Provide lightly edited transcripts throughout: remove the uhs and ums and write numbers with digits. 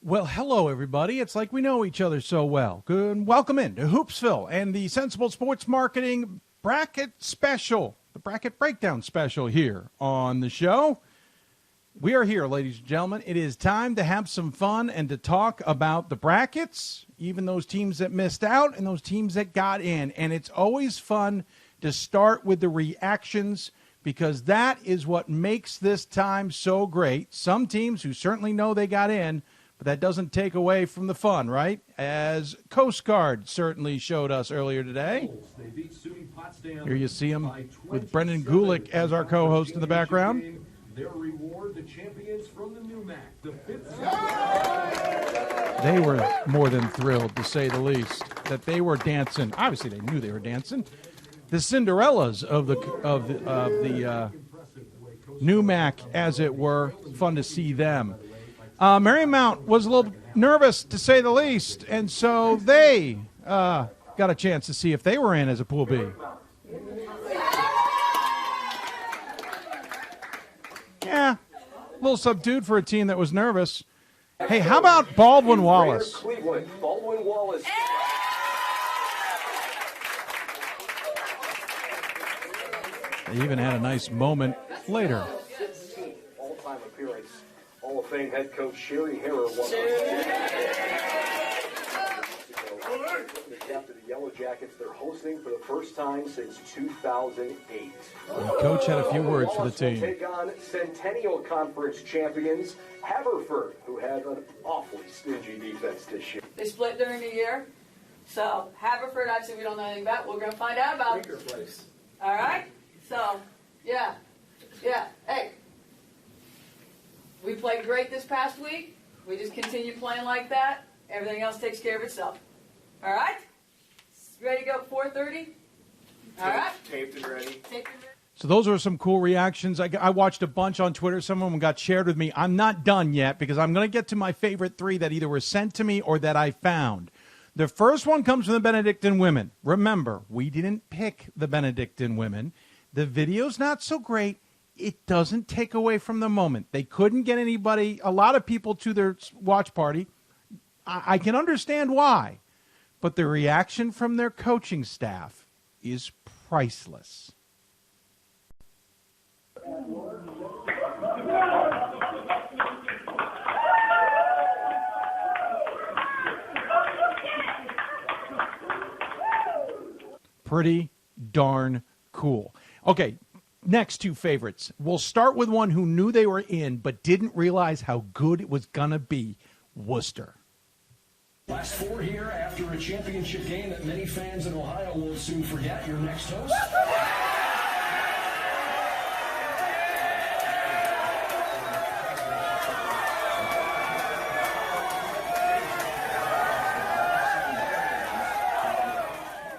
Well, hello, everybody. It's like we know each other so well. Good. Welcome in to Hoopsville and the Sensible Sports Marketing Bracket Special, the Bracket Breakdown Special here on the show. We are here, ladies and gentlemen. It is time to have some fun and to talk about the brackets, even those teams that missed out and those teams that got in. And it's always fun to start with the reactions because that is what makes this time so great. Some teams who certainly know they got in, but that doesn't take away from the fun, right? As Coast Guard certainly showed us earlier today. Here you see him with Brendan Gulick as our co-host in the background. Their reward, the champions from the new MAC. The fifth. They were more than thrilled, to say the least, that they were dancing. Obviously, they knew they were dancing. The Cinderellas of the new MAC, as it were. Fun to see them. Marymount was a little nervous, to say the least, and so they got a chance to see if they were in as a Pool B. Yeah, a little subdued for a team that was nervous. Hey, how about Baldwin Wallace? Cleveland, Baldwin Wallace. They even had a nice moment later. 16th all-time appearance. Hall of Fame head coach Sherry Harrer won after the Yellow Jackets. They're hosting for the first time since 2008. The coach had a few words for the team. Take on Centennial Conference champions Haverford, who had an awfully stingy defense this year. They split during the year. So Haverford, obviously we don't know anything about. We're going to find out about. All right? So, yeah. Hey, we played great this past week. We just continue playing like that. Everything else takes care of itself. All right? Ready to go at 4:30? All right? Taped and ready. So those are some cool reactions. I watched a bunch on Twitter. Some of them got shared with me. I'm not done yet because I'm going to get to my favorite three that either were sent to me or that I found. The first one comes from the Benedictine women. Remember, we didn't pick the Benedictine women. The video's not so great. It doesn't take away from the moment. They couldn't get a lot of people to their watch party. I can understand why. But the reaction from their coaching staff is priceless. Pretty darn cool. Okay, next two favorites. We'll start with one who knew they were in but didn't realize how good it was going to be, Worcester. Last four here after a championship game that many fans in Ohio will soon forget. Your next host.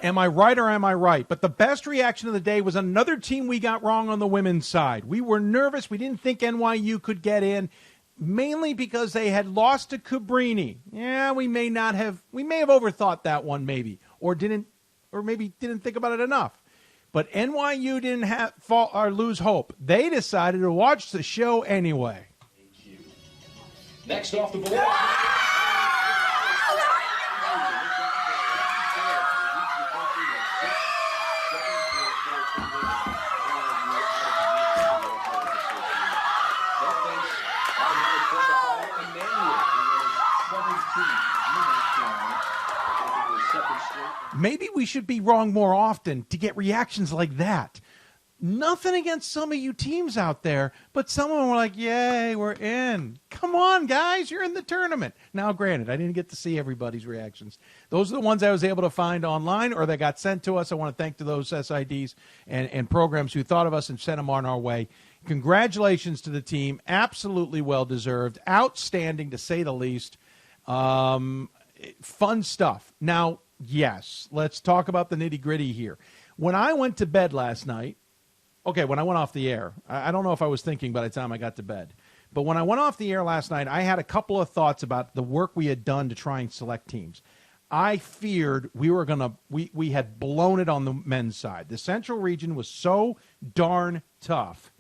Am I right or am I right? But the best reaction of the day was another team we got wrong on the women's side. We were nervous. We didn't think NYU could get in. Mainly because they had lost to Cabrini. Yeah, we may have overthought that one maybe, or maybe didn't think about it enough. But NYU didn't fall or lose hope. They decided to watch the show anyway. Thank you. Next off the board. Maybe we should be wrong more often to get reactions like that. Nothing against some of you teams out there, but some of them were like, yay, we're in. Come on, guys, you're in the tournament. Now, granted, I didn't get to see everybody's reactions. Those are the ones I was able to find online or that got sent to us. I want to thank to those SIDs and programs who thought of us and sent them on our way. Congratulations to the team. Absolutely well-deserved. Outstanding, to say the least. Fun stuff. Now, yes, let's talk about the nitty-gritty here. When I went to bed last night, when I went off the air, I don't know if I was thinking by the time I got to bed, but when I went off the air last night, I had a couple of thoughts about the work we had done to try and select teams. I feared we had blown it on the men's side. The Central region was so darn tough.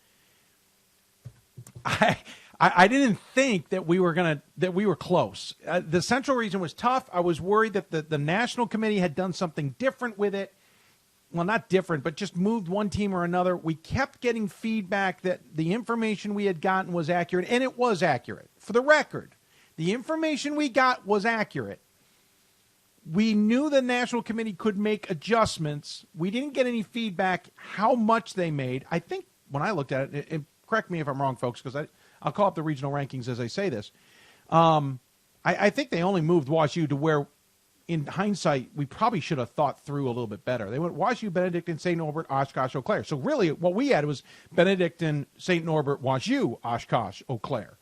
I didn't think that we were close. The Central region was tough. I was worried that the National Committee had done something different with it. Well, not different, but just moved one team or another. We kept getting feedback that the information we had gotten was accurate, and it was accurate. For the record, the information we got was accurate. We knew the National Committee could make adjustments. We didn't get any feedback how much they made. I think when I looked at it, and correct me if I'm wrong, folks, because I'll call up the regional rankings as I say this. I think they only moved WashU to where, in hindsight, we probably should have thought through a little bit better. They went WashU, Benedictine, St. Norbert, Oshkosh, Eau Claire. So really what we had was Benedictine, St. Norbert, WashU, Oshkosh, Eau Claire.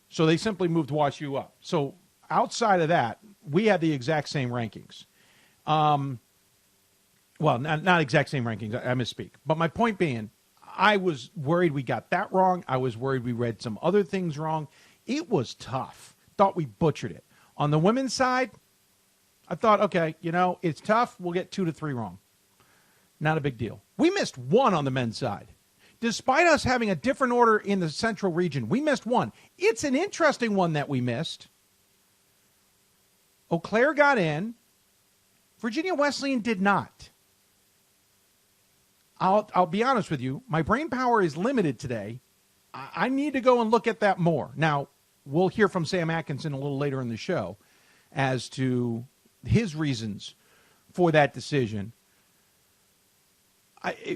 So they simply moved WashU up. So outside of that, we had the exact same rankings. Well, not exact same rankings. I misspeak. But my point being, I was worried we got that wrong. I was worried we read some other things wrong. It was tough. Thought we butchered it. On the women's side, I thought, okay, it's tough. We'll get 2 to 3 wrong. Not a big deal. We missed 1 on the men's side. Despite us having a different order in the Central region, we missed 1. It's an interesting one that we missed. Eau Claire got in. Virginia Wesleyan did not. I'll be honest with you. My brain power is limited today. I need to go and look at that more. Now, we'll hear from Sam Atkinson a little later in the show as to his reasons for that decision.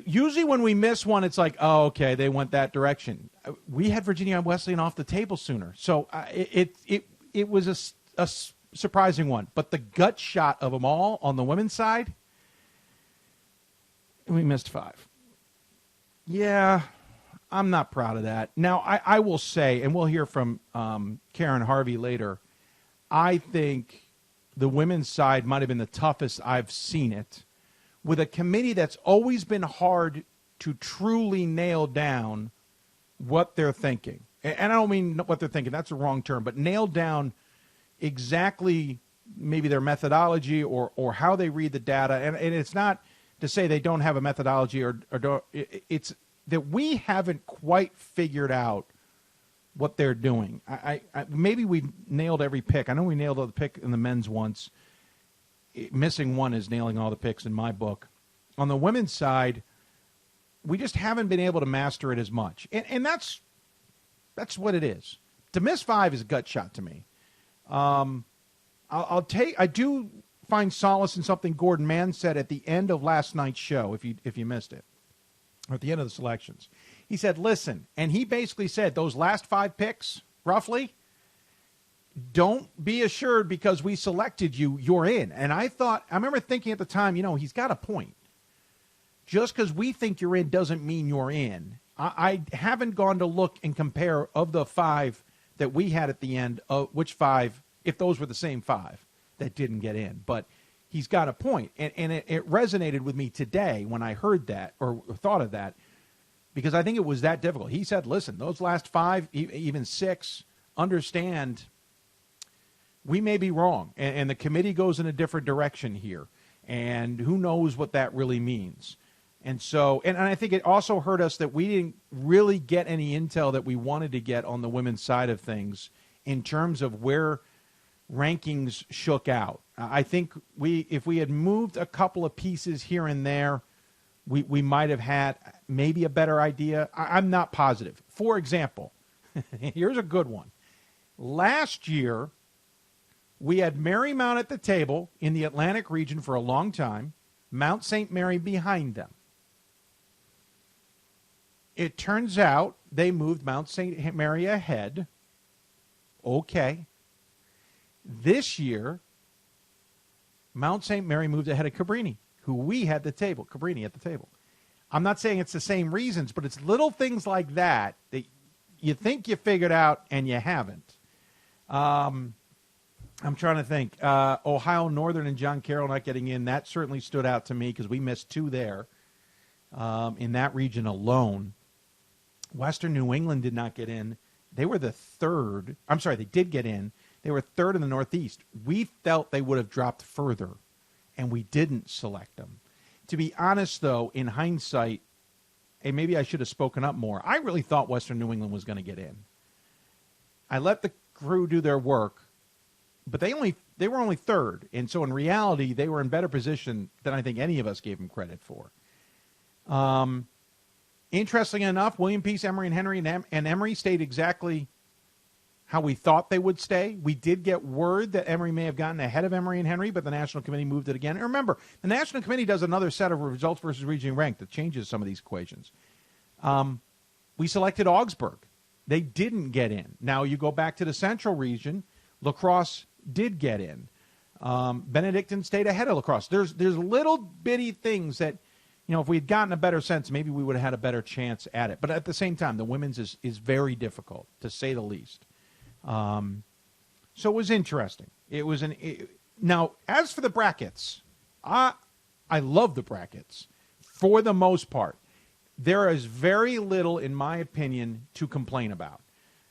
Usually when we miss one, it's like, oh, okay, they went that direction. We had Virginia Wesleyan off the table sooner. So it was a surprising one. But the gut shot of them all on the women's side, we missed 5. Yeah, I'm not proud of that. Now, I will say, and we'll hear from Karen Harvey later, I think the women's side might have been the toughest I've seen it, with a committee that's always been hard to truly nail down what they're thinking. And I don't mean what they're thinking. That's a wrong term. But nail down exactly maybe their methodology or how they read the data. And it's not to say they don't have a methodology or don't. It's that we haven't quite figured out what they're doing. Maybe we nailed every pick. I know we nailed the pick in the men's once. Missing one is nailing all the picks in my book. On the women's side, we just haven't been able to master it as much. And that's what it is. To miss 5 is a gut shot to me. I do find solace in something Gordon Mann said at the end of last night's show, if you missed it, or at the end of the selections. He said, listen, and he basically said those last 5 picks, roughly, don't be assured because we selected you, you're in. And I remember thinking at the time, he's got a point. Just because we think you're in doesn't mean you're in. I haven't gone to look and compare of the 5 that we had at the end, which 5, if those were the same 5 that didn't get in. But he's got a point. And it resonated with me today when I heard that or thought of that, because I think it was that difficult. He said, listen, those last 5, even 6, understand we may be wrong, and the committee goes in a different direction here, and who knows what that really means. And so, and I think it also hurt us that we didn't really get any intel that we wanted to get on the women's side of things in terms of where rankings shook out. I think if we had moved a couple of pieces here and there, we might have had maybe a better idea. I'm not positive. For example, here's a good one. Last year, we had Marymount at the table in the Atlantic region for a long time, Mount St. Mary behind them. It turns out they moved Mount St. Mary ahead. Okay. This year, Mount St. Mary moved ahead of Cabrini, who we had Cabrini at the table. I'm not saying it's the same reasons, but it's little things like that that you think you figured out and you haven't. I'm trying to think. Ohio Northern and John Carroll not getting in, that certainly stood out to me because we missed 2 there in that region alone. Western New England did not get in. They were the 3rd. I'm sorry, they did get in. They were 3rd in the Northeast. We felt they would have dropped further, and we didn't select them. To be honest, though, in hindsight, and maybe I should have spoken up more, I really thought Western New England was going to get in. I let the crew do their work, but they were only third, and so in reality, they were in better position than I think any of us gave them credit for. Interestingly enough, William Peace, Emery, and Henry and Emery stayed exactly how we thought they would stay. We did get word that Emery may have gotten ahead of Emery and Henry, but the National Committee moved it again. And remember, the National Committee does another set of results versus regionally ranked that changes some of these equations. We selected Augsburg. They didn't get in. Now you go back to the Central region. La Crosse did get in. Benedictine stayed ahead of La Crosse. There's little bitty things that, if we had gotten a better sense, maybe we would have had a better chance at it. But at the same time, the women's is very difficult, to say the least. So it was interesting. Now, as for the brackets, I love the brackets for the most part. There is very little, in my opinion, to complain about.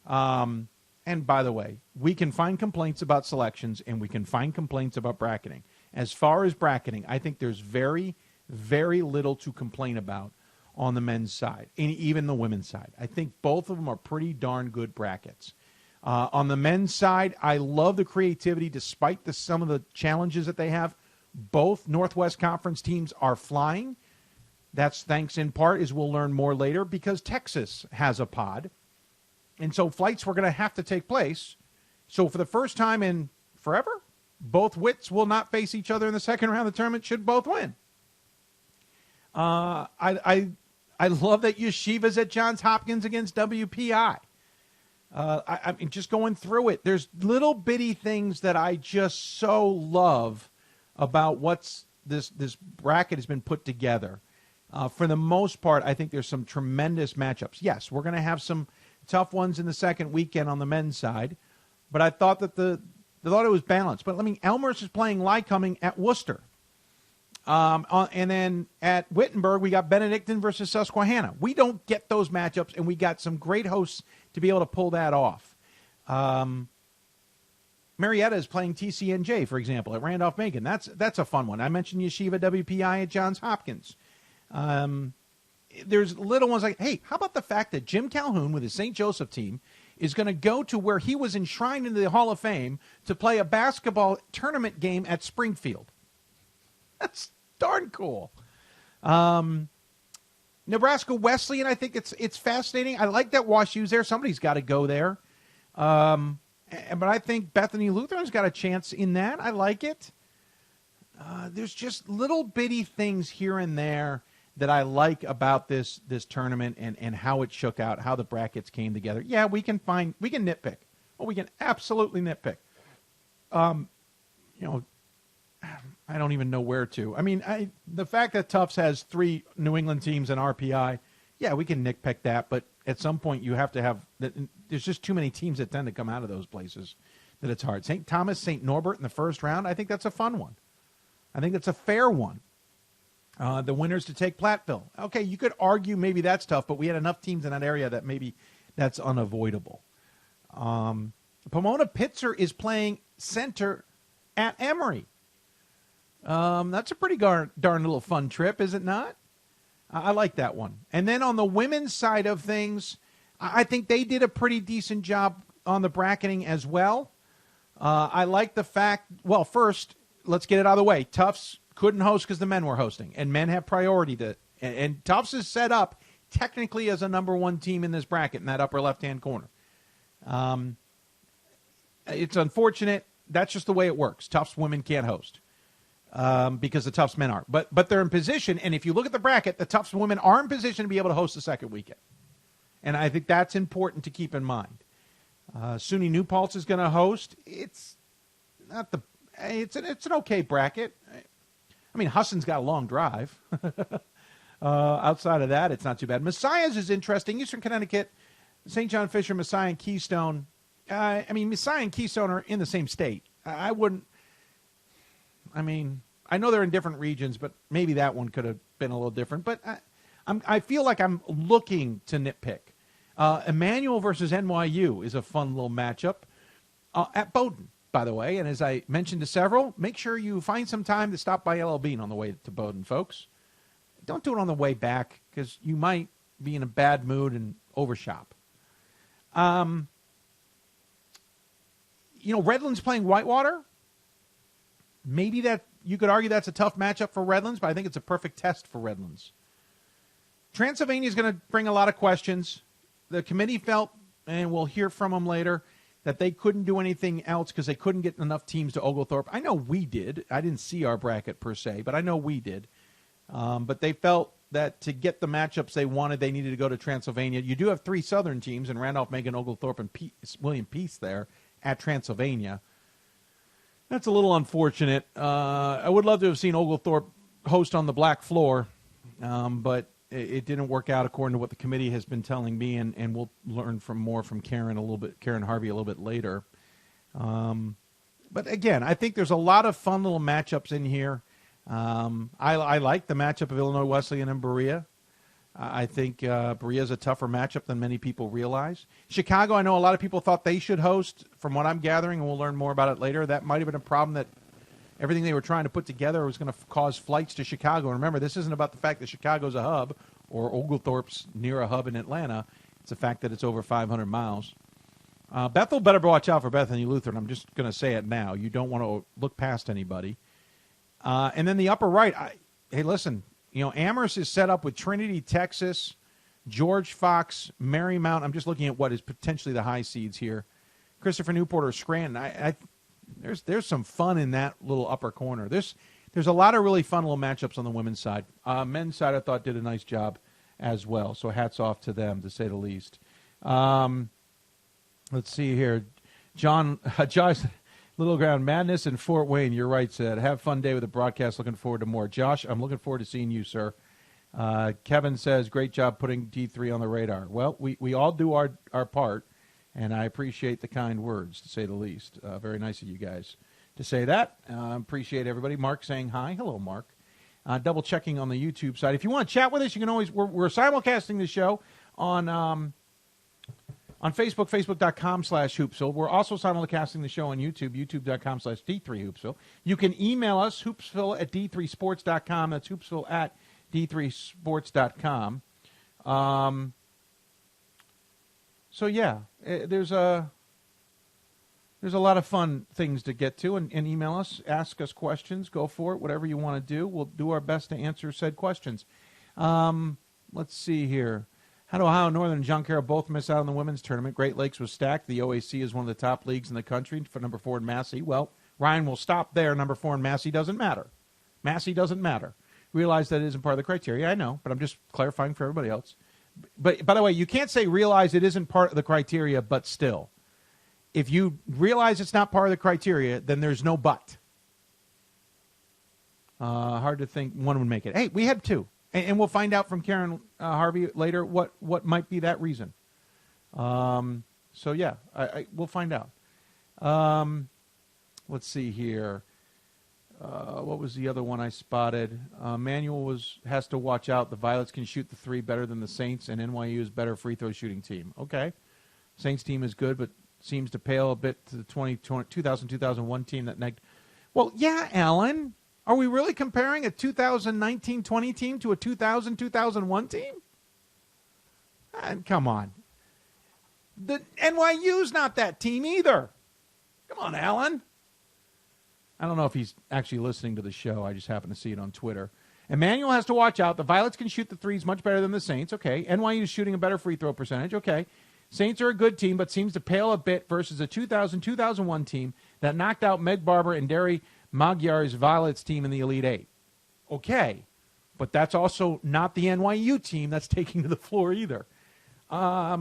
And by the way, we can find complaints about selections and we can find complaints about bracketing. As far as bracketing, I think there's very, very little to complain about on the men's side and even the women's side. I think both of them are pretty darn good brackets. On the men's side, I love the creativity despite some of the challenges that they have. Both Northwest Conference teams are flying. That's thanks in part, as we'll learn more later, because Texas has a pod. And so flights were going to have to take place. So for the first time in forever, both wits will not face each other in the second round of the tournament should both win. I love that Yeshiva's at Johns Hopkins against WPI. I mean, just going through it, there's little bitty things that I just so love about what's this bracket has been put together. For the most part, I think there's some tremendous matchups. Yes, we're going to have some tough ones in the second weekend on the men's side, but I thought that thought it was balanced. But I mean, Elmhurst is playing Lycoming at Worcester, and then at Wittenberg we got Benedictine versus Susquehanna. We don't get those matchups, and we got some great hosts to be able to pull that off. Marietta is playing TCNJ, for example, at Randolph-Macon. That's a fun one. I mentioned Yeshiva WPI at Johns Hopkins. There's little ones like, hey, how about the fact that Jim Calhoun with his St. Joseph team is going to go to where he was enshrined into the Hall of Fame to play a basketball tournament game at Springfield? That's darn cool. Nebraska Wesleyan, I think it's fascinating. I like that WashU's there. Somebody's got to go there. But I think Bethany Lutheran's got a chance in that. I like it. There's just little bitty things here and there that I like about this tournament and how it shook out, how the brackets came together. Yeah, we can nitpick. Well, we can absolutely nitpick. I don't even know where to. I mean, the fact that Tufts has 3 New England teams in RPI, yeah, we can nitpick that, but at some point you have to have – there's just too many teams that tend to come out of those places that it's hard. St. Thomas, St. Norbert in the first round, I think that's a fun one. I think that's a fair one. The winners to take Platteville. Okay, you could argue maybe that's tough, but we had enough teams in that area that maybe that's unavoidable. Pomona Pitzer is playing center at Emory. That's a pretty darn little fun trip, is it not? I like that one. And then on the women's side of things, I think they did a pretty decent job on the bracketing as well. I like the fact, well, first, let's get it out of the way. Tufts couldn't host because the men were hosting, and men have priority to. And Tufts is set up technically as a number 1 team in this bracket in that upper left-hand corner. It's unfortunate. That's just the way it works. Tufts women can't host because the Tufts men are. But they're in position, and if you look at the bracket, the Tufts women are in position to be able to host the second weekend. And I think that's important to keep in mind. SUNY New Paltz is going to host. It's not the. It's an okay bracket. I mean, Husson's got a long drive. Outside of that, it's not too bad. Messiah's is interesting. Eastern Connecticut, St. John Fisher, Messiah, and Keystone. I mean, Messiah and Keystone are in the same state. I wouldn't. I mean, I know they're in different regions, but maybe that one could have been a little different. But I feel like I'm looking to nitpick. Emmanuel versus NYU is a fun little matchup at Bowdoin, by the way. And as I mentioned to several, make sure you find some time to stop by LL Bean on the way to Bowdoin, folks. Don't do it on the way back because you might be in a bad mood and overshop. Redlands playing Whitewater. Maybe that you could argue that's a tough matchup for Redlands, but I think it's a perfect test for Redlands. Transylvania is going to bring a lot of questions. The committee felt, and we'll hear from them later, that they couldn't do anything else because they couldn't get enough teams to Oglethorpe. I know we did. I didn't see our bracket per se, but I know we did. But they felt that to get the matchups they wanted, they needed to go to Transylvania. You do have 3 Southern teams, and Randolph, Macon, Oglethorpe, and William Peace there at Transylvania. That's a little unfortunate. I would love to have seen Oglethorpe host on the black floor, but it didn't work out according to what the committee has been telling me, and we'll learn more from Karen Harvey a little bit later. But again, I think there's a lot of fun little matchups in here. I like the matchup of Illinois Wesleyan and Berea. I think Berea is a tougher matchup than many people realize. Chicago, I know a lot of people thought they should host. From what I'm gathering, and we'll learn more about it later, that might have been a problem that everything they were trying to put together was going to cause flights to Chicago. And remember, this isn't about the fact that Chicago's a hub or Oglethorpe's near a hub in Atlanta. It's the fact that it's over 500 miles. Bethel better watch out for Bethany Lutheran. I'm just going to say it now. You don't want to look past anybody. And then the upper right, hey, listen, Amherst is set up with Trinity, Texas, George Fox, Marymount. I'm just looking at what is potentially the high seeds here. Christopher Newport or Scranton. There's some fun in that little upper corner. There's a lot of really fun little matchups on the women's side. Men's side, I thought, did a nice job as well. So hats off to them, to say the least. Let's see here. Josh, Little Ground Madness in Fort Wayne, you're right, said. Have a fun day with the broadcast. Looking forward to more. Josh, I'm looking forward to seeing you, sir. Kevin says, great job putting D3 on the radar. Well, we all do our part, and I appreciate the kind words, to say the least. Very nice of you guys to say that. Appreciate everybody. Mark saying hi. Hello, Mark. Double checking on the YouTube side. If you want to chat with us, you can always, we're simulcasting the show on Facebook, facebook.com/Hoopsville. We're also simulcasting the show on YouTube, youtube.com/D3Hoopsville. You can email us, hoopsville@d3sports.com. That's hoopsville@d3sports.com. So, yeah, there's a lot of fun things to get to, and email us, ask us questions, go for it, whatever you want to do. We'll do our best to answer said questions. Let's see here. How do Ohio Northern and John Carroll both miss out on the women's tournament? Great Lakes was stacked. The OAC is one of the top leagues in the country for number 4 in Massey. Well, Ryan will stop there. Number 4 in Massey doesn't matter. Massey doesn't matter. Realize that it isn't part of the criteria. I know, but I'm just clarifying for everybody else. But by the way, you can't say realize it isn't part of the criteria, but still. If you realize it's not part of the criteria, then there's no but. Hard to think one would make it. Hey, we had 2. And we'll find out from Karen Harvey later what might be that reason. So, yeah, we'll find out. Let's see here. What was the other one I spotted? Manuel has to watch out. The Violets can shoot the 3 better than the Saints, and NYU is better free throw shooting team. Okay. Saints team is good, but seems to pale a bit to the 2000-2001 team that negged. Well, yeah, Alan. Are we really comparing a 2019-20 team to a 2000-2001 team? And come on. The NYU's not that team either. Come on, Alan. I don't know if he's actually listening to the show. I just happen to see it on Twitter. Emmanuel has to watch out. The Violets can shoot the 3s much better than the Saints. Okay. NYU is shooting a better free throw percentage. Okay. Saints are a good team, but seems to pale a bit versus a 2000-2001 team that knocked out Meg Barber and Derry Magyar's Violets team in the Elite 8. Okay, but that's also not the NYU team that's taking to the floor either. Yeah,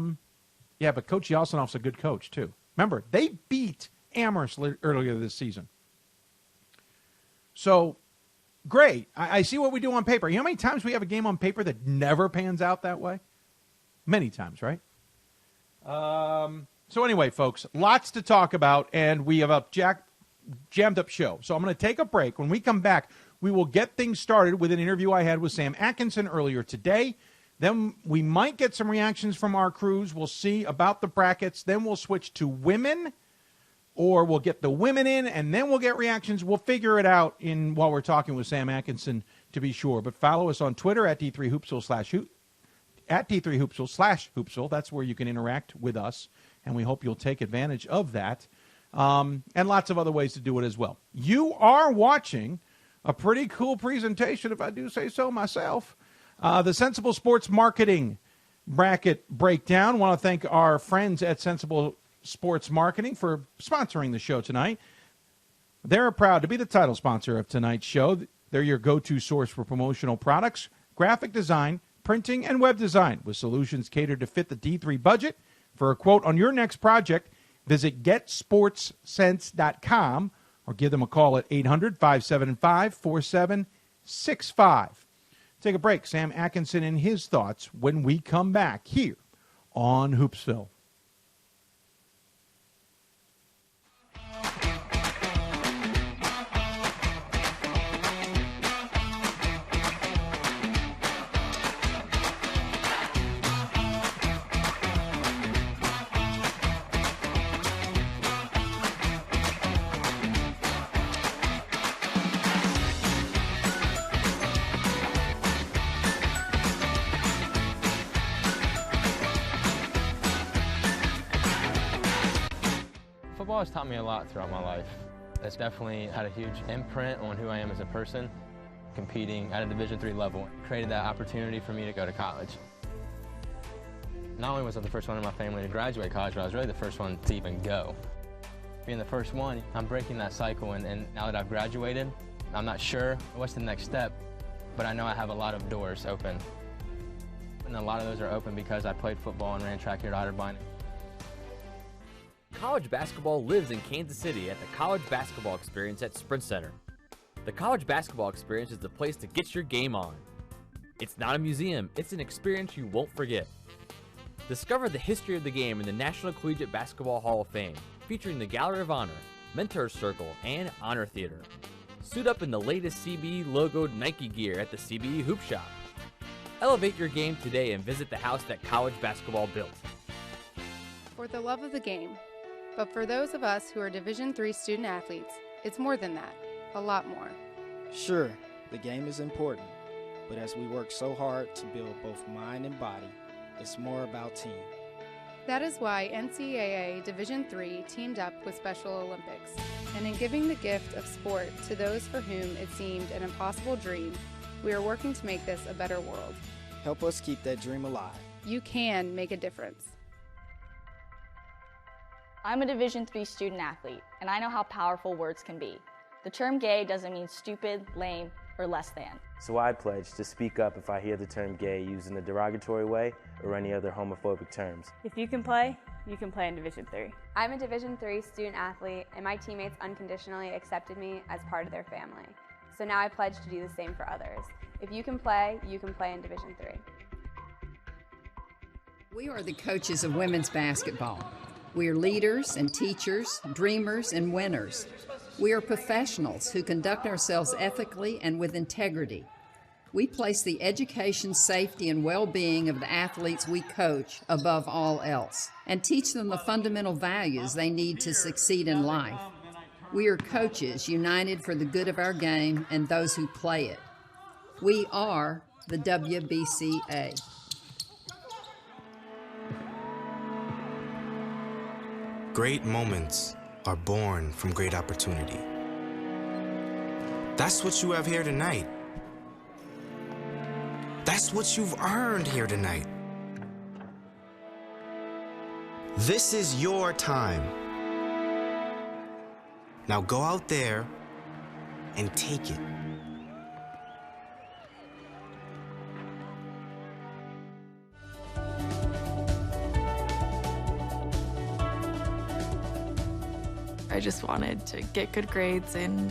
but Coach Yeltsenov's a good coach, too. Remember, they beat Amherst earlier this season. So, great. I see what we do on paper. You know how many times we have a game on paper that never pans out that way? Many times, right? So anyway, folks, lots to talk about, and we have a jammed up show. So I'm going to take a break. When we come back, we will get things started with an interview I had with Sam Atkinson earlier today. Then we might get some reactions from our crews. We'll see about the brackets. Then we'll switch to women, or we'll get the women in, and then we'll get reactions. We'll figure it out while we're talking with Sam Atkinson to be sure. But follow us on Twitter at D3Hoopsville at D3Hoopsville/Hoopsville. That's where you can interact with us, and we hope you'll take advantage of that. and lots of other ways to do it as well. You are watching a pretty cool presentation, if I do say so myself. The Sensible Sports Marketing Bracket Breakdown. I want to thank our friends at Sensible Sports Marketing for sponsoring the show tonight. They're proud to be the title sponsor of tonight's show. They're your go-to source for promotional products, graphic design, printing, and web design with solutions catered to fit the D3 budget. For a quote on your next project, visit getsportssense.com or give them a call at 800-575-4765. Take a break. Sam Atkinson and his thoughts when we come back here on Hoopsville. Football has taught me a lot throughout my life. It's definitely had a huge imprint on who I am as a person. Competing at a Division III level created that opportunity for me to go to college. Not only was I the first one in my family to graduate college, but I was really the first one to even go. Being the first one, I'm breaking that cycle, and now that I've graduated, I'm not sure what's the next step, but I know I have a lot of doors open. And a lot of those are open because I played football and ran track here at Otterbein. College basketball lives in Kansas City at the College Basketball Experience at Sprint Center. The College Basketball Experience is the place to get your game on. It's not a museum, it's an experience you won't forget. Discover the history of the game in the National Collegiate Basketball Hall of Fame, featuring the Gallery of Honor, Mentor's Circle, and Honor Theater. Suit up in the latest CBE logoed Nike gear at the CBE Hoop Shop. Elevate your game today and visit the house that college basketball built. For the love of the game. But for those of us who are Division III student athletes, it's more than that, a lot more. Sure, the game is important, but as we work so hard to build both mind and body, it's more about team. That is why NCAA Division III teamed up with Special Olympics, and in giving the gift of sport to those for whom it seemed an impossible dream, we are working to make this a better world. Help us keep that dream alive. You can make a difference. I'm a Division III student athlete, and I know how powerful words can be. The term gay doesn't mean stupid, lame, or less than. So I pledge to speak up if I hear the term gay used in a derogatory way or any other homophobic terms. If you can play in Division III. I'm a Division III student athlete, and my teammates unconditionally accepted me as part of their family. So now I pledge to do the same for others. If you can play in Division III. We are the coaches of women's basketball. We are leaders and teachers, dreamers and winners. We are professionals who conduct ourselves ethically and with integrity. We place the education, safety, and well-being of the athletes we coach above all else and teach them the fundamental values they need to succeed in life. We are coaches united for the good of our game and those who play it. We are the WBCA. Great moments are born from great opportunity. That's what you have here tonight. That's what you've earned here tonight. This is your time. Now go out there and take it. I just wanted to get good grades and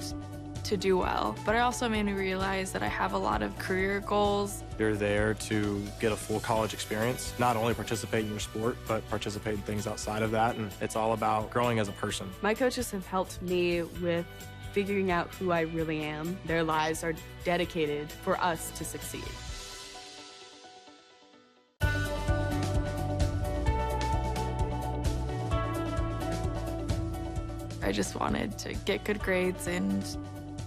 to do well. But it also made me realize that I have a lot of career goals. You're there to get a full college experience, not only participate in your sport, but participate in things outside of that. And it's all about growing as a person. My coaches have helped me with figuring out who I really am. Their lives are dedicated for us to succeed. I just wanted to get good grades and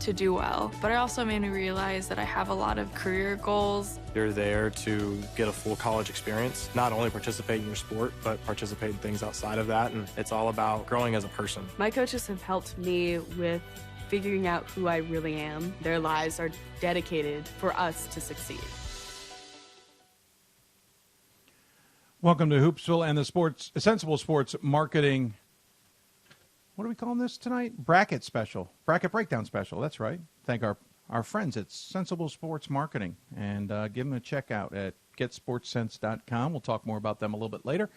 to do well, but it also made me realize that I have a lot of career goals. You're there to get a full college experience, not only participate in your sport, but participate in things outside of that, and it's all about growing as a person. My coaches have helped me with figuring out who I really am. Their lives are dedicated for us to succeed. Welcome to Hoopsville and the Sensible Sports Marketing. What are we calling this tonight? Bracket special. Bracket breakdown special. That's right. Thank our friends at Sensible Sports Marketing. And give them a check out at getsportsense.com. We'll talk more about them a little bit later.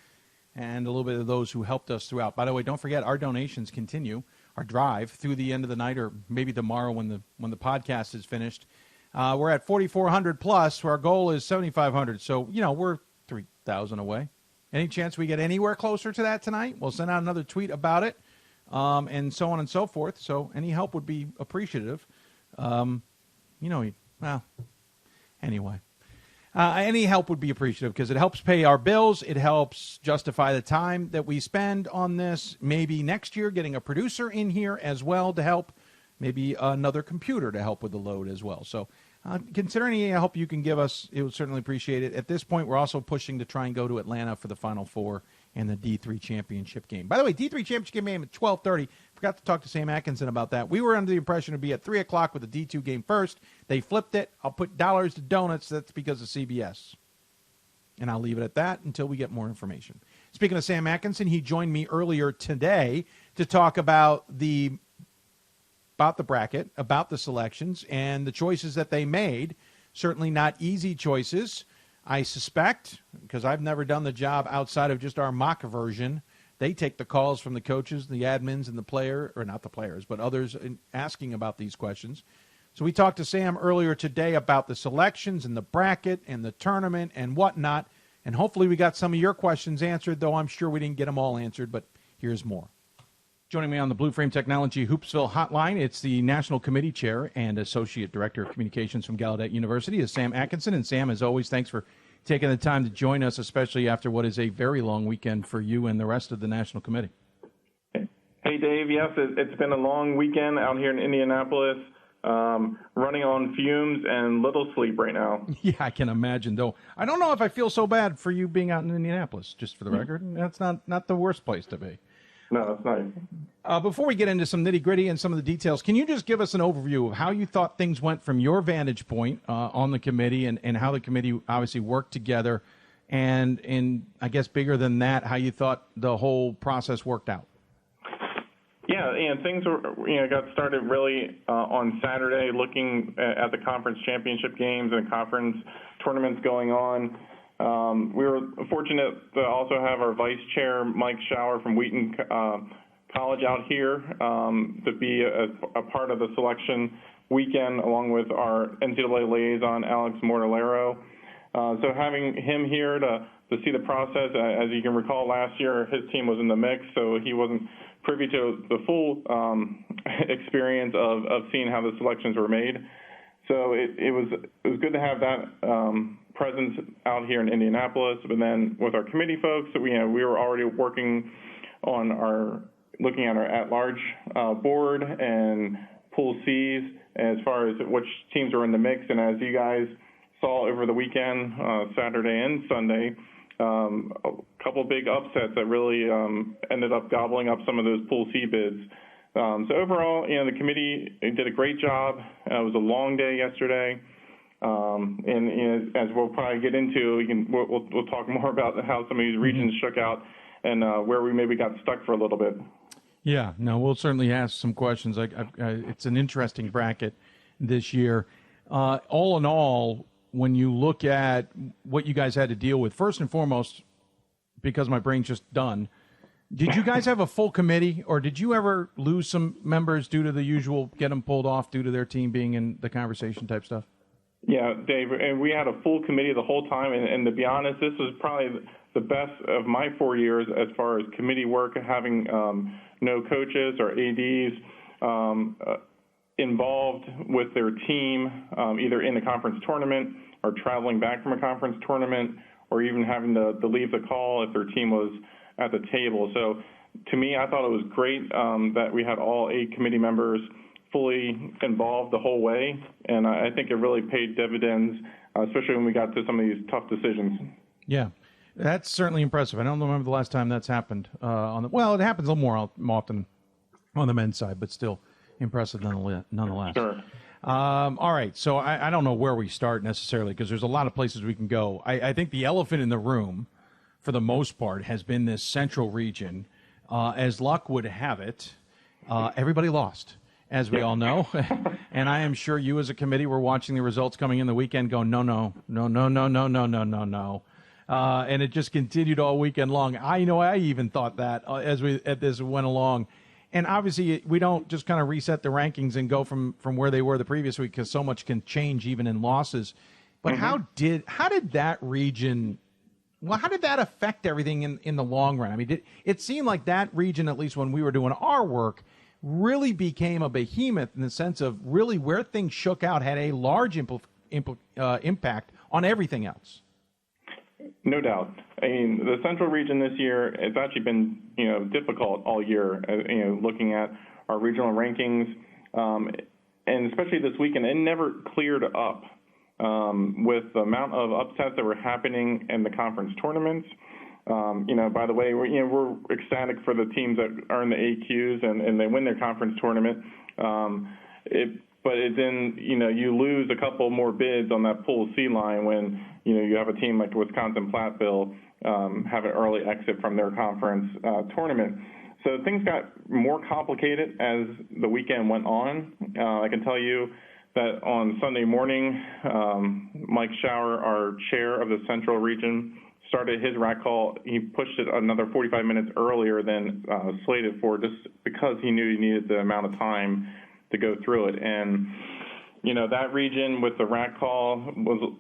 And a little bit of those who helped us throughout. By the way, don't forget, our donations continue. Our drive through the end of the night, or maybe tomorrow when the podcast is finished. We're at 4,400 plus. Our goal is 7,500. So, we're 3,000 away. Any chance we get anywhere closer to that tonight? We'll send out another tweet about it, and so on and so forth. So any help would be appreciative. Anyway. Any help would be appreciative because it helps pay our bills. It helps justify the time that we spend on this. Maybe next year getting a producer in here as well to help. Maybe another computer to help with the load as well. So consider any help you can give us. It would certainly appreciate it. At this point, we're also pushing to try and go to Atlanta for the Final Four and the D3 championship game. By the way, D3 championship game at 12:30. Forgot to talk to Sam Atkinson about that. We were under the impression it would be at 3 o'clock with the D2 game first. They flipped it. I'll put dollars to donuts. That's because of CBS. And I'll leave it at that until we get more information. Speaking of Sam Atkinson, he joined me earlier today to talk about the bracket, about the selections, and the choices that they made. Certainly not easy choices, I suspect, because I've never done the job outside of just our mock version. They take the calls from the coaches, the admins, and the player, or not the players, but others asking about these questions. So we talked to Sam earlier today about the selections and the bracket and the tournament and whatnot, and hopefully we got some of your questions answered, though I'm sure we didn't get them all answered, but here's more. Joining me on the BlueFrame Technology Hoopsville Hotline, it's the National Committee Chair and Associate Director of Communications from Gallaudet University, is Sam Atkinson. And Sam, as always, thanks for taking the time to join us, especially after what is a very long weekend for you and the rest of the National Committee. Hey, Dave. Yes, it's been a long weekend out here in Indianapolis, running on fumes and little sleep right now. Yeah, I can imagine, though. I don't know if I feel so bad for you being out in Indianapolis, just for the record. That's not the worst place to be. No, it's not. Before we get into some nitty-gritty and some of the details, can you just give us an overview of how you thought things went from your vantage point on the committee and how the committee obviously worked together, and I guess bigger than that, how you thought the whole process worked out? Yeah, and things got started really on Saturday, looking at the conference championship games and conference tournaments going on. We were fortunate to also have our vice chair, Mike Schauer from Wheaton College out here to be a part of the selection weekend, along with our NCAA liaison, Alex Mortallero. So having him here to see the process, as you can recall, last year his team was in the mix, so he wasn't privy to the full experience of seeing how the selections were made. So it was good to have that presence out here in Indianapolis. But then with our committee folks, we were already working on looking at our at-large board and Pool C's as far as which teams are in the mix. And as you guys saw over the weekend, Saturday and Sunday, a couple big upsets that really ended up gobbling up some of those Pool C bids. So overall, the committee did a great job. It was a long day yesterday, and as we'll probably get into, we'll talk more about how some of these regions shook out and where we maybe got stuck for a little bit. Yeah, no, we'll certainly ask some questions. It's an interesting bracket this year. All in all, when you look at what you guys had to deal with, first and foremost, because my brain's just done, did you guys have a full committee, or did you ever lose some members due to the usual get them pulled off due to their team being in the conversation type stuff? Yeah, Dave, and we had a full committee the whole time, and to be honest, this was probably the best of my 4 years as far as committee work, having no coaches or ADs involved with their team, either in the conference tournament or traveling back from a conference tournament, or even having to leave the call if their team was at the table. So to me, I thought it was great that we had all 8 committee members fully involved the whole way, and I think it really paid dividends, especially when we got to some of these tough decisions. Yeah, that's certainly impressive. I don't remember the last time that's happened. It happens a little more often on the men's side, but still impressive nonetheless. Sure. All right, so I don't know where we start necessarily because there's a lot of places we can go. I think the elephant in the room, for the most part, has been this central region. As luck would have it, everybody lost, as we all know. And I am sure you as a committee were watching the results coming in the weekend going, no. And it just continued all weekend long. I even thought that as this went along. And obviously, we don't just kind of reset the rankings and go from where they were the previous week because so much can change even in losses. But how did that region... Well, how did that affect everything in the long run? I mean, it seemed like that region, at least when we were doing our work, really became a behemoth in the sense of really where things shook out had a large impact on everything else. No doubt. I mean, the central region this year, it's actually been, difficult all year, looking at our regional rankings, and especially this weekend, it never cleared up. With the amount of upsets that were happening in the conference tournaments. By the way, we're ecstatic for the teams that earn the AQs and they win their conference tournament. But then, you lose a couple more bids on that Pool C line when, you have a team like Wisconsin-Platteville have an early exit from their conference tournament. So things got more complicated as the weekend went on. I can tell you that on Sunday morning, Mike Schauer, our chair of the Central Region, started his rack call. He pushed it another 45 minutes earlier than slated for, just because he knew he needed the amount of time to go through it. And, that region with the rack call,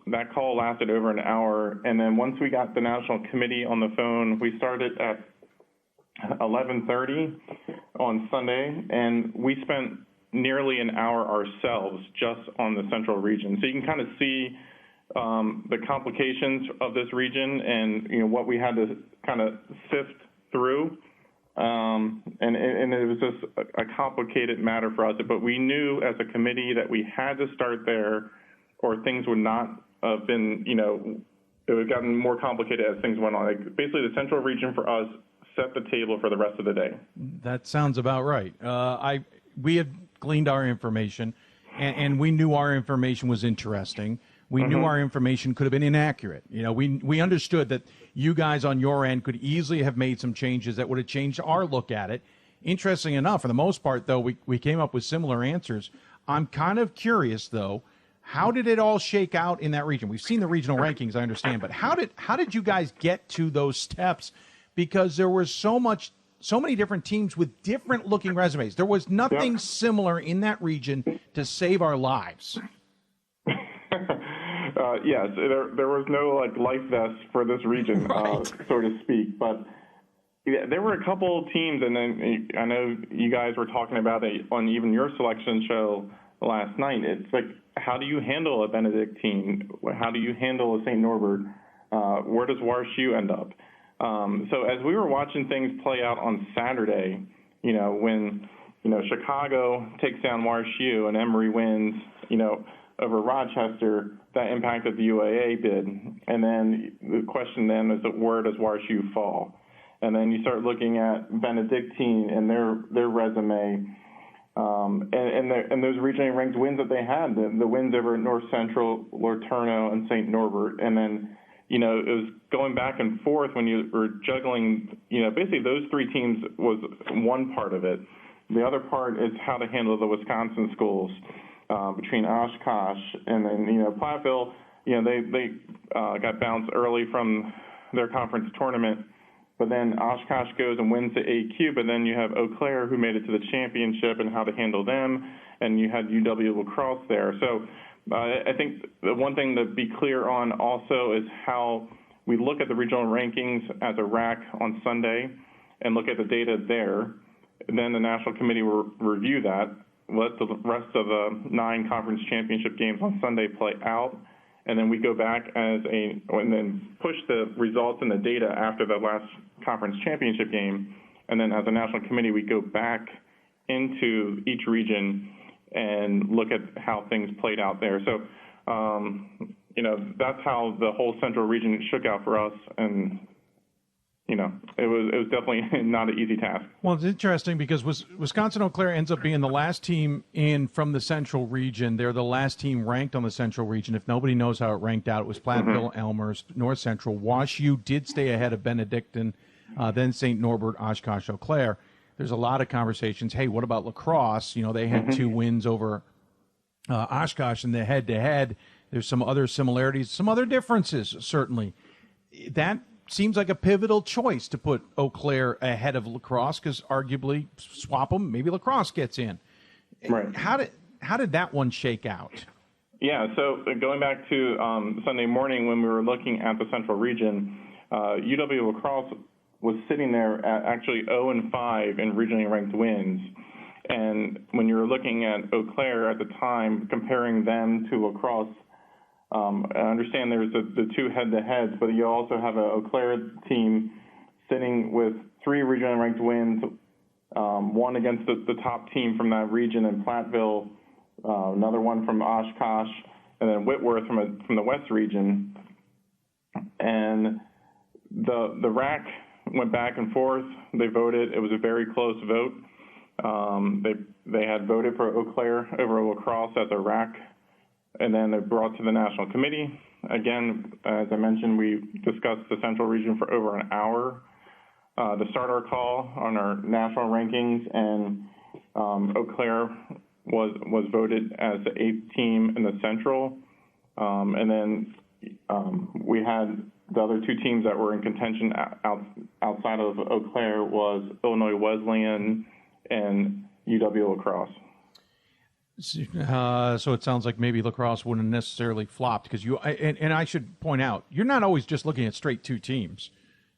that call lasted over an hour. And then once we got the National Committee on the phone, we started at 11:30 on Sunday, and we spent nearly an hour ourselves just on the central region. So you can kind of see the complications of this region and what we had to kind of sift through. And it was just a complicated matter for us. But we knew as a committee that we had to start there or things would not have been, it would have gotten more complicated as things went on. Like basically the central region for us set the table for the rest of the day. That sounds about right. We had gleaned our information, and we knew our information was interesting. We knew our information could have been inaccurate. We understood that you guys on your end could easily have made some changes that would have changed our look at it. Interesting enough, for the most part, though, we came up with similar answers. I'm kind of curious, though, how did it all shake out in that region? We've seen the regional rankings, I understand, but how did you guys get to those steps? Because there was so many different teams with different looking resumes. There was nothing similar in that region to save our lives. Yes, there was no life vest for this region, so to speak. But there were a couple of teams, and then I know you guys were talking about it on even your selection show last night. It's like, how do you handle a Benedictine? How do you handle a St. Norbert? Where does WashU end up? So as we were watching things play out on Saturday, when, Chicago takes down WashU and Emory wins, over Rochester, that impacted the UAA bid. And then the question then is, where does WashU fall? And then you start looking at Benedictine and their resume, and those regionally ranked wins that they had, the wins over North Central, Lorturno, and St. Norbert. And then, it was going back and forth when you were juggling, basically those three teams was one part of it. The other part is how to handle the Wisconsin schools. Between Oshkosh and then, Platteville, they got bounced early from their conference tournament, but then Oshkosh goes and wins the AQ, but then you have Eau Claire who made it to the championship and how to handle them, and you had UW La Crosse there. So I think the one thing to be clear on also is how we look at the regional rankings as a rack on Sunday and look at the data there. And then the National Committee will review that, let the rest of the 9 conference championship games on Sunday play out, and then we go back and then push the results and the data after the last conference championship game, and then as a national committee we go back into each region and look at how things played out there. So, that's how the whole central region shook out for us, and it was definitely not an easy task. Well, it's interesting because Wisconsin-Eau Claire ends up being the last team in from the central region. They're the last team ranked on the central region. If nobody knows how it ranked out, it was Platteville, Elmhurst, North Central. Wash U did stay ahead of Benedictine, then St. Norbert, Oshkosh, Eau Claire. There's a lot of conversations. Hey, what about lacrosse? They had 2 wins over Oshkosh in the head-to-head. There's some other similarities, some other differences, certainly. That seems like a pivotal choice to put Eau Claire ahead of lacrosse because arguably swap them, maybe lacrosse gets in. Right. How did that one shake out? Yeah, so going back to Sunday morning when we were looking at the central region, UW lacrosse was sitting there at actually 0-5 in regionally ranked wins. And when you were looking at Eau Claire at the time, comparing them to lacrosse, I understand there's the 2 head-to-heads, but you also have a Eau Claire team sitting with 3 regionally ranked wins, 1 against the top team from that region in Platteville, another one from Oshkosh, and then Whitworth from the West region. And the RAC went back and forth. They voted. It was a very close vote. They had voted for Eau Claire over lacrosse as a RAC. And then they brought to the National Committee. Again, as I mentioned, we discussed the Central Region for over an hour to start our call on our national rankings, and Eau Claire was voted as the 8th team in the Central. And then we had the other 2 teams that were in contention outside of Eau Claire was Illinois Wesleyan and UW lacrosse. So it sounds like maybe lacrosse wouldn't necessarily flopped because and I should point out, you're not always just looking at straight 2 teams.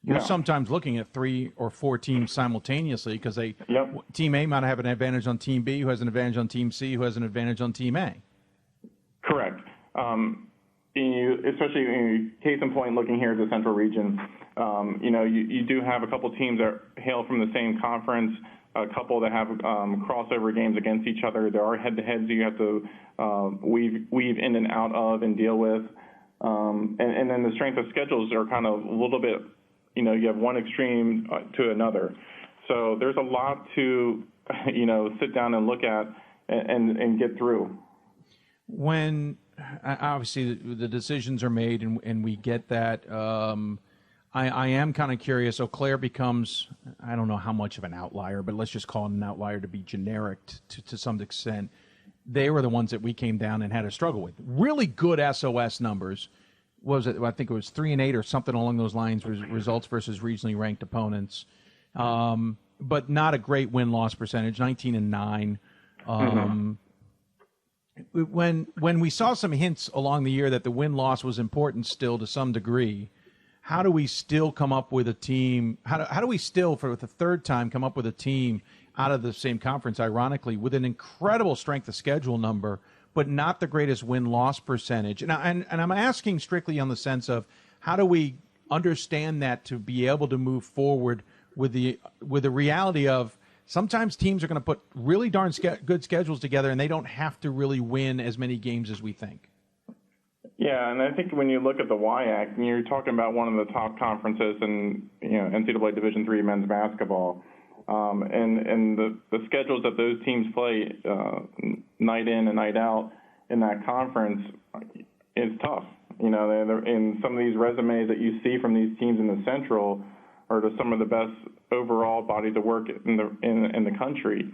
You're sometimes looking at 3 or 4 teams simultaneously because Team A might have an advantage on Team B, who has an advantage on Team C, who has an advantage on Team A. Correct. Especially case in point, looking here at the Central Region, you do have a couple teams that hail from the same conference. A couple that have crossover games against each other. There are head-to-heads you have to weave in and out of and deal with. And then the strength of schedules are kind of a little bit, you have one extreme to another. So there's a lot to, sit down and look at and get through. When, obviously, the decisions are made and we get that, I am kind of curious. Eau Claire becomes, I don't know how much of an outlier, but let's just call it an outlier to be generic to some extent. They were the ones that we came down and had to struggle with. Really good SOS numbers. What was it? I think it was 3-8 or something along those lines, results versus regionally ranked opponents. But not a great win-loss percentage, 19-9. When we saw some hints along the year that the win-loss was important still to some degree, how do we still come up with a team? How do we still, for the 3rd time, come up with a team out of the same conference, ironically, with an incredible strength of schedule number, but not the greatest win-loss percentage? And I'm asking strictly on the sense of how do we understand that to be able to move forward with the reality of sometimes teams are going to put really darn good schedules together and they don't have to really win as many games as we think. Yeah, and I think when you look at the WIAC, you're talking about one of the top conferences in NCAA Division III men's basketball, and the schedules that those teams play night in and night out in that conference is tough. They're in some of these resumes that you see from these teams in the Central are to some of the best overall bodies of work in the country.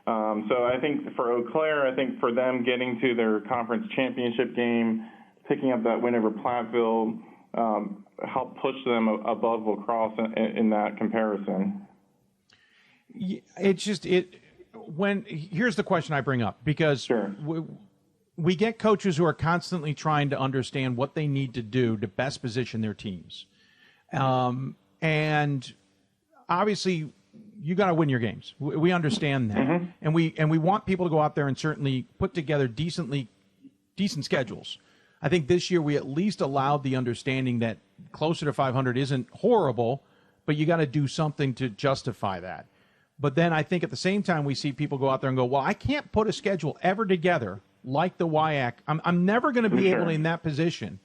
So I think for Eau Claire, I think for them getting to their conference championship game, picking up that win over Platteville, helped push them above lacrosse in that comparison. It's just here's the question I bring up, because we get coaches who are constantly trying to understand what they need to do to best position their teams. And obviously you got to win your games. We understand that. Mm-hmm. And we want people to go out there and certainly put together decent schedules. I think this year we at least allowed the understanding that closer to 500 isn't horrible, but you got to do something to justify that. But then I think at the same time we see people go out there and go, well, I can't put a schedule ever together like the WIAC. I'm never going to be able to in that position.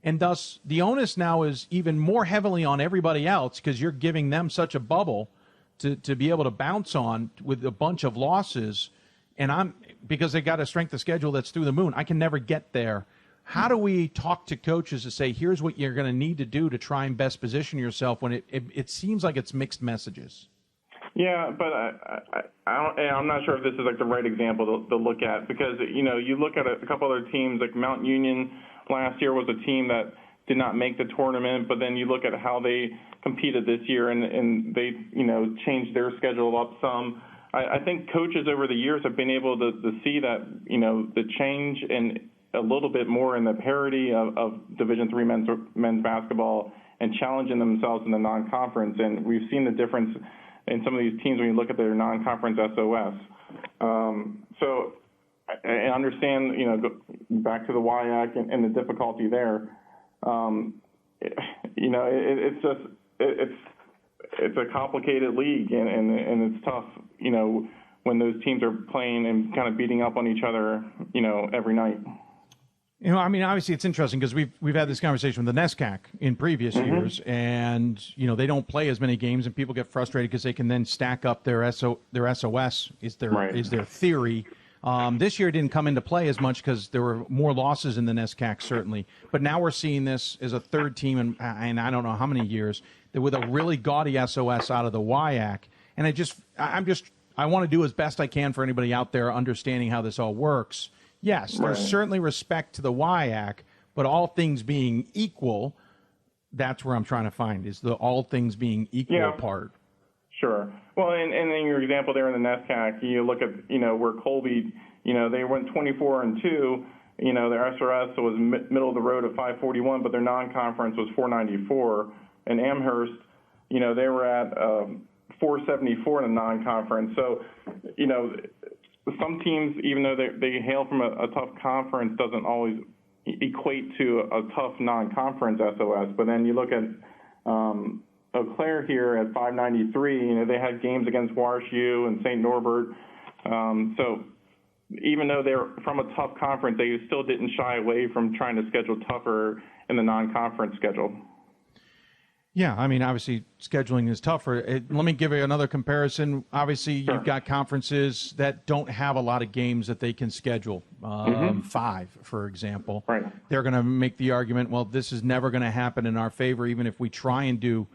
And thus the onus now is even more heavily on everybody else because you're giving them such a bubble to be able to bounce on with a bunch of losses. And because they got a strength of schedule that's through the moon, I can never get there. How do we talk to coaches to say, here's what you're going to need to do to try and best position yourself when it seems like it's mixed messages? Yeah, but I'm not sure if this is like the right example to look at because, you look at a couple other teams like Mount Union last year was a team that did not make the tournament, but then you look at how they competed this year and they, changed their schedule up some. I think coaches over the years have been able to see that, the change and a little bit more in the parity of Division III men's basketball and challenging themselves in the non-conference. And we've seen the difference in some of these teams when you look at their non-conference SOS. So I understand, go back to the WIAC and the difficulty there. It's a complicated league and it's tough, when those teams are playing and kind of beating up on each other, every night. Obviously it's interesting because we've had this conversation with the NESCAC in previous years, and they don't play as many games, and people get frustrated because they can then stack up their SOS is their theory. This year it didn't come into play as much because there were more losses in the NESCAC certainly, but now we're seeing this as a third team in I don't know how many years with a really gaudy SOS out of the WIAC, and I want to do as best I can for anybody out there understanding how this all works. Yes, there's certainly respect to the WIAC, but all things being equal, that's where I'm trying to find is the all things being equal part. Sure. Well, and in your example there in the NESCAC, you look at, where Colby, they went 24-2, their SRS was middle of the road at 541, but their non-conference was 494. And Amherst, they were at 474 in the non-conference. So, some teams, even though they hail from a tough conference, doesn't always equate to a tough non-conference SOS. But then you look at Eau Claire here at 593. They had games against WashU and St. Norbert. So even though they're from a tough conference, they still didn't shy away from trying to schedule tougher in the non-conference schedule. Yeah, obviously scheduling is tougher. Let me give you another comparison. Obviously, you've got conferences that don't have a lot of games that they can schedule. 5, for example. Right. They're going to make the argument, well, this is never going to happen in our favor, even if we try and do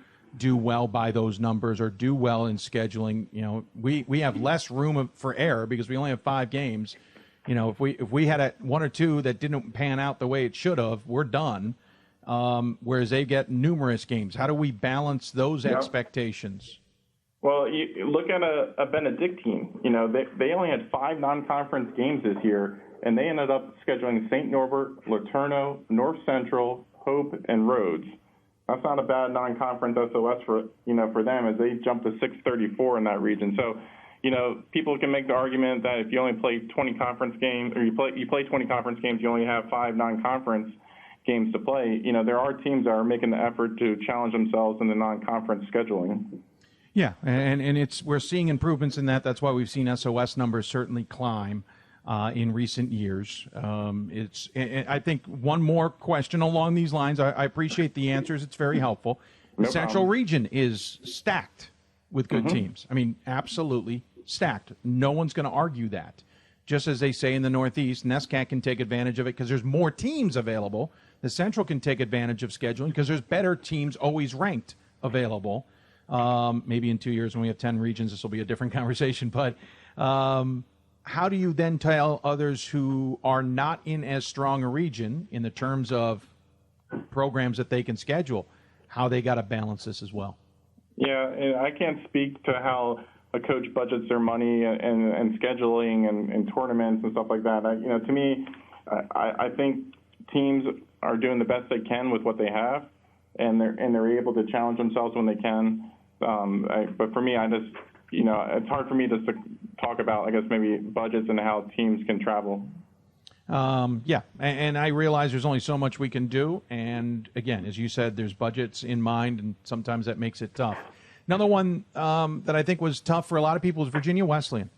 well by those numbers or do well in scheduling. We have less room for error because we only have 5 games. If we had one or two that didn't pan out the way it should have, we're done. Whereas they get numerous games. How do we balance those expectations? Well, you look at a Benedictine. They only had 5 non-conference games this year, and they ended up scheduling St. Norbert, LeTourneau, North Central, Hope, and Rhodes. That's not a bad non-conference SOS for them as they jumped to 634 in that region. So, people can make the argument that if you only play 20 conference games, or you play 20 conference games, you only have 5 non-conference games to play. There are teams that are making the effort to challenge themselves in the non-conference scheduling. Yeah, and we're seeing improvements in that. That's why we've seen SOS numbers certainly climb in recent years. I think one more question along these lines. I appreciate the answers. It's very helpful. The Central region is stacked with good teams. Absolutely stacked. No one's going to argue that. Just as they say in the Northeast, NESCAC can take advantage of it because there's more teams available. The Central can take advantage of scheduling because there's better teams always ranked available. Maybe in 2 years when we have 10 regions, this will be a different conversation. But how do you then tell others who are not in as strong a region in the terms of programs that they can schedule, how they got to balance this as well? Yeah, and I can't speak to how a coach budgets their money and scheduling and tournaments and stuff like that. To me, I think teams are doing the best they can with what they have, and they're able to challenge themselves when they can. But for me, it's hard for me to talk about, I guess, maybe budgets and how teams can travel. Yeah, and I realize there's only so much we can do. And again, as you said, there's budgets in mind, and sometimes that makes it tough. Another one that I think was tough for a lot of people is Virginia Wesleyan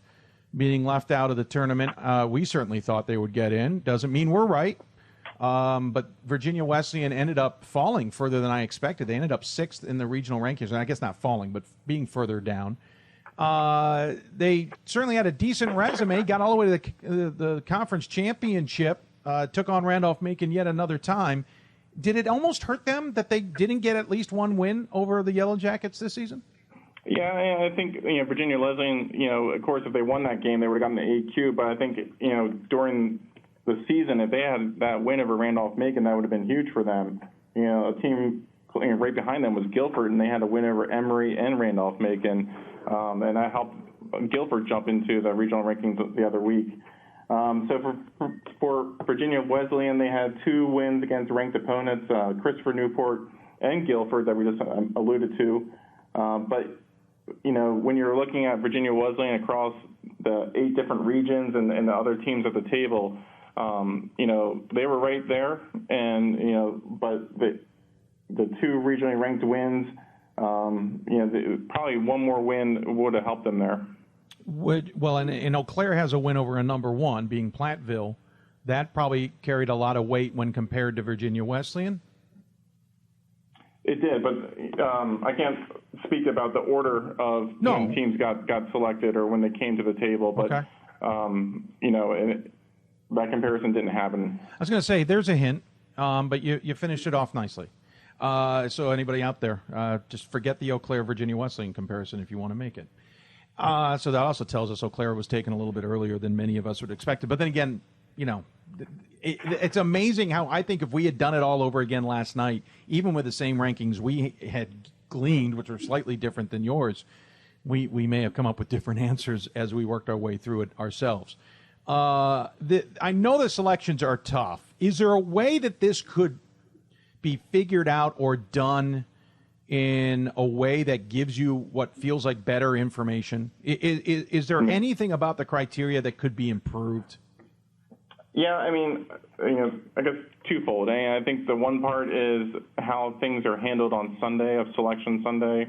being left out of the tournament. We certainly thought they would get in. Doesn't mean we're right. But Virginia Wesleyan ended up falling further than I expected. They ended up 6th in the regional rankings, and I guess not falling, but being further down. They certainly had a decent resume, got all the way to the conference championship, took on Randolph-Macon yet another time. Did it almost hurt them that they didn't get at least one win over the Yellow Jackets this season? Yeah, I think Virginia Wesleyan, of course, if they won that game, they would have gotten the AQ. But I think during the season, if they had that win over Randolph-Macon, that would have been huge for them. A team right behind them was Guilford, and they had a win over Emory and Randolph-Macon, and that helped Guilford jump into the regional rankings the other week. So for Virginia Wesleyan, they had 2 wins against ranked opponents, Christopher Newport and Guilford, that we just alluded to. But when you're looking at Virginia Wesleyan across the 8 different regions and the other teams at the table, they were right there, and but the 2 regionally ranked wins, probably one more win would have helped them there. And Eau Claire has a win over a number 1, being Platteville. That probably carried a lot of weight when compared to Virginia Wesleyan. It did, but I can't speak about the order of when teams got selected or when they came to the table. But Okay. That comparison didn't happen. I was going to say there's a hint, but you finished it off nicely. So anybody out there, just forget the Eau Claire Virginia Wesleyan comparison if you want to make it. So that also tells us Eau Claire was taken a little bit earlier than many of us would expect. But then again, it's amazing how I think if we had done it all over again last night, even with the same rankings we had gleaned, which were slightly different than yours, we may have come up with different answers as we worked our way through it ourselves. I know the selections are tough. Is there a way that this could be figured out or done in a way that gives you what feels like better information? Is there anything about the criteria that could be improved? Yeah, I mean, I guess twofold. I think the one part is how things are handled on Sunday, of Selection Sunday.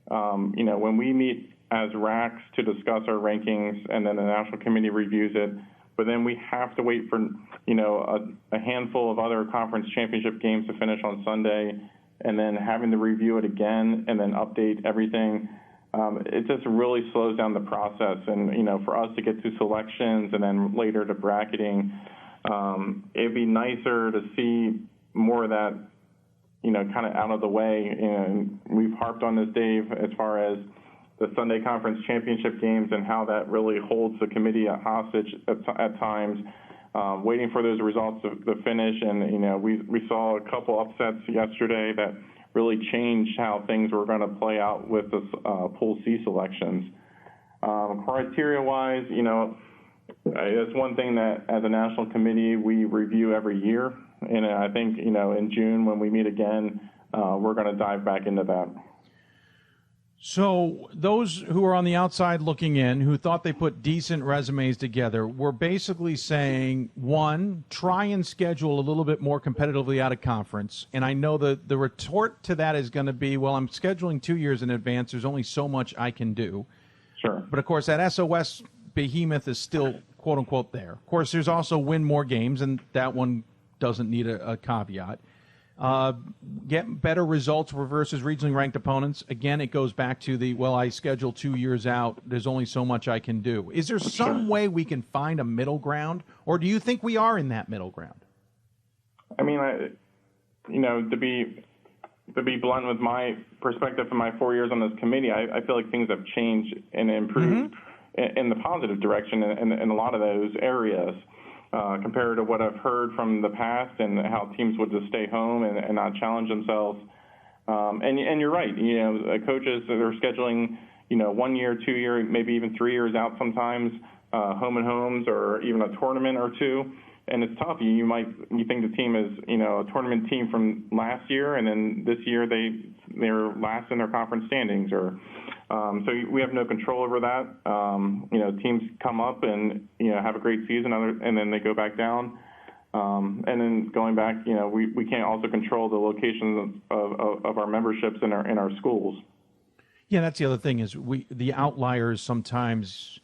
When we meet as RACs to discuss our rankings, and then the National Committee reviews it, but then we have to wait for, a handful of other conference championship games to finish on Sunday, and then having to review it again and then update everything. It just really slows down the process. And, for us to get to selections and then later to bracketing, it'd be nicer to see more of that, kind of out of the way. And we've harped on this, Dave, as far as the Sunday Conference Championship games and how that really holds the committee at hostage at times, waiting for those results to finish. And, we saw a couple upsets yesterday that really changed how things were going to play out with the Pool C selections. Criteria-wise, it's one thing that as a national committee we review every year. And I think, in June when we meet again, we're going to dive back into that. So those who are on the outside looking in, who thought they put decent resumes together, were basically saying, one, try and schedule a little bit more competitively out of conference. And I know the retort to that is going to be, well, I'm scheduling 2 years in advance. There's only so much I can do. Sure. But, of course, that SOS behemoth is still, quote, unquote, there. Of course, there's also win more games, and that one doesn't need a caveat. Get better results versus regionally ranked opponents. Again, it goes back to I schedule 2 years out. There's only so much I can do. Is there some way we can find a middle ground, or do you think we are in that middle ground? I mean, to be blunt with my perspective from my 4 years on this committee, I feel like things have changed and improved in the positive direction in a lot of those areas. Compared to what I've heard from the past and how teams would just stay home and not challenge themselves. And you're right, coaches that are scheduling, 1 year, 2 year, maybe even 3 years out sometimes, home and homes or even a tournament or two. And it's tough. You think the team is, a tournament team from last year, and then this year they're last in their conference standings, or so we have no control over that. Teams come up and have a great season, and then they go back down, and then going back. We can't also control the locations of our memberships in our schools. Yeah, that's the other thing is the outliers sometimes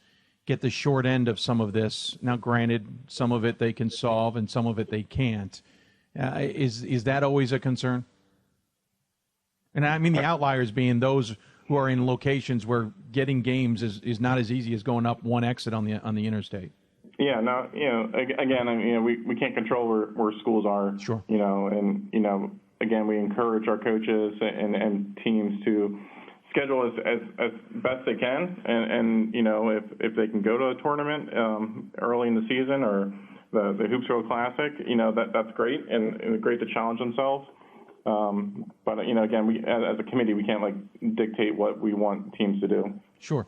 get the short end of some of this. Now, granted, some of it they can solve and some of it they can't. Is that always a concern? And I mean the outliers being those who are in locations where getting games is not as easy as going up one exit on the interstate. Yeah, no, again, we can't control where schools are. Sure. And again, we encourage our coaches and teams to schedule as best they can, and if they can go to a tournament early in the season or the Hoopsville Classic, that's great and great to challenge themselves. But again, we as a committee, we can't dictate what we want teams to do. Sure.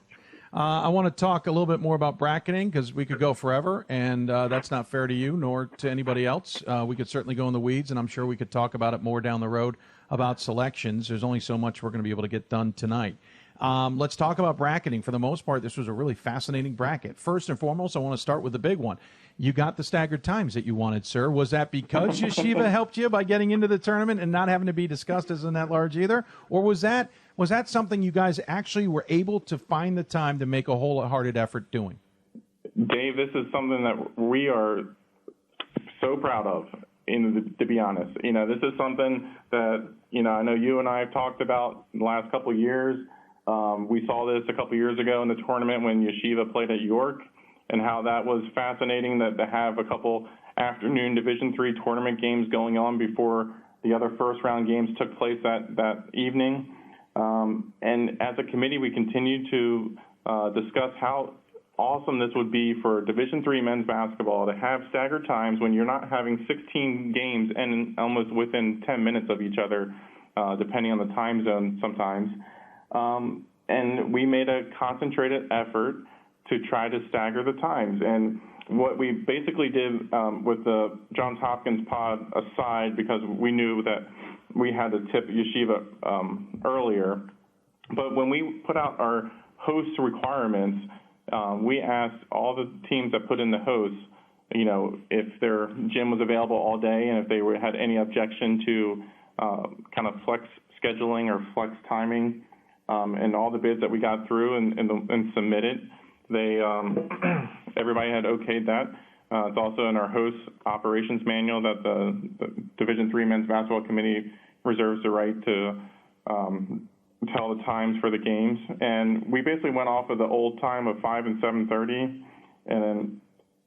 I want to talk a little bit more about bracketing because we could go forever, and that's not fair to you nor to anybody else. We could certainly go in the weeds, and I'm sure we could talk about it more down the road about selections. There's only so much we're going to be able to get done tonight. Let's talk about bracketing. For the most part, this was a really fascinating bracket. First and foremost, I want to start with the big one. You got the staggered times that you wanted, sir. Was that because Yeshiva helped you by getting into the tournament and not having to be discussed as in that large either? Or was that something you guys actually were able to find the time to make a wholehearted effort doing? Dave, this is something that we are so proud of, to be honest. This is something that, I know you and I have talked about the last couple of years. We saw this a couple of years ago in the tournament when Yeshiva played at York, and how that was fascinating to have a couple afternoon Division III tournament games going on before the other first-round games took place that evening. And as a committee, we continue to discuss how awesome this would be for Division III men's basketball to have staggered times when you're not having 16 games and almost within 10 minutes of each other, depending on the time zone sometimes. And we made a concentrated effort to try to stagger the times. And what we basically did with the Johns Hopkins pod aside, because we knew that we had to tip Yeshiva earlier, but when we put out our host requirements, we asked all the teams that put in the hosts, if their gym was available all day and if they had any objection to kind of flex scheduling or flex timing, and all the bids that we got through and submitted. Everybody had okayed that. It's also in our host operations manual that the Division III Men's Basketball Committee reserves the right to tell the times for the games. And we basically went off of the old time of 5 and 7:30, and then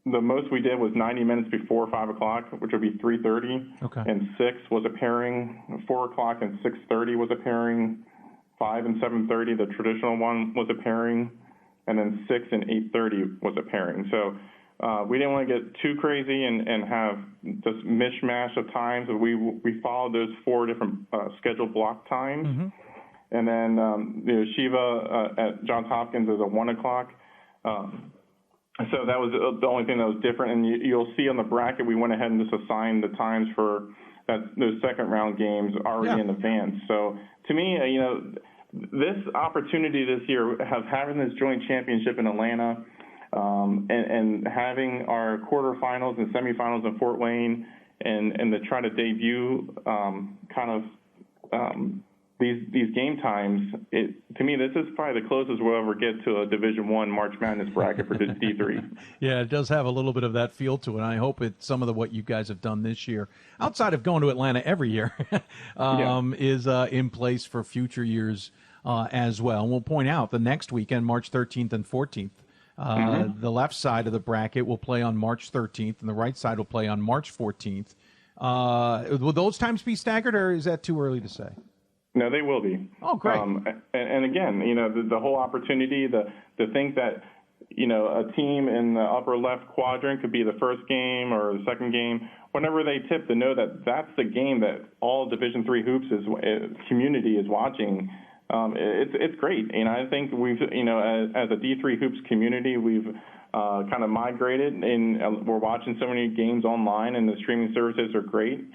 the most we did was 90 minutes before 5 o'clock, which would be 3:30. Okay. And 6 was a pairing, 4 o'clock and 6:30 was a pairing, 5 and 7:30, the traditional one, was a pairing, and then 6 and 8:30 was a pairing. So we didn't want to get too crazy and have this mishmash of times. We followed those 4 different scheduled block times. Mm-hmm. And then Shiva at Johns Hopkins is at 1 o'clock. So that was the only thing that was different. And you'll see on the bracket, we went ahead and just assigned the times for those second round games already in advance. So to me, this opportunity this year of having this joint championship in Atlanta, and having our quarterfinals and semifinals in Fort Wayne, and to try to debut these game times, to me, this is probably the closest we'll ever get to a Division I March Madness bracket for D3. Yeah, it does have a little bit of that feel to it. And I hope it's some of what you guys have done this year, outside of going to Atlanta every year, is in place for future years as well. And we'll point out the next weekend, March 13th and 14th, the left side of the bracket will play on March 13th, and the right side will play on March 14th. Will those times be staggered, or is that too early to say? No, they will be. Oh, great. And again, the whole opportunity, to think that, a team in the upper left quadrant could be the first game or the second game, whenever they tip, to know that that's the game that all Division III hoops community is watching. It's great. And I think we've, as a D3 hoops community, we've kind of migrated, and we're watching so many games online, and the streaming services are great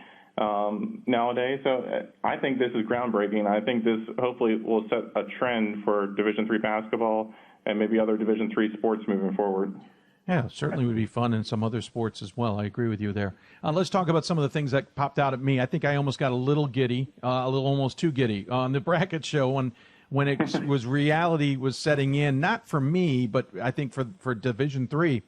nowadays. So I think this is groundbreaking. I think this hopefully will set a trend for Division III basketball and maybe other Division III sports moving forward. Yeah, certainly would be fun in some other sports as well. I agree with you there. Let's talk about some of the things that popped out at me. I think I almost got a little giddy, almost too giddy on the bracket show when it was reality was setting in, not for me, but I think for Division III.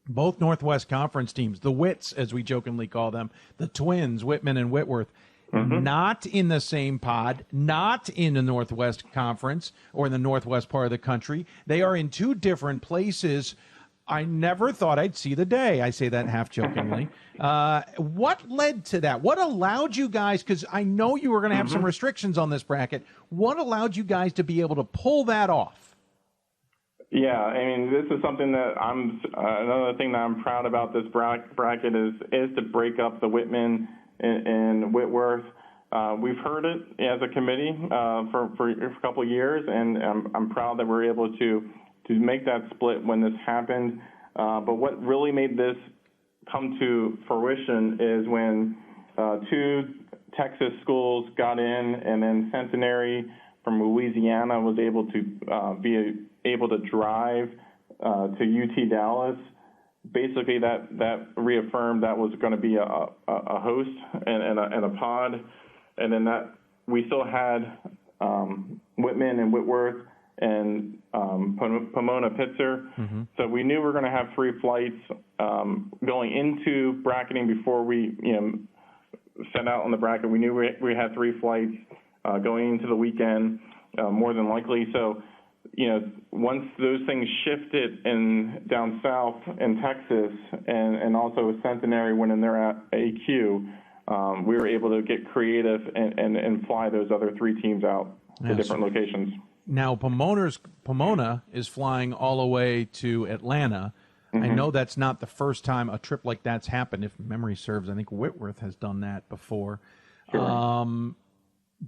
Both Northwest Conference teams, the Wits, as we jokingly call them, the twins, Whitman and Whitworth, not in the same pod, not in the Northwest Conference or in the Northwest part of the country. They are in two different places. I never thought I'd see the day. I say that half jokingly. What led to that? What allowed you guys, because I know you were going to have some restrictions on this bracket, what allowed you guys to be able to pull that off? Yeah, I mean, this is something that another thing that I'm proud about this bracket is to break up the Whitman and Whitworth. We've heard it as a committee for a couple of years, and I'm proud that we're able to make that split when this happened. But what really made this come to fruition is when two Texas schools got in, and then Centenary from Louisiana was able to able to drive to UT Dallas. Basically, that reaffirmed that was going to be a host and a pod, and then that we still had Whitman and Whitworth and Pomona Pitzer. So we knew we were going to have 3 flights going into bracketing before we set out on the bracket. We knew we had 3 flights going into the weekend, more than likely. So, once those things shifted down south in Texas and also Centenary went in there at AQ, we were able to get creative and fly those other 3 teams out to different locations. Now, Pomona is flying all the way to Atlanta. I know that's not the first time a trip like that's happened. If memory serves, I think Whitworth has done that before. Sure.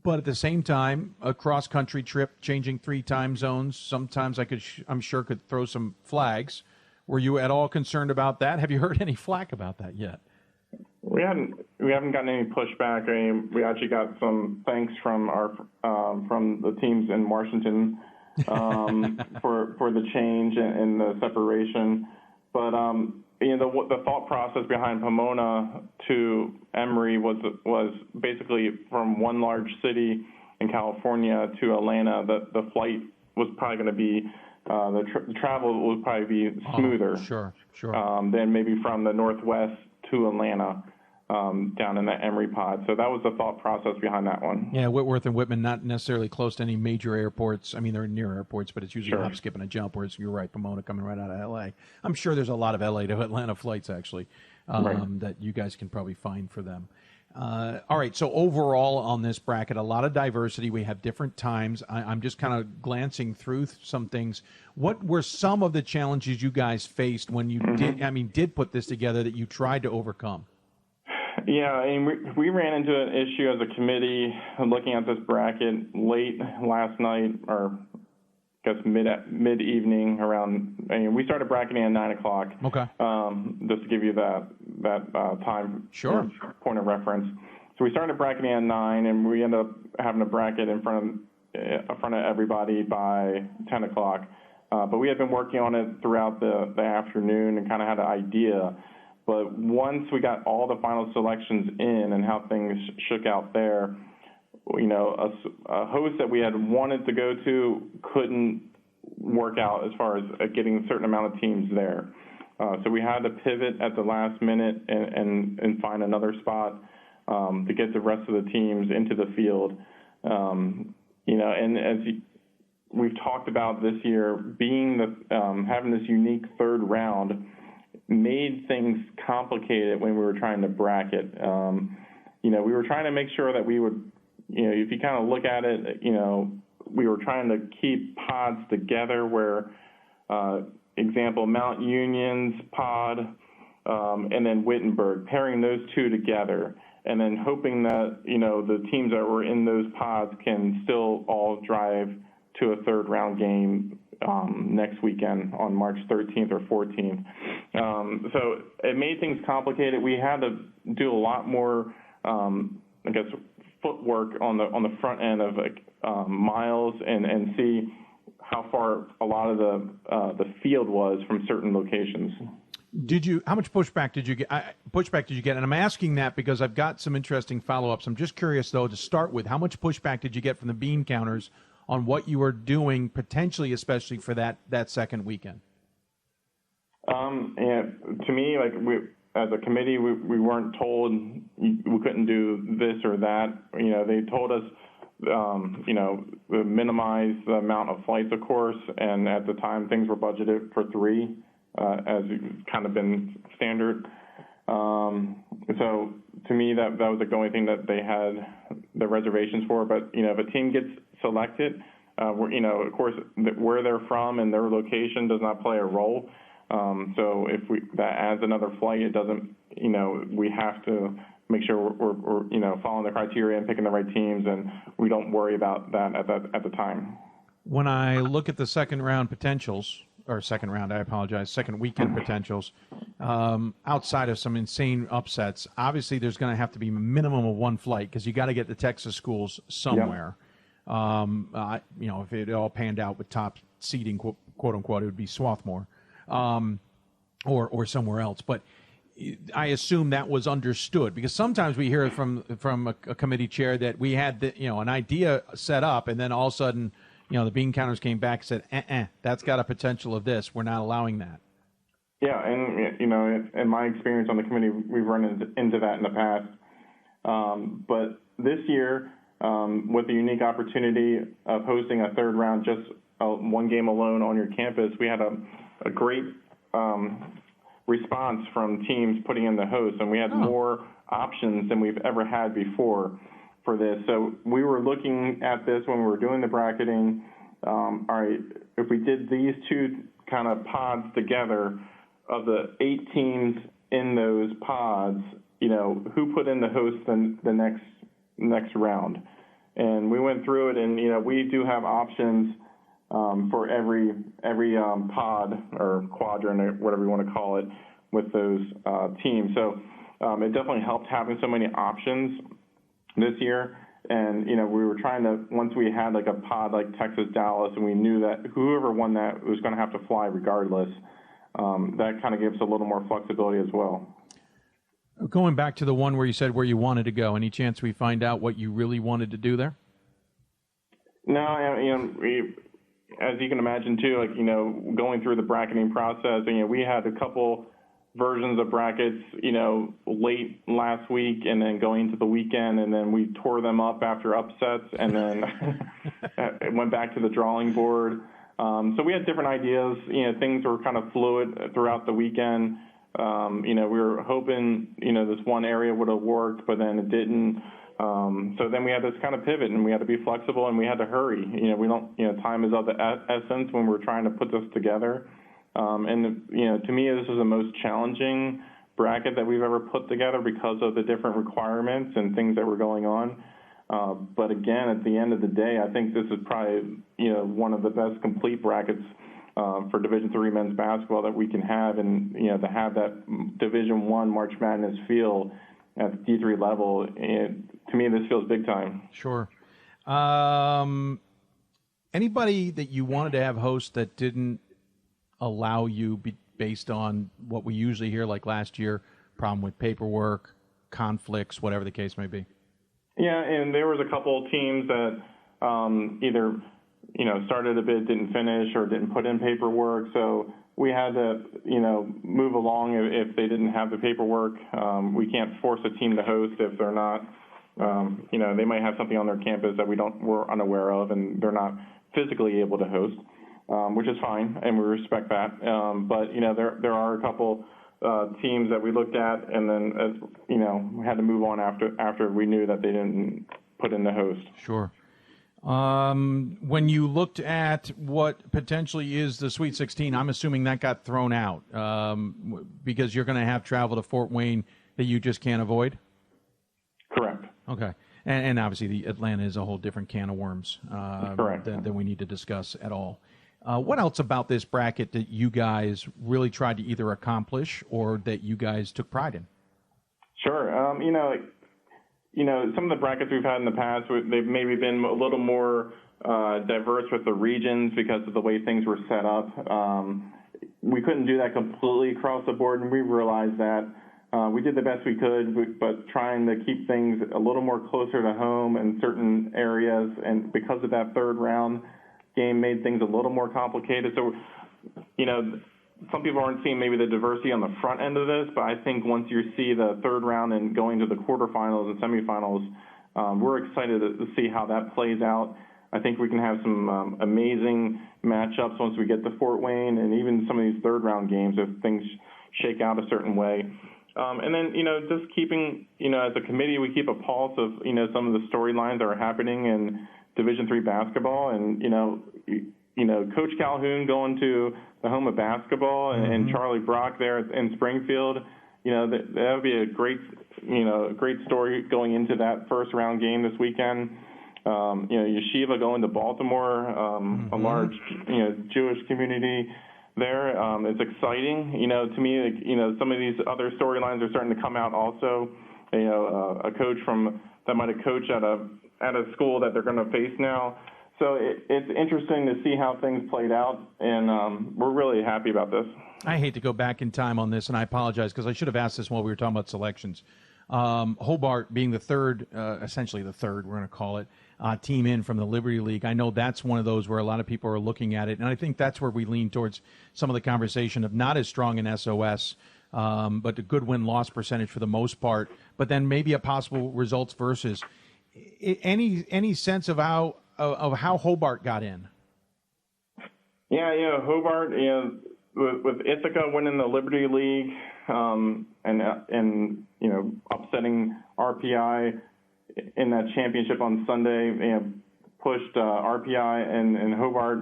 But at the same time, a cross-country trip, changing 3 time zones, sometimes I'm sure could throw some flags. Were you at all concerned about that? Have you heard any flack about that yet? We haven't gotten any pushback. I mean, we actually got some thanks from from the teams in Washington for the change and the separation. But the thought process behind Pomona to Emory was basically from one large city in California to Atlanta. The flight was probably going to be the travel would probably be smoother. Sure. Than maybe from the Northwest to Atlanta. Down in that Emory pod. So that was the thought process behind that one. Yeah, Whitworth and Whitman not necessarily close to any major airports. I mean, they're near airports, but it's usually a hop, skip, and a jump, whereas you're right, Pomona coming right out of L.A. I'm sure there's a lot of L.A. to Atlanta flights, actually, that you guys can probably find for them. All right, so overall on this bracket, a lot of diversity. We have different times. I'm just kind of glancing through some things. What were some of the challenges you guys faced when you did put this together that you tried to overcome? Yeah, I mean, we ran into an issue as a committee looking at this bracket late last night, or I guess mid-evening around. I mean, we started bracketing at 9 o'clock. Okay. Just to give you that time point of reference. So we started bracketing at 9, and we ended up having a bracket in front of everybody by 10 o'clock. But we had been working on it throughout the afternoon and kind of had an idea. But once we got all the final selections in and how things shook out there, a host that we had wanted to go to couldn't work out as far as getting a certain amount of teams there. So we had to pivot at the last minute and find another spot to get the rest of the teams into the field. And as we've talked about this year, being having this unique third round made things complicated when we were trying to bracket. We were trying to make sure that we would, if you kind of look at it, we were trying to keep pods together where, example, Mount Union's pod and then Wittenberg, pairing those two together and then hoping that, the teams that were in those pods can still all drive to a third round game next weekend on March 13th or 14th. So it made things complicated. We had to do a lot more, footwork on the front end of miles and see how far a lot of the field was from certain locations. How much pushback did you get? And I'm asking that because I've got some interesting follow-ups. I'm just curious, though, to start with, how much pushback did you get from the bean counters on what you are doing potentially, especially for that second weekend? And to me, like as a committee, we weren't told we couldn't do this or that. They told us, minimize the amount of flights, of course, and at the time things were budgeted for 3, as kind of been standard. So to me, that was the only thing that they had the reservations for. But if a team gets selected, of course, where they're from and their location does not play a role. So if that adds another flight, it doesn't. We have to make sure we're following the criteria and picking the right teams, and we don't worry about that at the time. When I look at the second weekend potentials, outside of some insane upsets, obviously there's going to have to be a minimum of 1 flight because you got to get the Texas schools somewhere. Yep. If it all panned out with top seeding, quote unquote, it would be Swarthmore, or somewhere else. But I assume that was understood, because sometimes we hear from a committee chair that we had an idea set up, and then all of a sudden, the bean counters came back and said, that's got a potential of this. We're not allowing that. Yeah, and in my experience on the committee, we've run into that in the past. But this year, with the unique opportunity of hosting a third round, just 1 game alone on your campus, we had a great response from teams putting in the host, and we had more options than we've ever had before for this. So we were looking at this when we were doing the bracketing. All right, if we did these 2 kind of pods together, of the 8 teams in those pods, who put in the host the next round? And we went through it, and we do have options for every pod or quadrant or whatever you want to call it with those teams. So it definitely helped having so many options this year. And, we were trying to, once we had like a pod like Texas, Dallas, and we knew that whoever won that was going to have to fly regardless, that kind of gives a little more flexibility as well. Going back to the one where you said where you wanted to go, any chance we find out what you really wanted to do there? No, as you can imagine too, going through the bracketing process, we had a couple versions of brackets, late last week and then going into the weekend, and then we tore them up after upsets, and then it went back to the drawing board. So we had different ideas. Things were kind of fluid throughout the weekend. We were hoping, this one area would have worked, but then it didn't. So then we had this kind of pivot, and we had to be flexible, and we had to hurry. Time is of the essence when we're trying to put this together. To me, this is the most challenging bracket that we've ever put together because of the different requirements and things that were going on. But again, at the end of the day, I think this is probably, one of the best complete brackets for Division III men's basketball that we can have, and to have that Division I March Madness feel at the D3 level, to me, this feels big time. Sure. Anybody that you wanted to have host that didn't allow you based on what we usually hear, like last year, problem with paperwork, conflicts, whatever the case may be? Yeah, and there was a couple of teams that either started a bid, didn't finish, or didn't put in paperwork. So we had to move along if they didn't have the paperwork. We can't force a team to host if they're not. They might have something on their campus that we're unaware of, and they're not physically able to host, which is fine, and we respect that. But there are a couple teams that we looked at, and then we had to move on after we knew that they didn't put in the host. Sure. When you looked at what potentially is the Sweet 16, I'm assuming that got thrown out because you're going to have travel to Fort Wayne that you just can't avoid? Correct. Okay. And obviously the Atlanta is a whole different can of worms than we need to discuss at all. What else about this bracket that you guys really tried to either accomplish or that you guys took pride in? Sure. Some of the brackets we've had in the past, they've maybe been a little more diverse with the regions because of the way things were set up. We couldn't do that completely across the board, and we realized that. we did the best we could, but trying to keep things a little more closer to home in certain areas. And because of that third round game made things a little more complicated. So, some people aren't seeing maybe the diversity on the front end of this, but I think once you see the third round and going to the quarterfinals and semifinals, we're excited to see how that plays out. I think we can have some amazing matchups once we get to Fort Wayne, and even some of these third round games if things shake out a certain way. And then, just keeping, as a committee, we keep a pulse of, some of the storylines that are happening in Division III basketball. And, Coach Calhoun going to the home of basketball and Charlie Brock there in Springfield, that would be a great story going into that first round game this weekend. Yeshiva going to Baltimore, a large, Jewish community there. It's exciting. To me, some of these other storylines are starting to come out also. A coach that might have coached at a school that they're going to face now. So it's interesting to see how things played out, and we're really happy about this. I hate to go back in time on this, and I apologize because I should have asked this while we were talking about selections. Hobart being the third, essentially the third, we're going to call it, team in from the Liberty League. I know that's one of those where a lot of people are looking at it, and I think that's where we lean towards some of the conversation of not as strong in SOS, but a good win-loss percentage for the most part, but then maybe a possible results versus. Any sense of how Hobart got in? Yeah, Hobart, with Ithaca winning the Liberty League, and upsetting RPI in that championship on Sunday, pushed RPI and Hobart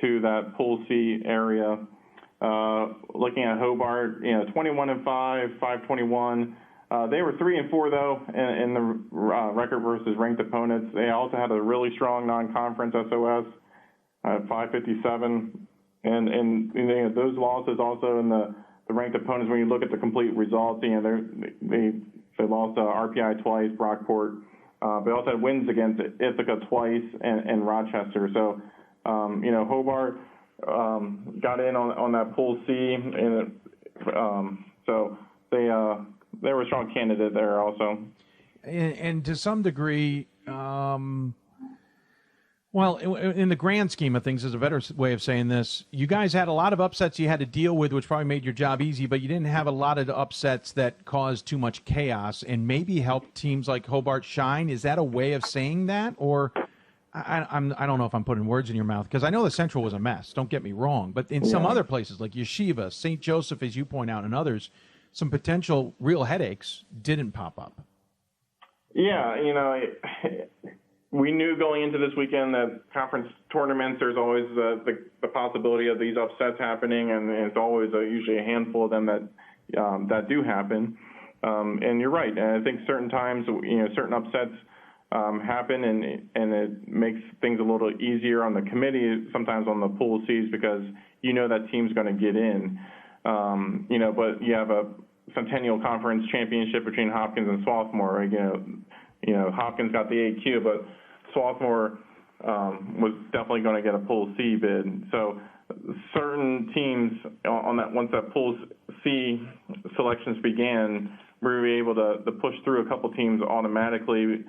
to that Pool C area. Looking at Hobart, 21-5, 521. They were 3-4 though in the record versus ranked opponents. They also had a really strong non-conference SOS at 557, and those losses also in the ranked opponents. When you look at the complete results, they lost RPI twice, Brockport. They also had wins against Ithaca twice and Rochester. So Hobart got in on that Pool C, and so they were a strong candidate there also. And to some degree, well, in the grand scheme of things, is a better way of saying this, you guys had a lot of upsets you had to deal with, which probably made your job easy, but you didn't have a lot of upsets that caused too much chaos and maybe helped teams like Hobart shine. Is that a way of saying that? Or I don't know if I'm putting words in your mouth, because I know the Central was a mess, don't get me wrong, but in some other places like Yeshiva, St. Joseph, as you point out, and others, some potential real headaches didn't pop up. Yeah, we knew going into this weekend that conference tournaments, there's always the possibility of these upsets happening, and it's always usually a handful of them that do happen. And you're right. And I think certain times, certain upsets happen, and it makes things a little easier on the committee, sometimes on the Pool Cs, because that team's going to get in. But you have a Centennial Conference championship between Hopkins and Swarthmore. Hopkins got the AQ, but Swarthmore was definitely going to get a Pool C bid. So certain teams on that, once that Pool C selections began, we were able to push through a couple teams automatically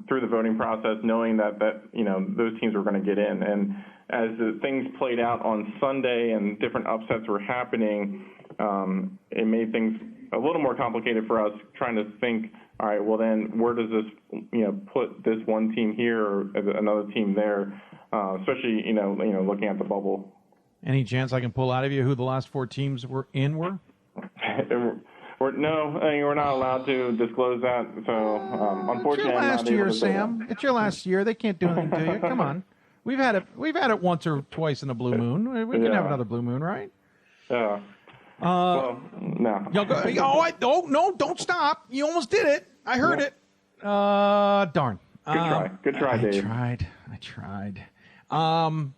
through the voting process, knowing that those teams were going to get in. And as things played out on Sunday and different upsets were happening, it made things a little more complicated for us, trying to think, all right, well then, where does this, put this one team here or another team there, especially, looking at the bubble. Any chance I can pull out of you who the last four teams were? No, we're not allowed to disclose that. So, unfortunately, it's your last year, Sam. Sam. It's your last year. They can't do anything to you. Come on. We've had it once or twice in a blue moon. We can have another blue moon, right? Yeah. No. No, don't stop. You almost did it. I heard it. Darn. Good try, Dave. I tried. All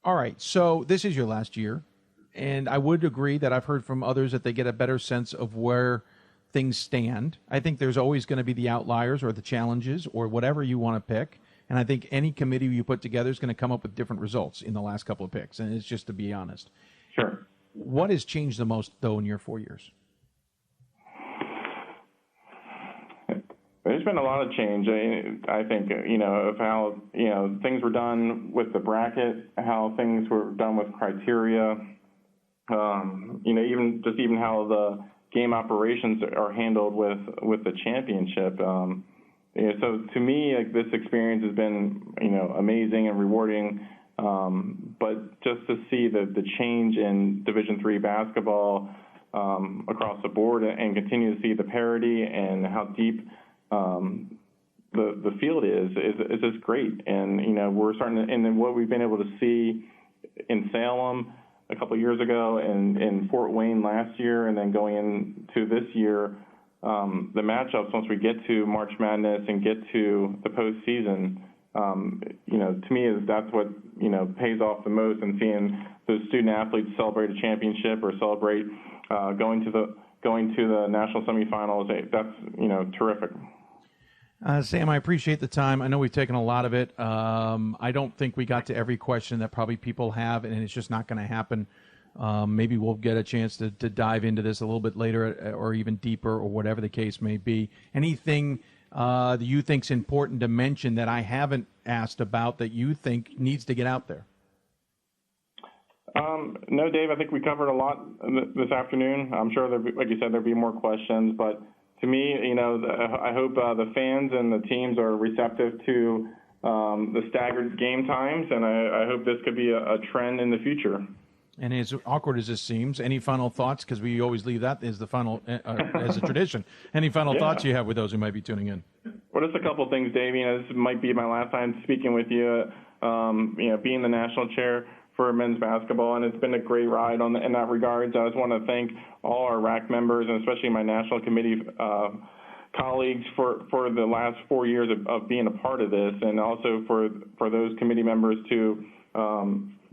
right, so this is your last year, and I would agree that I've heard from others that they get a better sense of where things stand. I think there's always going to be the outliers or the challenges or whatever you want to pick, and I think any committee you put together is going to come up with different results in the last couple of picks, and it's just to be honest. Sure. What has changed the most, though, in your 4 years? There's been a lot of change, I think, of how, things were done with the bracket, how things were done with criteria, even how the game operations are handled with the championship. So to me, this experience has been, amazing and rewarding. But just to see the change in Division III basketball across the board and continue to see the parity and how deep the field is just great. And, we're starting to, and then what we've been able to see in Salem a couple of years ago and in Fort Wayne last year, and then going into this year, the matchups once we get to March Madness and get to the postseason, to me that's what, pays off the most, and seeing those student athletes celebrate a championship or celebrate going to the national semifinals, that's, terrific. Sam, I appreciate the time. I know we've taken a lot of it. I don't think we got to every question that probably people have, and it's just not going to happen. Maybe we'll get a chance to dive into this a little bit later or even deeper or whatever the case may be. Anything that you think's important to mention that I haven't asked about that you think needs to get out there? No, Dave, I think we covered a lot this afternoon. I'm sure, like you said, there'll be more questions, but to me, I hope the fans and the teams are receptive to the staggered game times, and I hope this could be a trend in the future. And as awkward as this seems, any final thoughts? Because we always leave that as the final, as a tradition. Any final thoughts you have with those who might be tuning in? Well, just a couple of things, Dave. This might be my last time speaking with you. Being the national chair for men's basketball, and it's been a great ride in that regard. So I just want to thank all our RAC members, and especially my national committee colleagues for the last 4 years of being a part of this, and also for those committee members to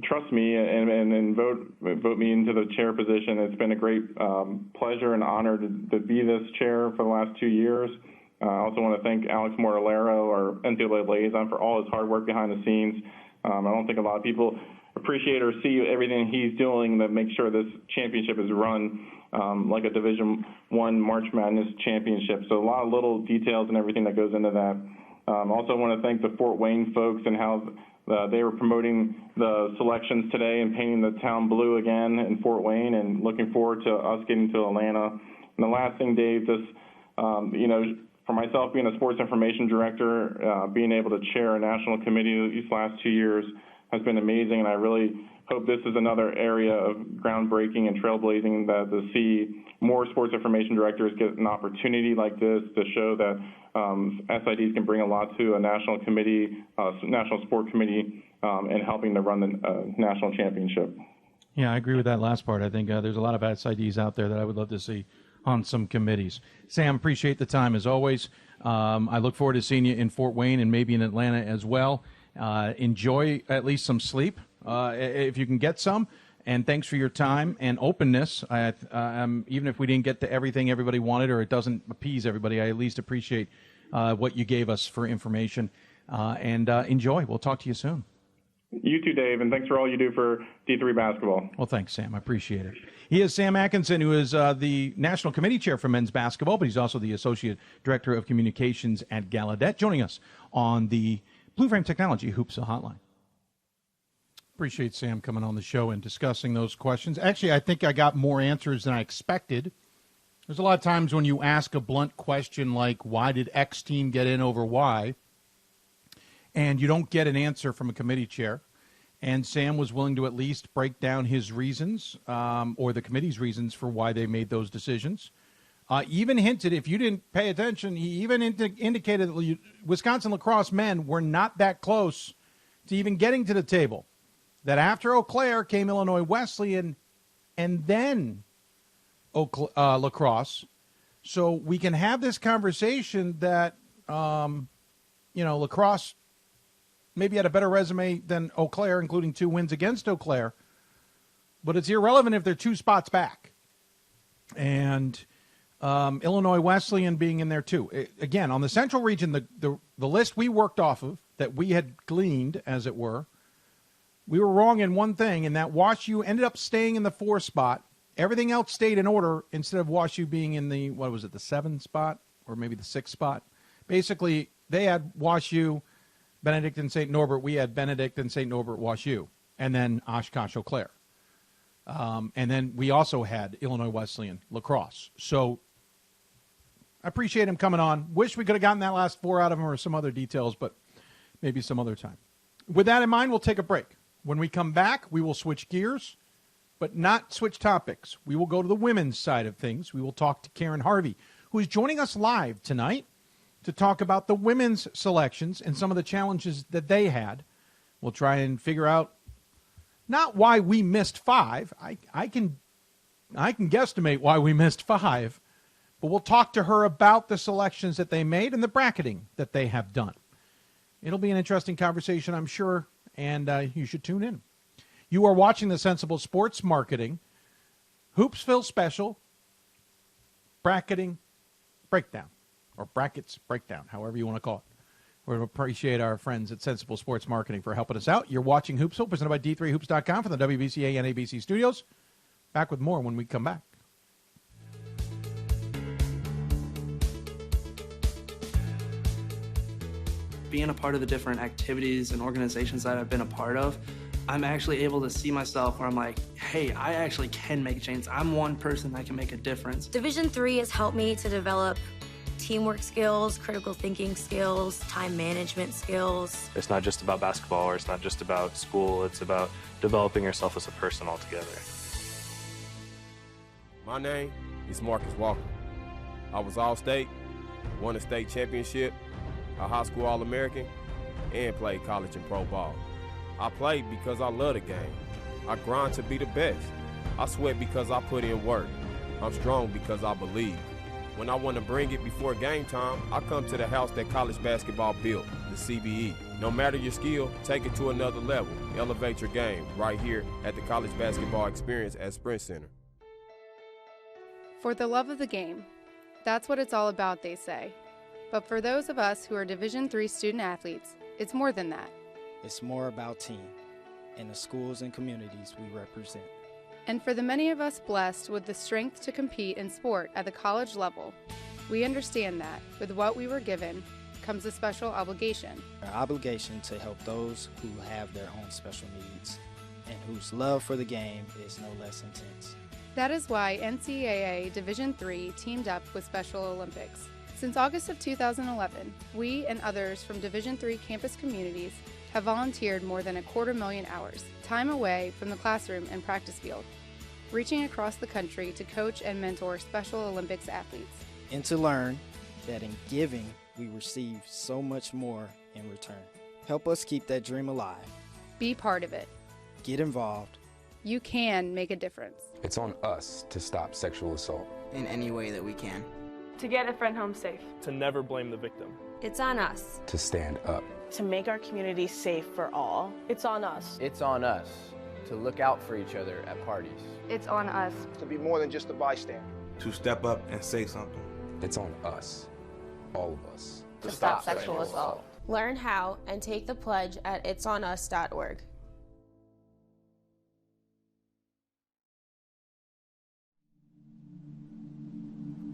trust me and vote me into the chair position. It's been a great pleasure and honor to be this chair for the last 2 years. I also want to thank Alex Mortolero, our NCAA liaison, for all his hard work behind the scenes. I don't think a lot of people appreciate or see everything he's doing to make sure this championship is run like a Division I March Madness championship. So a lot of little details and everything that goes into that. Also want to thank the Fort Wayne folks and how they were promoting the selections today and painting the town blue again in Fort Wayne, and looking forward to us getting to Atlanta. And the last thing, Dave, just, for myself being a sports information director, being able to chair a national committee these last 2 years has been amazing, and I really hope this is another area of groundbreaking and trailblazing to see more sports information directors get an opportunity like this to show that SIDs can bring a lot to a national committee, national sport committee, and helping to run the national championship. Yeah, I agree with that last part. I think there's a lot of SIDs out there that I would love to see on some committees. Sam, appreciate the time as always. I look forward to seeing you in Fort Wayne and maybe in Atlanta as well. Enjoy at least some sleep if you can get some, and thanks for your time and openness. Even if we didn't get to everything everybody wanted, or it doesn't appease everybody, I at least appreciate what you gave us for information, and enjoy. We'll talk to you soon. You too, Dave, and thanks for all you do for D3 basketball. Well, thanks, Sam. I appreciate it. He is Sam Atkinson, who is the National Committee Chair for men's basketball, but he's also the Associate Director of Communications at Gallaudet, joining us on the BlueFrame Technology Hoopsville Hotline. Appreciate Sam coming on the show and discussing those questions. Actually, I think I got more answers than I expected. There's a lot of times when you ask a blunt question like, why did X team get in over Y? And you don't get an answer from a committee chair. And Sam was willing to at least break down his reasons, or the committee's reasons for why they made those decisions. Even hinted, if you didn't pay attention, he even indicated that Wisconsin lacrosse men were not that close to even getting to the table. That after Eau Claire came Illinois Wesleyan and then lacrosse. So we can have this conversation that, lacrosse maybe had a better resume than Eau Claire, including 2 wins against Eau Claire. But it's irrelevant if they're 2 spots back. And Illinois Wesleyan being in there too. Again, on the Central region, the list we worked off of, that we had gleaned, as it were, we were wrong in one thing, in that WashU ended up staying in the 4 spot. Everything else stayed in order instead of WashU being in the, the 7 spot or maybe the 6 spot. Basically, they had Wash U, Benedict and St. Norbert. We had Benedict and St. Norbert, Wash U, and then Oshkosh Eau Claire. And then we also had Illinois Wesleyan lacrosse. So I appreciate him coming on. Wish we could have gotten that last 4 out of him or some other details, but maybe some other time. With that in mind, we'll take a break. When we come back, we will switch gears, but not switch topics. We will go to the women's side of things. We will talk to Karen Harvey, who is joining us live tonight to talk about the women's selections and some of the challenges that they had. We'll try and figure out not why we missed 5. I can guesstimate why we missed 5, but we'll talk to her about the selections that they made and the bracketing that they have done. It'll be an interesting conversation, I'm sure, and you should tune in. You are watching the Sensible Sports Marketing Hoopsville Special Bracketing Breakdown, or Brackets Breakdown, however you want to call it. We appreciate our friends at Sensible Sports Marketing for helping us out. You're watching Hoopsville, presented by D3Hoops.com from the WBCA NABC Studios. Back with more when we come back. Being a part of the different activities and organizations that I've been a part of, I'm actually able to see myself where I'm like, hey, I actually can make a change. I'm one person that can make a difference. Division III has helped me to develop teamwork skills, critical thinking skills, time management skills. It's not just about basketball, or it's not just about school. It's about developing yourself as a person altogether. My name is Marcus Walker. I was All-State, won a state championship, a high school All-American, and played college and pro ball. I played because I love the game. I grind to be the best. I sweat because I put in work. I'm strong because I believe. When I want to bring it before game time, I come to the house that college basketball built, the CBE. No matter your skill, take it to another level. Elevate your game right here at the College Basketball Experience at Sprint Center. For the love of the game. That's what it's all about, they say. But for those of us who are Division III student athletes, it's more than that. It's more about team and the schools and communities we represent. And for the many of us blessed with the strength to compete in sport at the college level, we understand that with what we were given comes a special obligation. Our obligation to help those who have their own special needs and whose love for the game is no less intense. That is why NCAA Division III teamed up with Special Olympics. Since August of 2011, we and others from Division III campus communities have volunteered more than 250,000 hours, time away from the classroom and practice field, reaching across the country to coach and mentor Special Olympics athletes. And to learn that in giving, we receive so much more in return. Help us keep that dream alive. Be part of it. Get involved. You can make a difference. It's on us to stop sexual assault in any way that we can. To get a friend home safe. To never blame the victim. It's on us. to stand up. To make our community safe for all. It's on us. It's on us to look out for each other at parties. It's on us. To be more than just a bystander. To step up and say something. It's on us, all of us. To stop sexual assault. Learn how and take the pledge at itsonus.org.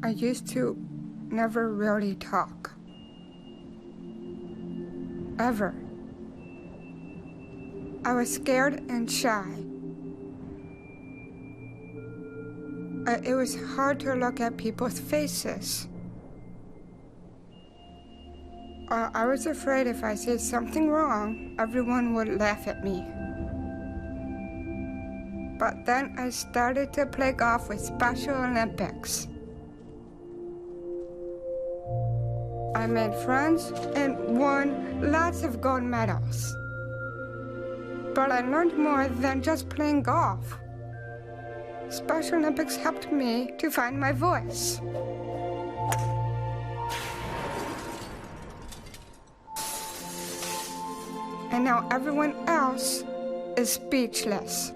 I used to never really talk. Ever. I was scared and shy. It was hard to look at people's faces. I was afraid if I said something wrong, everyone would laugh at me. But then I started to play golf with Special Olympics. I made friends and won lots of gold medals. But I learned more than just playing golf. Special Olympics helped me to find my voice. And now everyone else is speechless.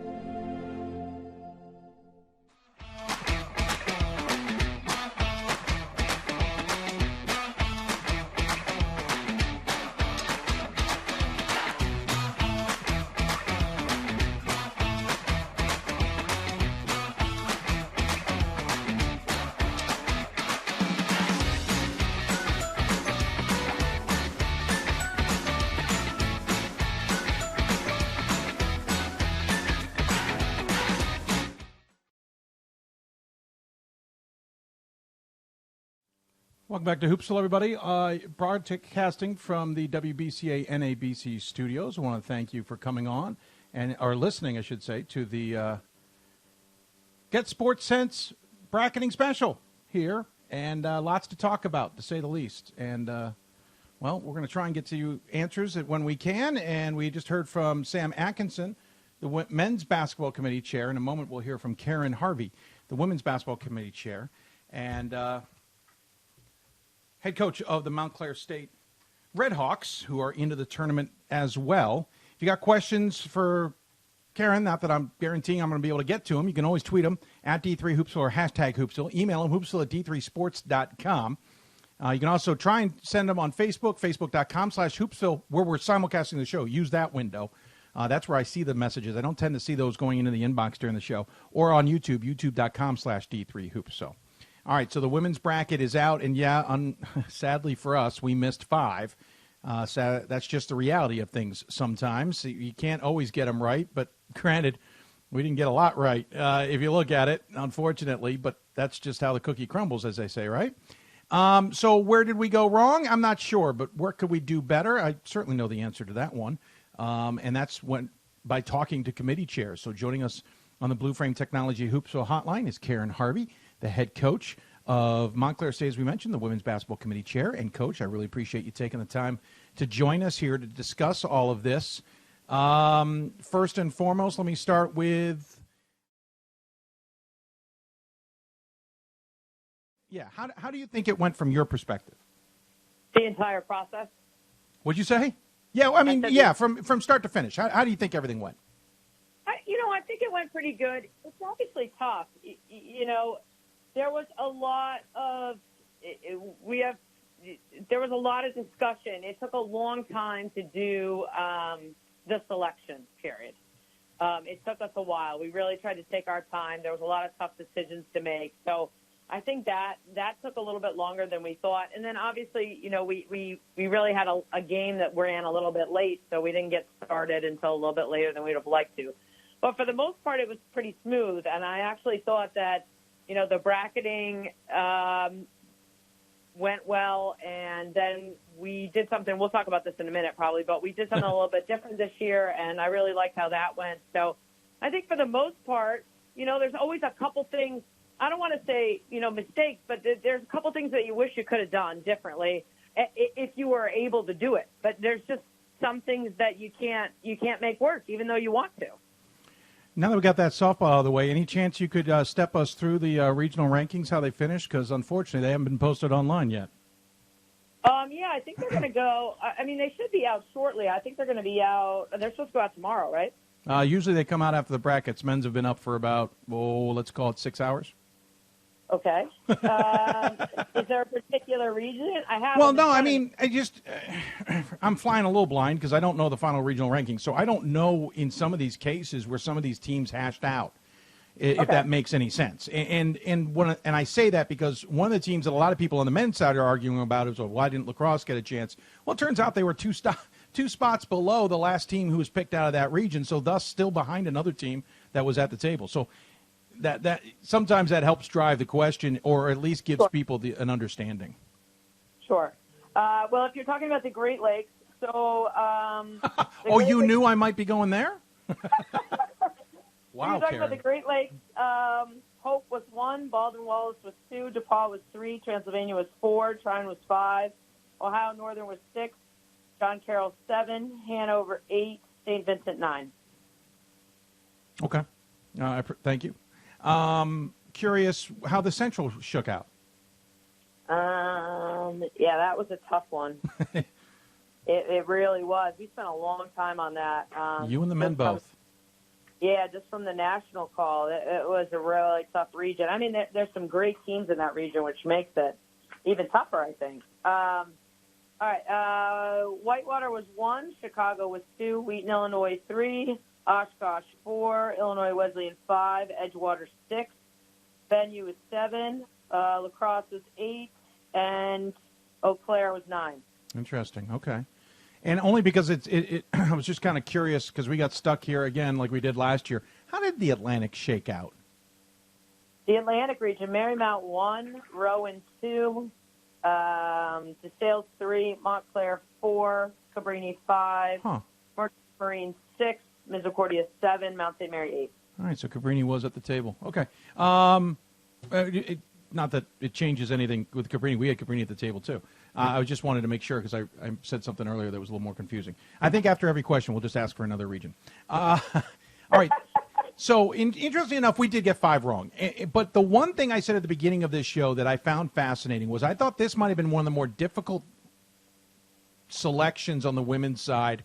Welcome back to Hoopsville, everybody. Broadcasting from the WBCA NABC Studios. I want to thank you for coming on, or listening, I should say, to the Get Sports Sense bracketing special here, and lots to talk about, to say the least. And, well, we're going to try and get to you answers when we can, and we just heard from Sam Atkinson, the men's basketball committee chair. In a moment, we'll hear from Karen Harvey, the women's basketball committee chair, and head coach of the Montclair State Redhawks, who are into the tournament as well. If you got questions for Karen, not that I'm guaranteeing I'm going to be able to get to them, you can always tweet them at D3Hoopsville or hashtag Hoopsville. Email them, hoopsville@d3sports.com. You can also try and send them on Facebook, facebook.com/Hoopsville, where we're simulcasting the show. Use that window. That's where I see the messages. I don't tend to see those going into the inbox during the show. Or on YouTube, youtube.com/D3Hoopsville. All right, so the women's bracket is out, and sadly for us, we missed 5. So that's just the reality of things sometimes. You can't always get them right, but granted, we didn't get a lot right if you look at it, unfortunately, but that's just how the cookie crumbles, as they say, right? So where did we go wrong? I'm not sure, but where could we do better? I certainly know the answer to that one, and that's by talking to committee chairs. So joining us on the BlueFrame Technology Hoopsville Hotline is Karen Harvey, the head coach of Montclair State, as we mentioned, the women's basketball committee chair. And, Coach, I really appreciate you taking the time to join us here to discuss all of this. First and foremost, let me start with, how do you think it went from your perspective? The entire process? What'd you say? Yeah, I mean, from start to finish. How do you think everything went? I think it went pretty good. It's obviously tough. There was a lot of discussion. It took a long time to do the selection period. It took us a while. We really tried to take our time. There was a lot of tough decisions to make. So I think that took a little bit longer than we thought. And then obviously, we really had a game that ran a little bit late, so we didn't get started until a little bit later than we'd have liked to. But for the most part, it was pretty smooth. And I actually thought that, the bracketing went well, and then we did something. We'll talk about this in a minute probably, but we did something a little bit different this year, and I really liked how that went. So I think for the most part, there's always a couple things. I don't want to say, mistakes, but there's a couple things that you wish you could have done differently if you were able to do it. But there's just some things that you can't make work, even though you want to. Now that we got that softball out of the way, any chance you could step us through the regional rankings, how they finished? Because unfortunately, they haven't been posted online yet. I think they're going to go. They should be out shortly. I think they're going to be out. They're supposed to go out tomorrow, right? Usually they come out after the brackets. Men's have been up for about, let's call it 6 hours. Okay. Is there a particular region? I'm flying a little blind because I don't know the final regional rankings. So I don't know in some of these cases where some of these teams hashed out, if that makes any sense. And I say that because one of the teams that a lot of people on the men's side are arguing about is, why didn't lacrosse get a chance? Well, it turns out they were two spots below the last team who was picked out of that region, so thus still behind another team that was at the table. So that sometimes that helps drive the question, or at least gives people an understanding. Sure. Well, if you're talking about the Great Lakes, so you knew I might be going there? Wow, you're talking about the Great Lakes. Hope was 1, Baldwin Wallace was 2, DePaul was 3, Transylvania was 4, Tryon was 5, Ohio Northern was 6, John Carroll 7, Hanover 8, St. Vincent 9. Okay. Thank you. Curious how the Central shook out. That was a tough one. It really was. We spent a long time on that. You and the men both. Just from the national call, it was a really tough region. There's some great teams in that region, which makes it even tougher, I think. All right. Whitewater was 1, Chicago was 2, Wheaton, Illinois 3, Oshkosh 4, Illinois Wesleyan 5, Edgewater 6, Benue was 7, La Crosse was 8, and Eau Claire was 9. Interesting. Okay. And only because I was just kind of curious because we got stuck here again like we did last year. How did the Atlantic shake out? The Atlantic region, Marymount 1, Rowan 2, DeSales 3, Montclair 4, Cabrini 5, Marine 6, Misericordia 7, Mount St. Mary 8. All right, so Cabrini was at the table. Okay. Not that it changes anything with Cabrini. We had Cabrini at the table, too. I just wanted to make sure because I said something earlier that was a little more confusing. I think after every question, we'll just ask for another region. All right. So, interestingly enough, we did get 5 wrong. But the one thing I said at the beginning of this show that I found fascinating was I thought this might have been one of the more difficult selections on the women's side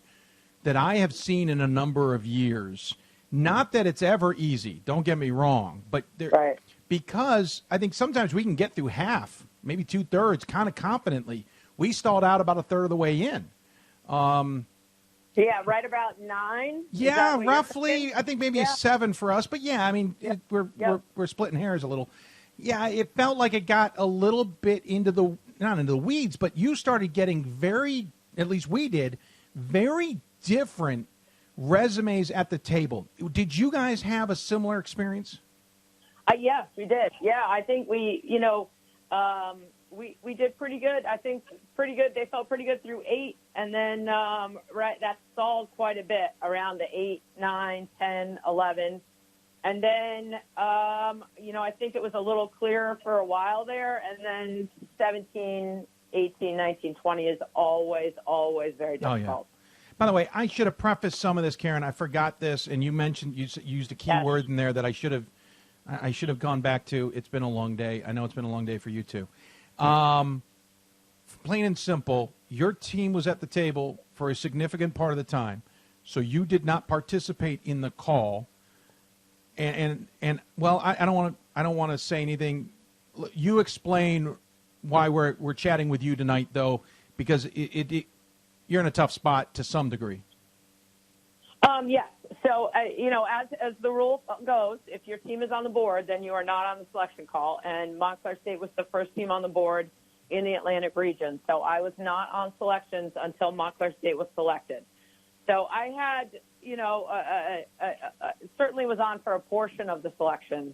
that I have seen in a number of years. Not that it's ever easy, don't get me wrong, but because I think sometimes we can get through half, maybe 2/3, kind of confidently. We stalled out about 1/3 of the way in. Yeah, right about 9. Yeah, roughly. I think maybe 7 for us, but yeah, I mean, we're splitting hairs a little. Yeah, it felt like it got a little bit not into the weeds, but you started getting at least we did, very different resumes at the table. Did you guys have a similar experience? Yes, we did. Yeah, I think we did pretty good. I think pretty good. They felt pretty good through 8, and then that stalled quite a bit around the 8, 9, 10, 11, and then I think it was a little clearer for a while there, and then 17, 18, 19, 20 is always very difficult. Oh, yeah. By the way, I should have prefaced some of this, Karen. I forgot this, and you mentioned you used a key word in there that I should have gone back to. It's been a long day. I know it's been a long day for you too. Plain and simple, your team was at the table for a significant part of the time, so you did not participate in the call. And well, I don't want to say anything. You explain why we're chatting with you tonight, though, because you're in a tough spot to some degree. Yes. So, as the rule goes, if your team is on the board, then you are not on the selection call. And Montclair State was the first team on the board in the Atlantic region. So I was not on selections until Montclair State was selected. So I had, certainly was on for a portion of the selections,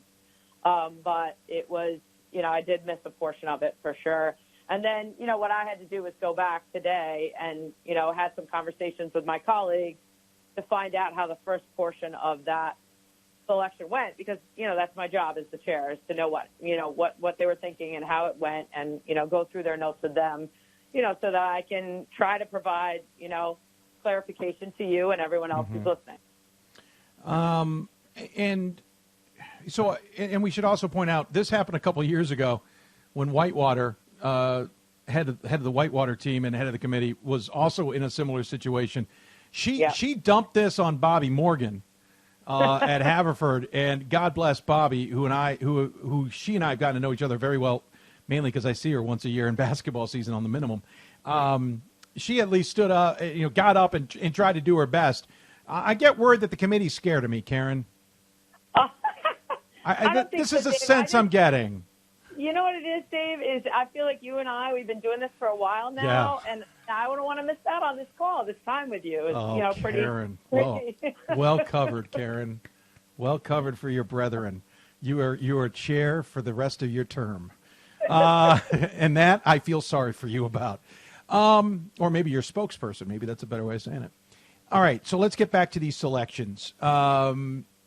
but it was, I did miss a portion of it for sure. And then, what I had to do was go back today and, had some conversations with my colleagues to find out how the first portion of that selection went, because, that's my job as the chair, is to know what they were thinking and how it went, and, go through their notes with them, so that I can try to provide, clarification to you and everyone else who's listening. And we should also point out, this happened a couple of years ago when Whitewater, head of the Whitewater team and head of the committee, was also in a similar situation. She dumped this on Bobby Morgan at Haverford, and God bless Bobby, who she and I have gotten to know each other very well, mainly because I see her once a year in basketball season on the minimum. She at least stood up, got up and tried to do her best. I get word that the committee's scared of me, Karen. This is the sense I'm getting. You know what it is, Dave, is I feel like you and I, we've been doing this for a while now, and I wouldn't want to miss out on this call, this time with you. It's, Karen. pretty. Well covered, Karen. Well covered for your brethren. You are chair for the rest of your term. And that I feel sorry for you about. Or maybe your spokesperson. Maybe that's a better way of saying it. All right, so let's get back to these selections.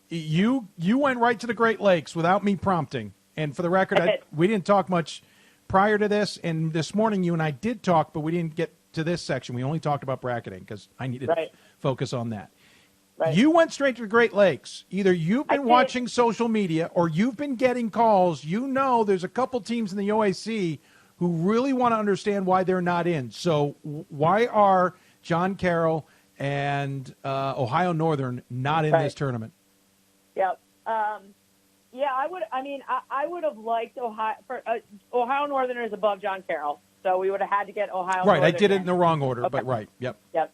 You went right to the Great Lakes without me prompting. And for the record, we didn't talk much prior to this. And this morning, you and I did talk, but we didn't get to this section. We only talked about bracketing because I needed to focus on that. Right. You went straight to the Great Lakes. Either you've been watching social media or you've been getting calls. There's a couple teams in the OAC who really want to understand why they're not in. So why are John Carroll and Ohio Northern not in this tournament? Yep. I would have liked Ohio. Ohio Northern is above John Carroll, so we would have had to get Ohio Northern. Right, I did it in the wrong order, but right, yep. Yep.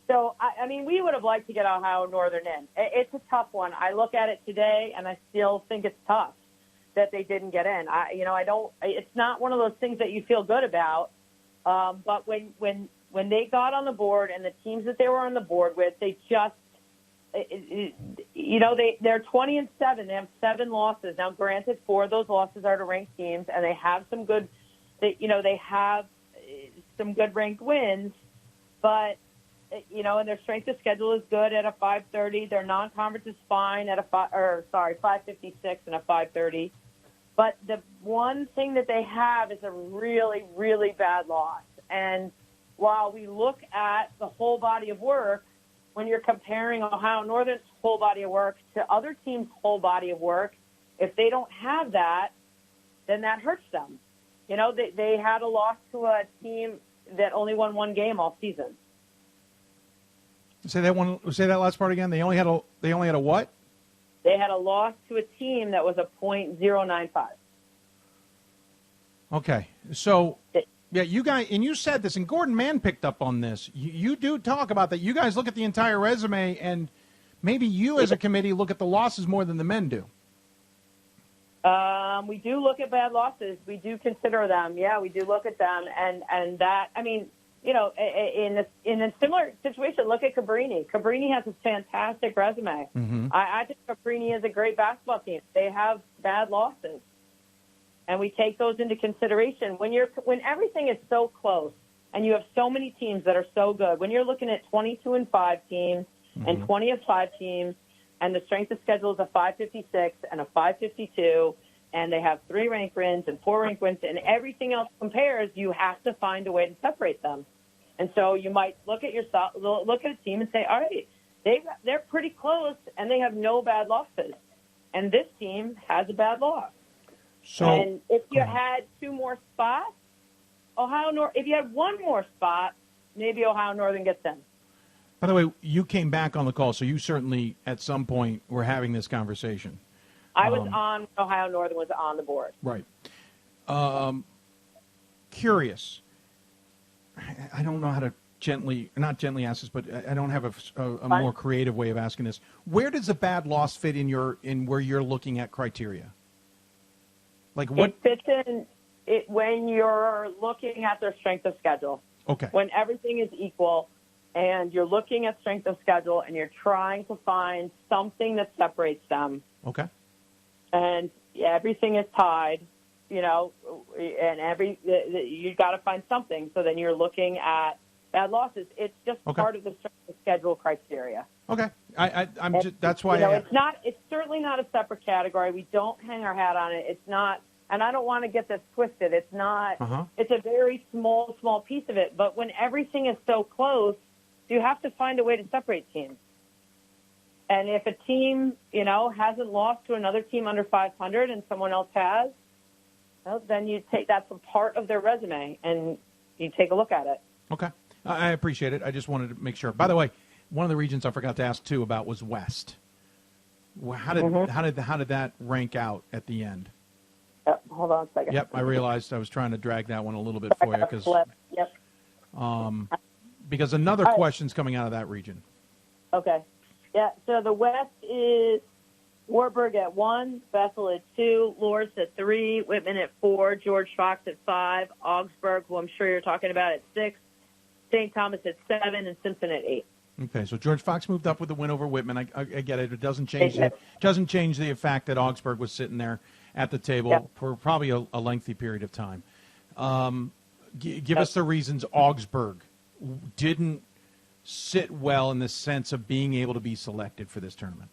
So, we would have liked to get Ohio Northern in. It's a tough one. I look at it today, and I still think it's tough that they didn't get in. It's not one of those things that you feel good about, but when they got on the board and the teams that they were on the board with, they just, they're 20-7. They have 7 losses. Now, granted, 4 of those losses are to ranked teams, and they have some good they have some good ranked wins, but and their strength of schedule is good at a 530. Their non-conference is fine at a 556 and a 530. But the one thing that they have is a really, really bad loss. And while we look at the whole body of work, when you're comparing Ohio Northern's whole body of work to other teams' whole body of work, if they don't have that, then that hurts them. They had a loss to a team that only won one game all season. Say that last part again. They only had a what? They had a loss to a team that was a .095. Okay, so yeah, you guys, and you said this, and Gordon Mann picked up on this. You do talk about that. You guys look at the entire resume, and maybe you as a committee look at the losses more than the men do. We do look at bad losses. We do consider them. Yeah, we do look at them, and that. I mean, in a similar situation, look at Cabrini. Cabrini has a fantastic resume. Mm-hmm. I think Cabrini is a great basketball team. They have bad losses, and we take those into consideration. When everything is so close, and you have so many teams that are so good, when you're looking at 22-5 teams and 20-5 teams, and the strength of schedule is a 556 and a 552, and they have 3 ranked wins and 4 ranked wins, and everything else compares, you have to find a way to separate them. And so you might look at a team and say, all right, they're pretty close, and they have no bad losses. And this team has a bad loss. And if you had 2 more spots, if you had 1 more spot, maybe Ohio Northern gets in. By the way, you came back on the call, so you certainly at some point were having this conversation. I was on Ohio Northern was on the board. Right. Curious. I don't know how to not gently ask this, but I don't have a more creative way of asking this. Where does a bad loss fit in where you're looking at criteria? Like what? It fits in when you're looking at their strength of schedule. Okay. When everything is equal and you're looking at strength of schedule and you're trying to find something that separates them. Okay. And everything is tied, and you got to find something. So then you're looking at bad losses. It's just part of the strength of schedule criteria. Okay. That's why it's certainly not a separate category. We don't hang our hat on it. It's not, and I don't want to get this twisted. It's not. It's a very small piece of it. But when everything is so close, you have to find a way to separate teams. And if a team, hasn't lost to another team under 500 and someone else has, then you take that's a part of their resume and you take a look at it. Okay. I appreciate it. I just wanted to make sure. By the way, one of the regions I forgot to ask too about was West. How did that rank out at the end? Hold on a second. Yep, I realized I was trying to drag that one a little bit for you because another question's coming out of that region. Okay. Yeah, so the West is Wartburg at 1, Bethel at 2, Loris at 3, Whitman at 4, George Fox at 5, Augsburg, who I'm sure you're talking about, at 6, St. Thomas at 7, and Simpson at 8. Okay, so George Fox moved up with the win over Whitman. I get it. It doesn't change the fact that Augsburg was sitting there at the table for probably a lengthy period of time. Give us the reasons Augsburg didn't sit well in the sense of being able to be selected for this tournament.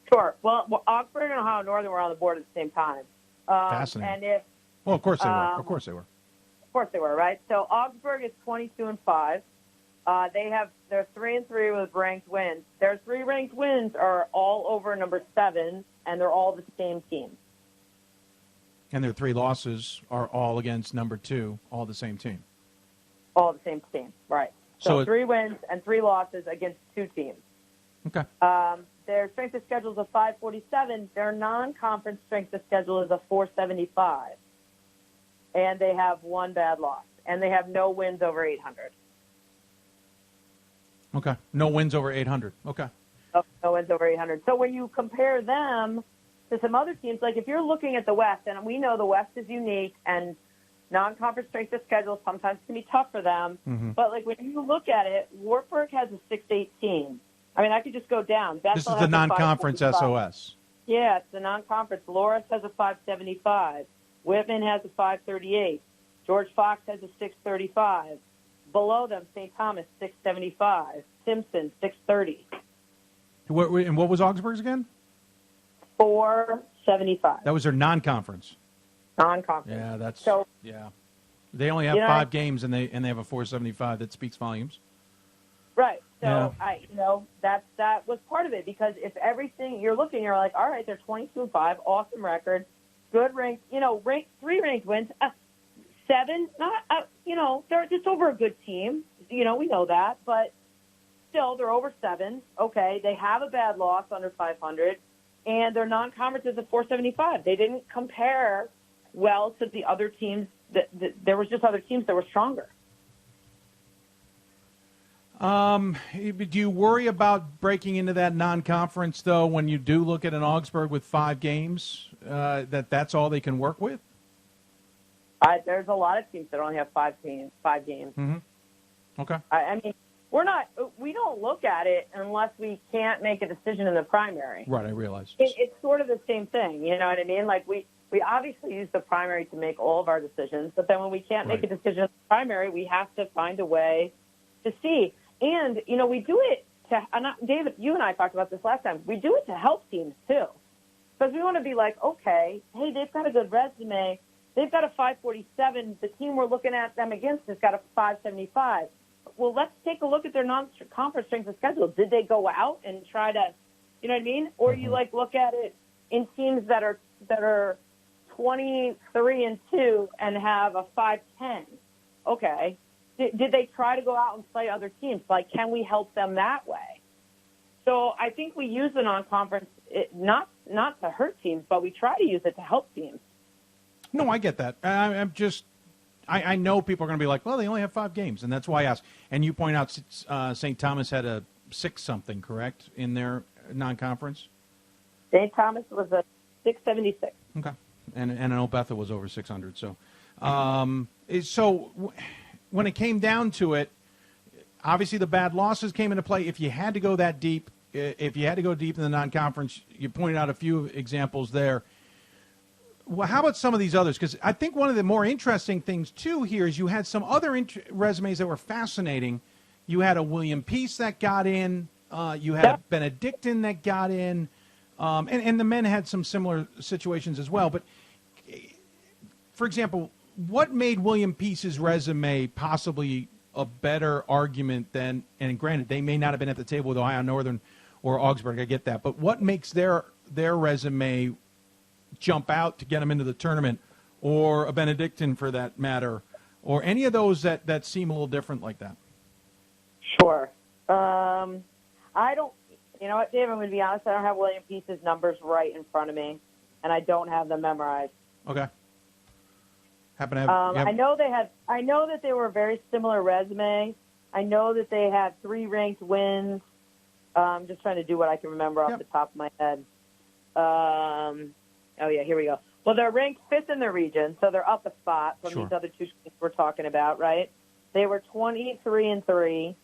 Sure. Well, Augsburg and Ohio Northern were on the board at the same time. Fascinating. And of course they were. Of course they were. Of course they were, right? So Augsburg is 22-5. They're 3-3 with ranked wins. Their 3 ranked wins are all over number 7, and they're all the same team. And their 3 losses are all against number 2, all the same team. All the same team, right. So 3 wins and 3 losses against 2 teams. Okay. Their strength of schedule is a 547. Their non-conference strength of schedule is a 475. And they have 1 bad loss. And they have no wins over 800. Okay. No wins over 800. Okay. No wins over 800. So when you compare them to some other teams, like if you're looking at the West, and we know the West is unique, and non-conference strength of schedule sometimes can be tough for them. Mm-hmm. But like when you look at it, Wartburg has a 6-8 team. I mean, I could just go down. This is the non-conference SOS. Yeah, it's the non-conference. Loris has a 575. Whitman has a 538. George Fox has a 635. Below them, St. Thomas, 675. Simpson, 630. And what was Augsburg's again? 475. That was their non-conference. Non-conference. Yeah, that's so. Yeah, they only have 5 games, and they have a 475. That speaks volumes. Right. So yeah. That was part of it, because if everything you're looking, you're like, all right, they're 22-5, awesome record, good ranked, 3 ranked wins, 7, not, they're just over a good team. We know that, but still, they're over 7. Okay, they have a bad loss under 500, and their non-conference is a 475. They didn't compare well to the other teams. There was just other teams that were stronger. Do you worry about breaking into that non-conference, though, when you do look at an Augsburg with 5 games, that's all they can work with? There's a lot of teams that only have 5 games. Mm-hmm. Okay. I mean, we don't look at it unless we can't make a decision in the primary. Right, I realize. It's sort of the same thing, you know what I mean? Like, we obviously use the primary to make all of our decisions, but then when we can't make a decision in the primary, we have to find a way to see. And, we do it David, you and I talked about this last time. We do it to help teams, too. Because we want to be like, okay, hey, they've got a good resume. They've got a 547. The team we're looking at them against has got a 575. Well, let's take a look at their non-conference strength of schedule. Did they go out and try to, you know what I mean? Or you look at it in teams that are 23-2 and have a 510. Okay. Did they try to go out and play other teams? Like, can we help them that way? So I think we use the non-conference not to hurt teams, but we try to use it to help teams. No, I get that. I know people are going to be like, well, they only have 5 games, and that's why I asked. And you point out St. Thomas had a 6-something, correct, in their non-conference? St. Thomas was a 676. Okay. And I know Bethel was over 600. So, when it came down to it, obviously the bad losses came into play. If you had to go that deep, if you had to go deep in the non-conference, you pointed out a few examples there. Well, how about some of these others? Because I think one of the more interesting things, too, here is you had some other resumes that were fascinating. You had a William Peace that got in. You had a Benedictine that got in. And the men had some similar situations as well. But, for example, what made William Peace's resume possibly a better argument than, and granted, they may not have been at the table with Ohio Northern or Augsburg, I get that, but what makes their resume jump out to get them into the tournament, or a Benedictine for that matter, or any of those that seem a little different like that? Sure. I don't, you know what, Dave, I'm going to be honest, I don't have William Peace's numbers right in front of me, and I don't have them memorized. Okay. I know that they were a very similar resume. I know that they had 3 ranked wins. I'm just trying to do what I can remember off the top of my head. Here we go. Well, they're ranked 5th in their region, so they're up a spot from these other 2 teams we're talking about, right? They were 23-3.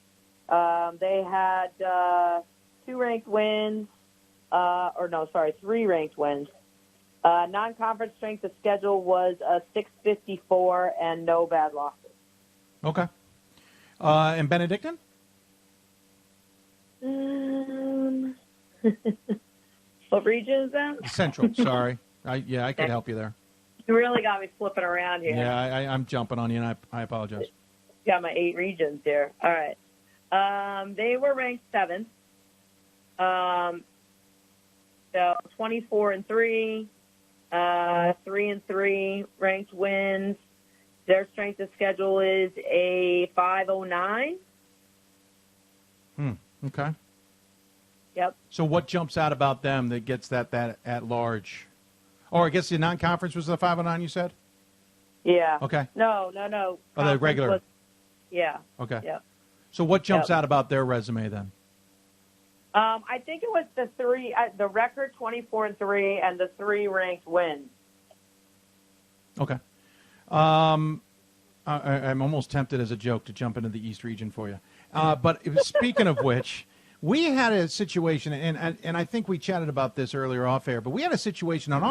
They had 2 ranked wins, 3 ranked wins. Non-conference strength of schedule was a 654 and no bad losses. Okay. And Benedictine? What region is that? Central, sorry. I could help you there. You really got me flipping around here. Yeah, I'm jumping on you, and I apologize. Got my 8 regions here. All right. They were ranked 7th. So 24-3. 3-3 ranked wins. Their strength of schedule is a 509. Okay. Yep. So what jumps out about them that gets that at large? Or I guess the non-conference was the 509 you said? Yeah. Okay. No. Oh, the regular. Yeah. Okay. Yep. So what jumps out about their resume then? I think it was the record 24-3 and the 3 ranked wins. Okay. I'm almost tempted as a joke to jump into the East region for you. But speaking of which, we had a situation, and I think we chatted about this earlier off air, but we had a situation on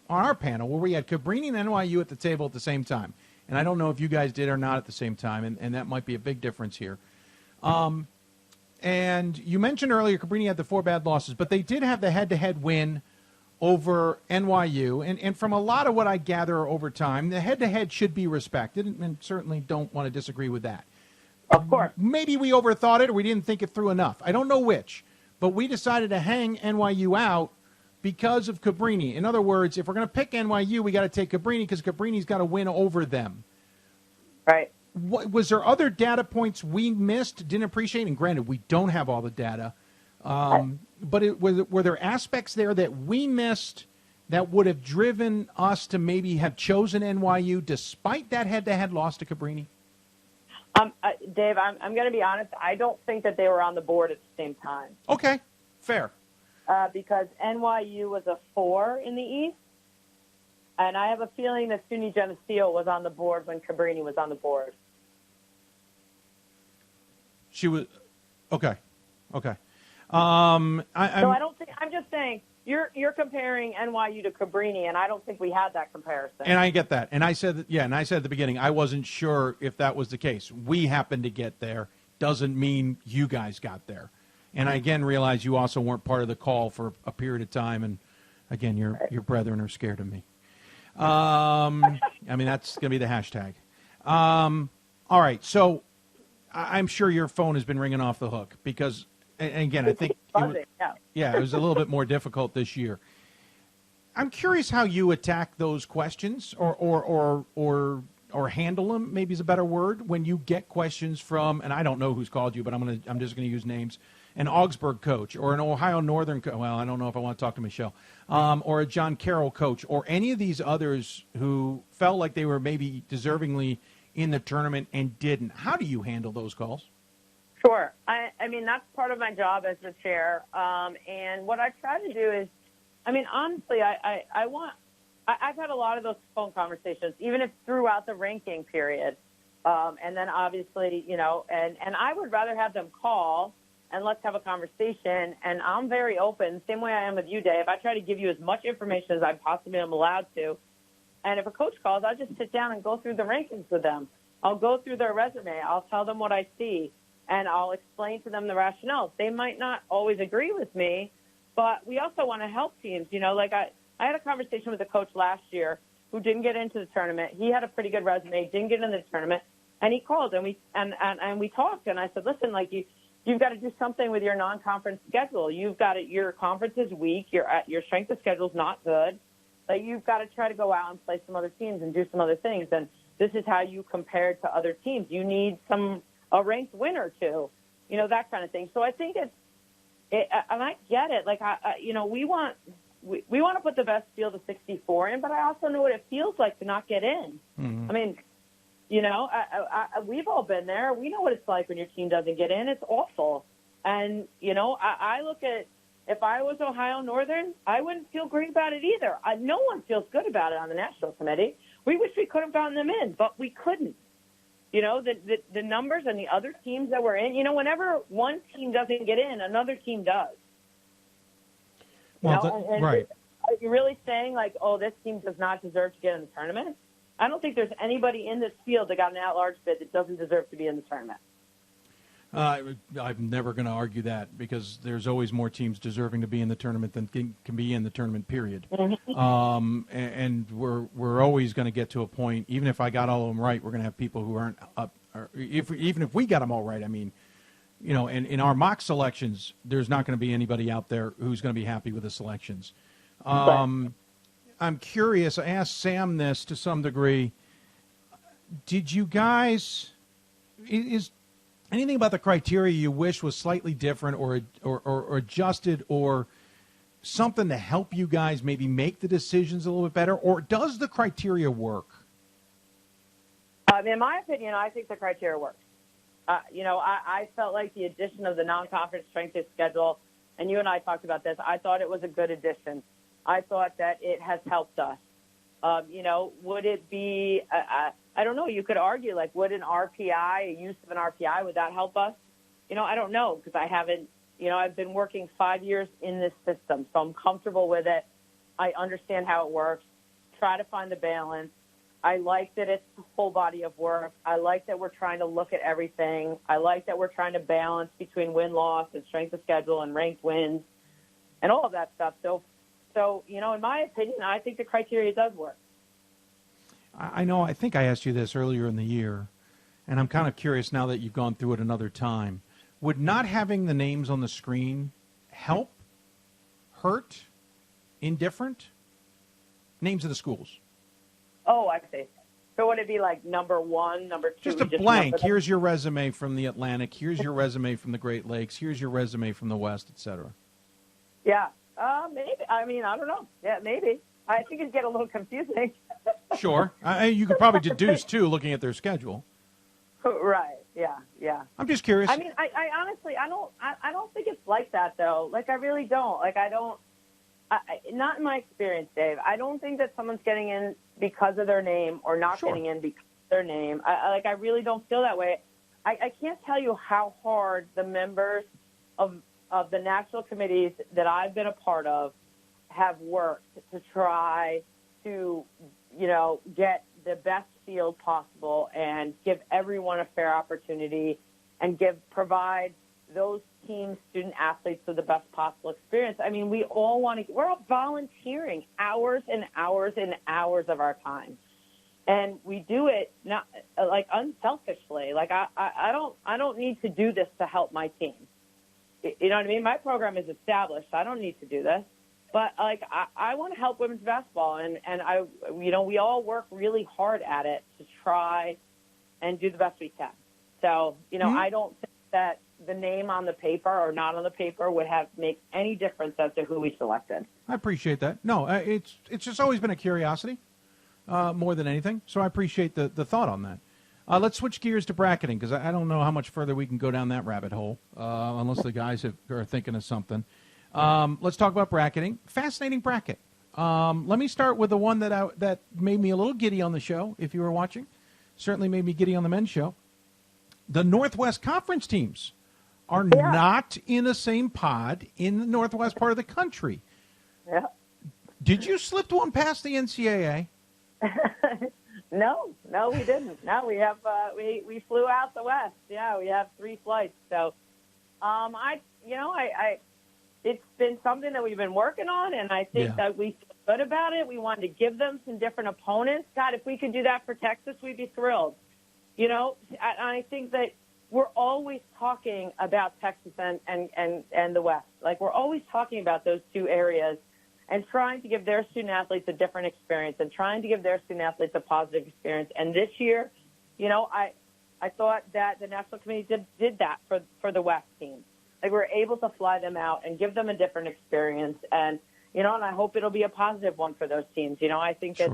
our panel where we had Cabrini and NYU at the table at the same time. And I don't know if you guys did or not at the same time, and that might be a big difference here. And you mentioned earlier Cabrini had the 4 bad losses, but they did have the head-to-head win over NYU. And from a lot of what I gather over time, the head-to-head should be respected, and certainly don't want to disagree with that. Of course. Maybe we overthought it or we didn't think it through enough. I don't know which. But we decided to hang NYU out because of Cabrini. In other words, if we're going to pick NYU, we got to take Cabrini because Cabrini's got to win over them. Right. Was there other data points we missed, didn't appreciate? And granted, we don't have all the data. But were there aspects there that we missed that would have driven us to maybe have chosen NYU despite that head-to-head loss to Cabrini? Dave, I'm going to be honest. I don't think that they were on the board at the same time. Okay, fair. Because NYU was a 4 in the East, and I have a feeling that SUNY Geneseo was on the board when Cabrini was on the board. She was okay. I'm just saying you're comparing NYU to Cabrini, and I don't think we had that comparison. And I get that. And I said at the beginning, I wasn't sure if that was the case. We happened to get there. Doesn't mean you guys got there. And I again realize you also weren't part of the call for a period of time. And again, your brethren are scared of me. I mean, that's going to be the hashtag. All right. So I'm sure your phone has been ringing off the hook because, and again, I think it was a little bit more difficult this year. I'm curious how you attack those questions or handle them, maybe is a better word, when you get questions from, and I don't know who's called you, but I'm just going to use names, an Augsburg coach or an Ohio Northern coach. Well, I don't know if I want to talk to Michelle, or a John Carroll coach or any of these others who felt like they were maybe deservingly in the tournament and didn't. How do you handle those calls? Sure. I mean, that's part of my job as the chair. And what I try to do is, I mean, honestly, I've had a lot of those phone conversations, even if throughout the ranking period. And then obviously, and I would rather have them call and let's have a conversation. And I'm very open, same way I am with you, Dave. I try to give you as much information as I possibly am allowed to. And if a coach calls, I'll just sit down and go through the rankings with them. I'll go through their resume. I'll tell them what I see, and I'll explain to them the rationale. They might not always agree with me, but we also want to help teams. Like I had a conversation with a coach last year who didn't get into the tournament. He had a pretty good resume, didn't get into the tournament, and he called, and we talked. And I said, listen, like you've got to do something with your non-conference schedule. Your conference is weak. Your strength of schedule is not good. Like you've got to try to go out and play some other teams and do some other things. And this is how you compare to other teams. You need a ranked win or two, that kind of thing. So I think and I get it. Like we want to put the best field of 64 in, but I also know what it feels like to not get in. Mm-hmm. I mean, we've all been there. We know what it's like when your team doesn't get in. It's awful. And I look at. If I was Ohio Northern, I wouldn't feel great about it either. No one feels good about it on the national committee. We wish we could have gotten them in, but we couldn't. The numbers and the other teams that were in, whenever one team doesn't get in, another team does. Right. Are you really saying, like, oh, this team does not deserve to get in the tournament? I don't think there's anybody in this field that got an at-large bid that doesn't deserve to be in the tournament. I'm never going to argue that because there's always more teams deserving to be in the tournament than can be in the tournament, period. Mm-hmm. And we're always going to get to a point, even if I got all of them right, we're going to have people who aren't up. Even if we got them all right, I mean, and in our mock selections, there's not going to be anybody out there who's going to be happy with the selections. I'm curious. I asked Sam this to some degree. Did you guys is anything about the criteria you wish was slightly different or adjusted or something to help you guys maybe make the decisions a little bit better? Or does the criteria work? In my opinion, I think the criteria works. I felt like the addition of the non-conference strength of schedule, and you and I talked about this, I thought it was a good addition. I thought that it has helped us. Would it be I don't know. You could argue, like, would an RPI, a use of an RPI, would that help us? I don't know because I haven't, I've been working 5 years in this system, so I'm comfortable with it. I understand how it works. Try to find the balance. I like that it's a whole body of work. I like that we're trying to look at everything. I like that we're trying to balance between win-loss and strength of schedule and ranked wins and all of that stuff. So in my opinion, I think the criteria does work. I know, I think I asked you this earlier in the year, and I'm kind of curious now that you've gone through it another time. Would not having the names on the screen help, hurt, indifferent? Names of the schools. Oh, I see. So would it be like number 1, number 2? Just a blank. Here's your resume from the Atlantic. Here's your resume from the Great Lakes. Here's your resume from the West, et cetera. Yeah, maybe. I mean, I don't know. Yeah, maybe. I think it'd get a little confusing. Sure. You could probably deduce, too, looking at their schedule. Right. Yeah. I'm just curious. I mean, I honestly, I don't think it's like that, though. Like, I really don't. Like, not in my experience, Dave. I don't think that someone's getting in because of their name or not getting in because of their name. I really don't feel that way. I can't tell you how hard the members of the national committees that I've been a part of have worked to try to, get the best field possible and give everyone a fair opportunity and provide those team student athletes with the best possible experience. I mean, we're all volunteering hours and hours and hours of our time. And we do it not like unselfishly. Like I don't need to do this to help my team. You know what I mean? My program is established. I don't need to do this. But I want to help women's basketball, and we all work really hard at it to try and do the best we can. So I don't think that the name on the paper or not on the paper would make any difference as to who we selected. I appreciate that. No, it's just always been a curiosity more than anything. So I appreciate the thought on that. Let's switch gears to bracketing because I don't know how much further we can go down that rabbit hole unless the guys are thinking of something. Let's talk about bracketing. Fascinating bracket. Let me start with the one that made me a little giddy on the show, if you were watching. Certainly made me giddy on the men's show. The Northwest Conference teams are not in the same pod in the northwest part of the country. Yeah. Did you slip one past the NCAA? No, we didn't. No, we have we flew out the west. Yeah, we have 3 flights. So, it's been something that we've been working on, and I think that we feel good about it. We wanted to give them some different opponents. God, if we could do that for Texas, we'd be thrilled. I think that we're always talking about Texas and the West. Like, we're always talking about those 2 areas and trying to give their student athletes a different experience and trying to give their student athletes a positive experience. And this year, I thought that the National Committee did that for the West team. Like, we're able to fly them out and give them a different experience. And, and I hope it'll be a positive one for those teams. I think it's,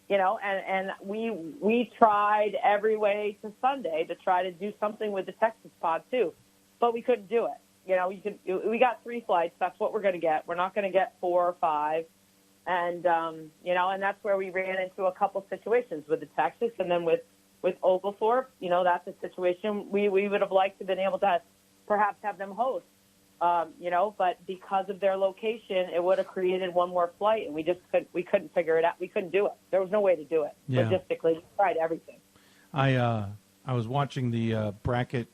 and we tried every way to Sunday to try to do something with the Texas pod too, but we couldn't do it. We got 3 flights. That's what we're going to get. We're not going to get 4 or 5. And, and that's where we ran into a couple situations with the Texas and then with Oglethorpe. That's a situation we would have liked to have been able to perhaps have them host, but because of their location, it would have created one more flight, and we couldn't figure it out. We couldn't do it. There was no way to do it. Logistically. We tried everything. I was watching the bracket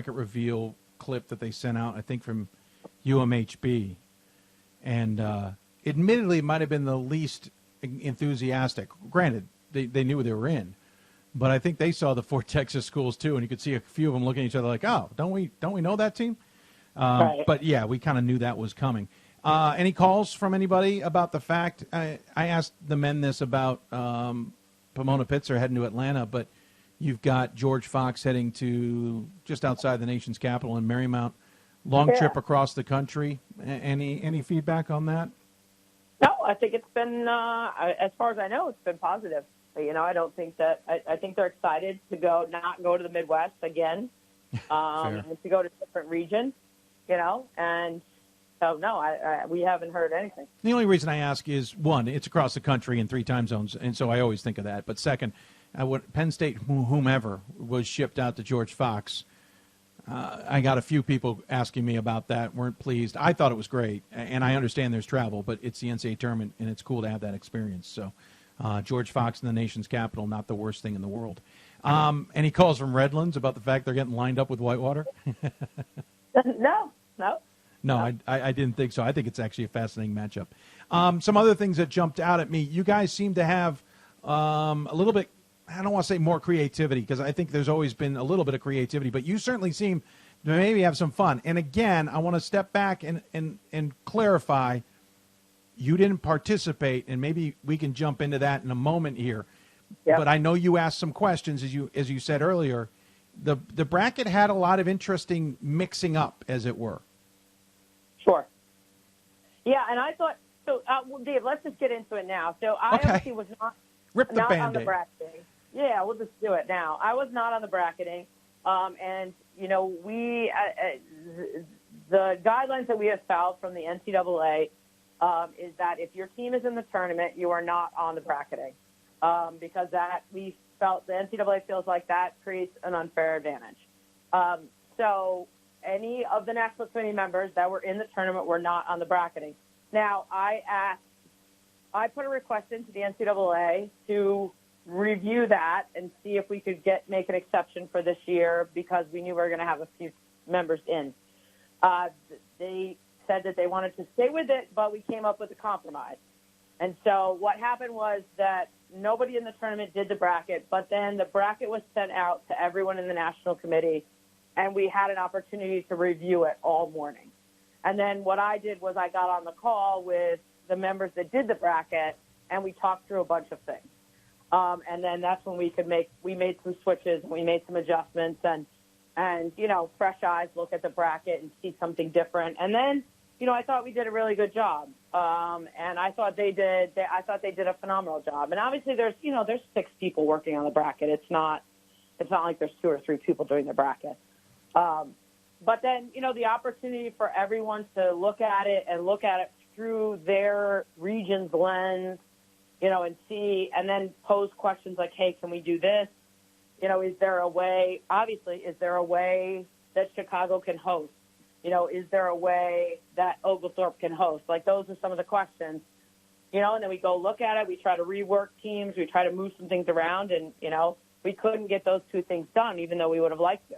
reveal clip that they sent out, I think from UMHB, and admittedly it might have been the least enthusiastic. Granted, they knew they were in. But I think they saw the 4 Texas schools too, and you could see a few of them looking at each other like, "Oh, don't we know that team?" Right. But yeah, we kind of knew that was coming. Any calls from anybody about the fact? I asked the men this about Pomona Pitzer heading to Atlanta, but you've got George Fox heading to just outside the nation's capital in Marymount. Long trip across the country. Any feedback on that? No, I think it's been, as far as I know, it's been positive. I don't think that. I think they're excited to not go to the Midwest again, and to go to a different region, and so no, we haven't heard anything. The only reason I ask is, one, it's across the country in 3 time zones, and so I always think of that. But second, what Penn State, whomever, was shipped out to George Fox. I got a few people asking me about that, weren't pleased. I thought it was great, and I understand there's travel, but it's the NCAA tournament, and it's cool to have that experience. So George Fox in the nation's capital, not the worst thing in the world. Any calls from Redlands about the fact they're getting lined up with Whitewater? No. No, I didn't think so. I think it's actually a fascinating matchup. Some other things that jumped out at me. You guys seem to have a little bit, I don't want to say more creativity, because I think there's always been a little bit of creativity, but you certainly seem to maybe have some fun. And again, I want to step back and clarify, you didn't participate, and maybe we can jump into that in a moment here. Yep. But I know you asked some questions, as you said earlier. The bracket had a lot of interesting mixing up, as it were. Sure. Yeah, and I thought, so Dave, let's just get into it now. So I obviously was not on the bracketing. Yeah, we'll just do it now. I was not on the bracketing. And, you know, the guidelines that we have filed from the NCAA is that if your team is in the tournament, you are not on the bracketing. Because we felt the NCAA feels like that creates an unfair advantage. So any of the national committee members that were in the tournament were not on the bracketing. Now, I put a request into the NCAA to review that and see if we could make an exception for this year, because we knew we were going to have a few members in. They said that they wanted to stay with it, but we came up with a compromise. And so what happened was that nobody in the tournament did the bracket, but then the bracket was sent out to everyone in the national committee, and we had an opportunity to review it all morning. And then what I did was I got on the call with the members that did the bracket, and we talked through a bunch of things. And then that's when we made some switches, and we made some adjustments, and you know, fresh eyes look at the bracket and see something different. And then, you know, I thought we did a really good job. And I thought they did a phenomenal job. And obviously there's 6 people working on the bracket. It's not like there's 2 or 3 people doing the bracket. But then, you know, the opportunity for everyone to look at it through their region's lens, you know, and see, and then pose questions like, hey, can we do this? You know, is there a way that Chicago can host? You know, is there a way that Oglethorpe can host? Like, those are some of the questions, you know, and then we go look at it. We try to rework teams. We try to move some things around, and, you know, we couldn't get those 2 things done, even though we would have liked to.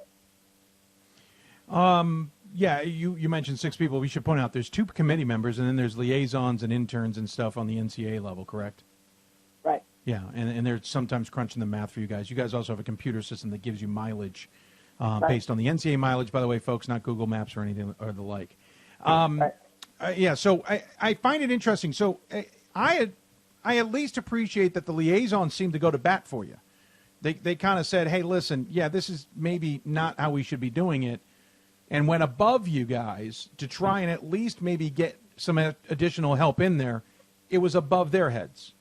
Yeah, you mentioned 6 people. We should point out there's 2 committee members, and then there's liaisons and interns and stuff on the NCAA level, correct? Right. Yeah, and they're sometimes crunching the math for you guys. You guys also have a computer system that gives you mileage based on the NCAA mileage, by the way, folks, not Google Maps or anything or the like. Yeah, so I find it interesting. So I at least appreciate that the liaisons seem to go to bat for you. They kind of said, hey, listen, yeah, this is maybe not how we should be doing it, and went above you guys to try and at least maybe get some additional help in there. It was above their heads.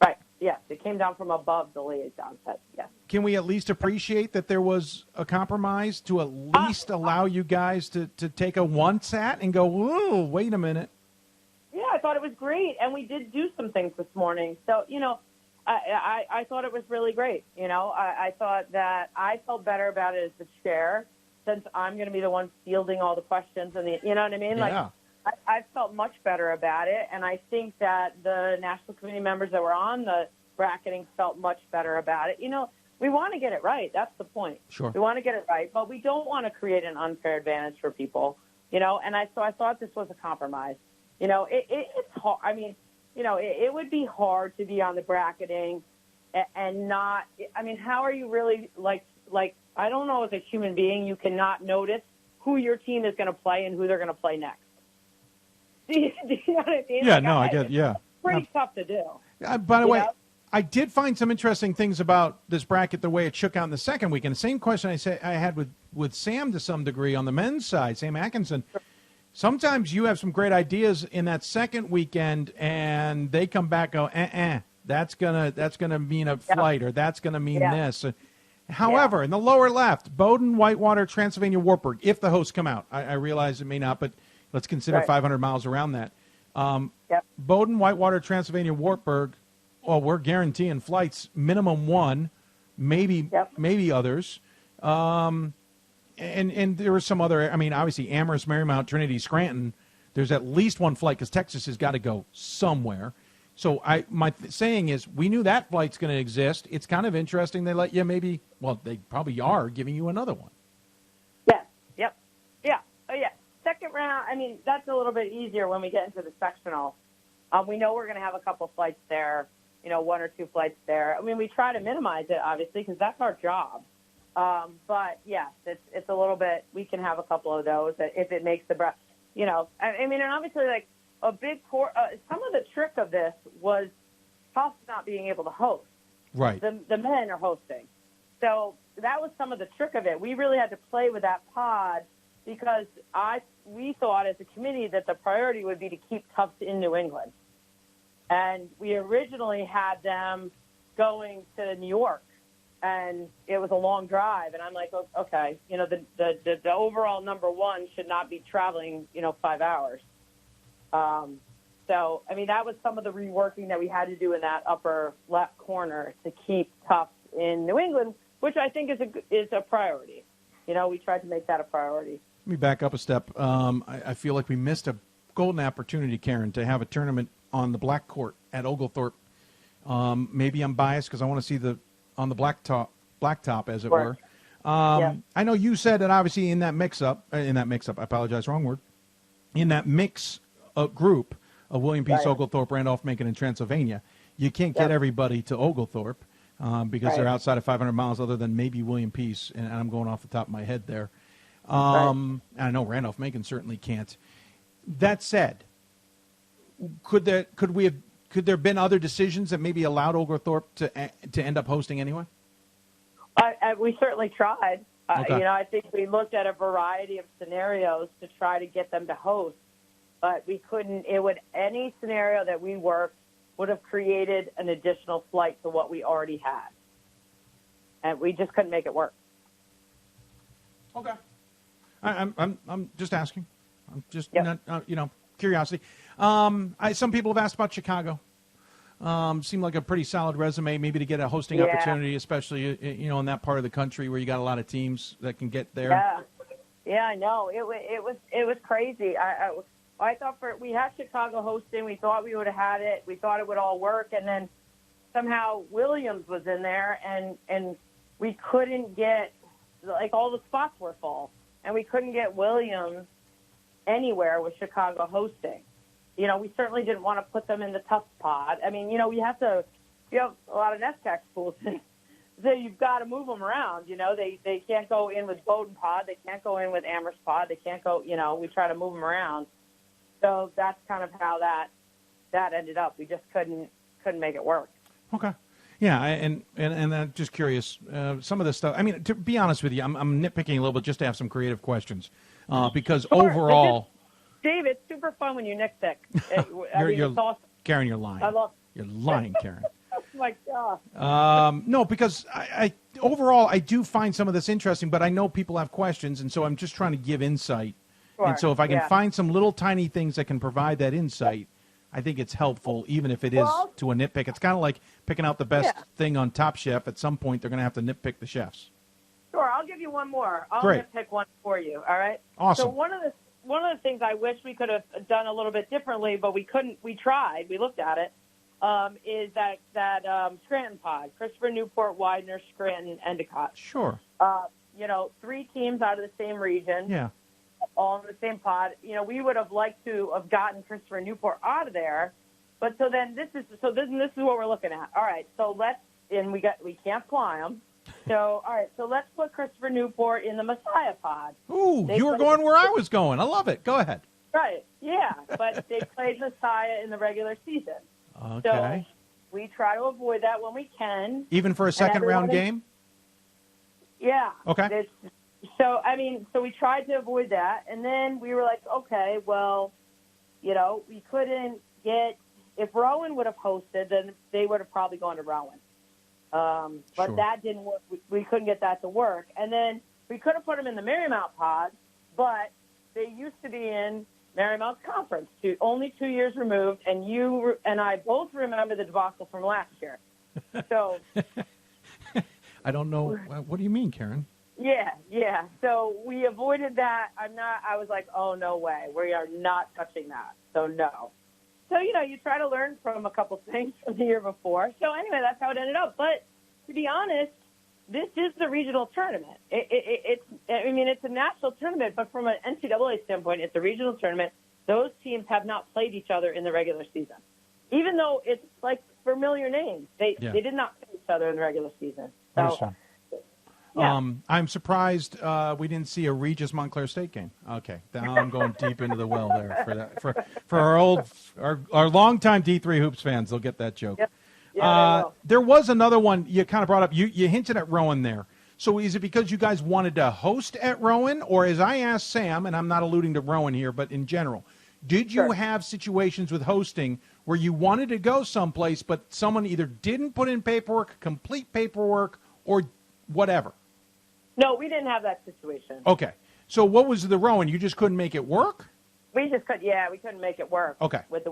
Right, yes. It came down from above the liaison's head, yes. Can we at least appreciate that there was a compromise to at least allow you guys to take a once at and go, whoa, wait a minute? Yeah, I thought it was great, and we did do some things this morning. So, you know, I thought it was really great. You know, I thought that I felt better about it as the chair, since I'm going to be the one fielding all the questions, and you know what I mean? Yeah. Like, I felt much better about it, and I think that the national committee members that were on the bracketing felt much better about it. You know, we want to get it right. That's the point. Sure. We want to get it right, but we don't want to create an unfair advantage for people, you know, and so I thought this was a compromise. You know, it's hard. I mean, you know, it would be hard to be on the bracketing and not, I mean, how are you really, like, I don't know, as a human being, you cannot notice who your team is going to play and who they're going to play next. Do you know what I mean? Yeah, like, no, I get it, yeah. It's pretty tough to do. By the way, I did find some interesting things about this bracket, the way it shook out in the second weekend. The same question I had with Sam to some degree on the men's side, Sam Atkinson. Sometimes you have some great ideas in that second weekend, and they come back and go, that's gonna mean a flight, or that's gonna mean this. However, in the lower left, Bowdoin, Whitewater, Transylvania, Wartburg, if the hosts come out. I realize it may not, but let's consider 500 miles around that. Bowdoin, Whitewater, Transylvania, Wartburg, well, we're guaranteeing flights, minimum 1, maybe others. And there was some other, I mean, obviously Amherst, Marymount, Trinity, Scranton, there's at least 1 flight because Texas has got to go somewhere. So my saying is, we knew that flight's going to exist. It's kind of interesting they let you they probably are giving you another one. Yes. Yep. Yeah. Oh, yeah. Second round, I mean, that's a little bit easier when we get into the sectional. We know we're going to have a couple flights there, 1 or 2 flights there. I mean, we try to minimize it, obviously, because that's our job. But, yes, it's a little bit, we can have a couple of those if it makes the breath, I mean, and obviously, like, a big some of the trick of this was Tufts not being able to host. Right. The men are hosting. So that was some of the trick of it. We really had to play with that pod because we thought as a committee that the priority would be to keep Tufts in New England. And we originally had them going to New York, and it was a long drive. And I'm like, okay, the overall number one should not be traveling, 5 hours. So, I mean, that was some of the reworking that we had to do in that upper left corner to keep Tufts in New England, which I think is a priority. We tried to make that a priority. Let me back up a step. I feel like we missed a golden opportunity, Karen, to have a tournament on the black court at Oglethorpe. Maybe I'm biased because I want to see on the blacktop, as it were. I know you said that obviously in that mix-up, I apologize, wrong word. In that mix group of William Peace, Oglethorpe, Randolph-Macon, and Transylvania, you can't get everybody to Oglethorpe because they're outside of 500 miles other than maybe William Peace, and I'm going off the top of my head there. And I know Randolph-Macon certainly can't. That said, could there have been other decisions that maybe allowed Oglethorpe to end up hosting anyway? We certainly tried. Okay. I think we looked at a variety of scenarios to try to get them to host, but we couldn't. Any scenario that we worked would have created an additional flight to what we already had, and we just couldn't make it work. Okay. I'm just asking. I'm just curiosity. Some people have asked about Chicago. Seemed like a pretty solid resume, maybe to get a hosting opportunity, especially in that part of the country where you got a lot of teams that can get there. Yeah, I know. It was crazy. I thought we had Chicago hosting. We thought we would have had it. We thought it would all work, and then somehow Williams was in there, and we couldn't get all the spots were full, and we couldn't get Williams anywhere with Chicago hosting. We certainly didn't want to put them in the Tufts pod. I mean, you have a lot of NESCAC schools, so you've got to move them around. They can't go in with Bowdoin pod. They can't go in with Amherst pod. They can't go, we try to move them around. So that's kind of how that ended up. We just couldn't make it work. Okay. Yeah, and I'm just curious, some of this stuff, I mean, to be honest with you, I'm nitpicking a little bit just to have some creative questions, because overall... Dave, it's super fun when you nitpick. It's awesome. Karen, you're lying. You're lying, Karen. Oh, my God. No, because I overall, I do find some of this interesting, but I know people have questions, and so I'm just trying to give insight. Sure. And so if I can find some little tiny things that can provide that insight, I think it's helpful, even if it is to a nitpick. It's kind of like picking out the best thing on Top Chef. At some point, they're going to have to nitpick the chefs. Sure, I'll give you one more. I'll Great. nitpick one for you, all right? Awesome. So one of the things I wish we could have done a little bit differently, but we couldn't. We tried. We looked at it. Is that Scranton pod? Christopher, Newport, Widener, Scranton, Endicott. Sure. 3 teams out of the same region. Yeah. All in the same pod. We would have liked to have gotten Christopher and Newport out of there, but this is what we're looking at. All right, so we can't fly them. So all right, so let's put Christopher Newport in the Messiah pod. Ooh, you were going where I was going. I love it. Go ahead. Right, yeah, but they played Messiah in the regular season. Okay. So we try to avoid that when we can. Even for a second round game? Yeah. Okay. So we tried to avoid that, and then we were like, okay, well, we couldn't get. If Rowan would have hosted, then they would have probably gone to Rowan. But that didn't work. We couldn't get that to work, and then we could have put them in the Marymount pod, but they used to be in Marymount's conference, only 2 years removed, and you and I both remember the debacle from last year. So I don't know. What do you mean, Karen? Yeah. So we avoided that. I was like, oh, no way. We are not touching that. So no. So, you try to learn from a couple things from the year before. So anyway, that's how it ended up. But to be honest, this is the regional tournament. It's a national tournament, but from an NCAA standpoint, it's a regional tournament. Those teams have not played each other in the regular season. Even though it's like familiar names, they did not play each other in the regular season. So, I'm surprised we didn't see a Regis Montclair State game. Okay, now I'm going deep into the well there for that. For our longtime D3 hoops fans, they'll get that joke. Yep. Yeah, there was another one you kind of brought up. You hinted at Rowan there. So is it because you guys wanted to host at Rowan, or as I asked Sam, and I'm not alluding to Rowan here, but in general, did you have situations with hosting where you wanted to go someplace, but someone either didn't put in paperwork, complete paperwork, or whatever? No, we didn't have that situation. Okay. So what was the Rowan? You just couldn't make it work? We just couldn't. Yeah, we couldn't make it work. Okay. With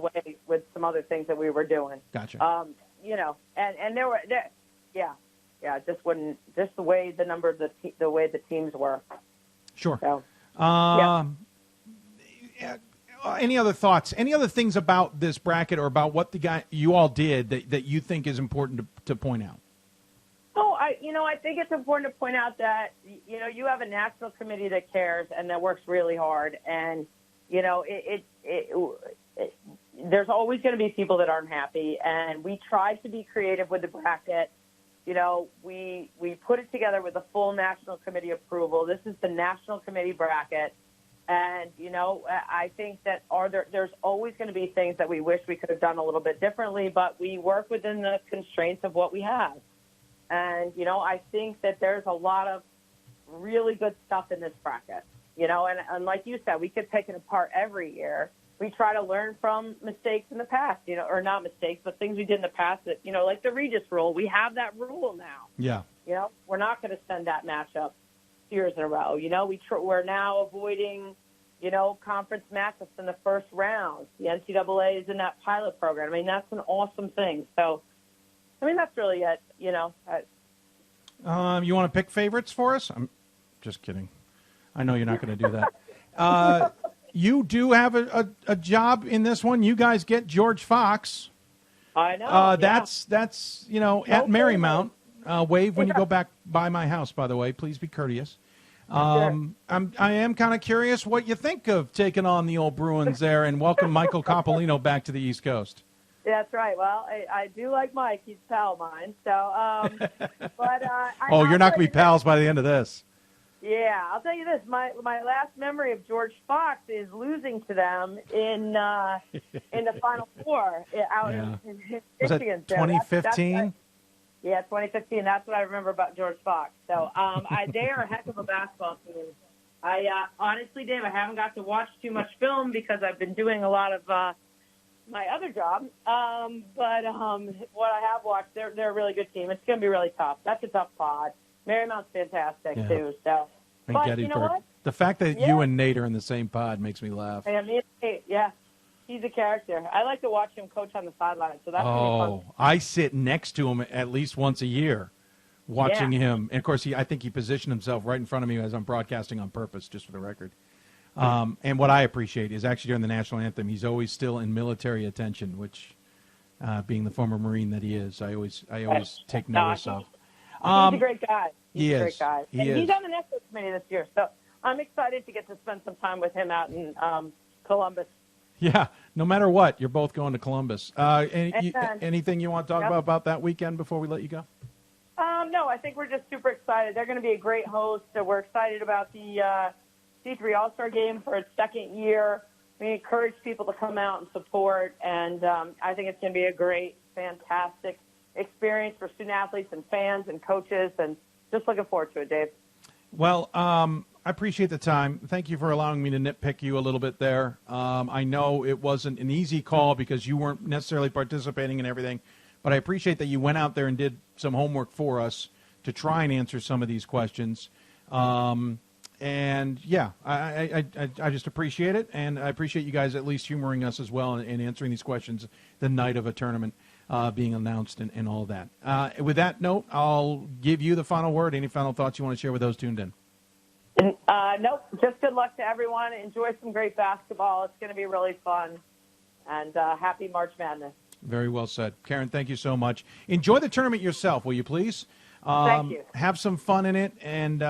some other things that we were doing. Gotcha. And just wouldn't. Just the way the way the teams were. Sure. So, any other thoughts? Any other things about this bracket or about what you all did that you think is important to point out? Oh, I think it's important to point out that, you have a national committee that cares and that works really hard. And, there's always going to be people that aren't happy. And we tried to be creative with the bracket. We put it together with a full national committee approval. This is the national committee bracket. And, I think that there's always going to be things that we wish we could have done a little bit differently, but we work within the constraints of what we have. And, I think that there's a lot of really good stuff in this bracket, and like you said, we could take it apart every year. We try to learn from mistakes in the past, or not mistakes, but things we did in the past that, like the Regis rule. We have that rule now. Yeah. We're not going to send that matchup 2 years in a row. We're now avoiding, conference matchups in the first round. The NCAA is in that pilot program. That's an awesome thing. So, that's really it, You want to pick favorites for us? I'm just kidding. I know you're not going to do that. You do have a job in this one. You guys get George Fox. I know. That's at Marymount. Wave when you go back by my house, by the way. Please be courteous. I am kind of curious what you think of taking on the old Bruins there and welcome Michael Coppolino back to the East Coast. That's right. Well, I do like Mike. He's a pal of mine. So, you're not going to be pals by the end of this. Yeah, I'll tell you this. My last memory of George Fox is losing to them in the Final Four out in Michigan. Was that 2015? Yeah, 2015. That's what I remember about George Fox. So they are a heck of a basketball team. Honestly, Dave, I haven't got to watch too much film because I've been doing a lot of my other job. But what I have watched, they're a really good team. It's going to be really tough. That's a tough pod. Marymount's fantastic, too. So, but you know what? The fact that you and Nate are in the same pod makes me laugh. Yeah, me and Nate, he's a character. I like to watch him coach on the sideline, so that's gonna be fun. I sit next to him at least once a year watching him. And, of course, I think he positioned himself right in front of me as I'm broadcasting on purpose, just for the record. And what I appreciate is actually during the national anthem, he's always still in military attention, which, being the former Marine that he is, I always take notice of. He's a great guy. He's a great guy. He's on the national committee this year, so I'm excited to get to spend some time with him out in Columbus. Yeah, no matter what, you're both going to Columbus. Anything you want to talk about that weekend before we let you go? No, I think we're just super excited. They're going to be a great host. We're excited about the C3 All-Star Game for its second year. We encourage people to come out and support, and I think it's going to be a great, fantastic experience for student athletes and fans and coaches, and just looking forward to it, Dave. Well, I appreciate the time. Thank you for allowing me to nitpick you a little bit there. I know it wasn't an easy call because you weren't necessarily participating in everything, but I appreciate that you went out there and did some homework for us to try and answer some of these questions. And, yeah, I just appreciate it, and I appreciate you guys at least humoring us as well and answering these questions the night of a tournament being announced and all that. With that note, I'll give you the final word. Any final thoughts you want to share with those tuned in? Nope. Just good luck to everyone. Enjoy some great basketball. It's going to be really fun. And happy March Madness. Very well said. Karen, thank you so much. Enjoy the tournament yourself, will you please? Thank you. Have some fun in it, and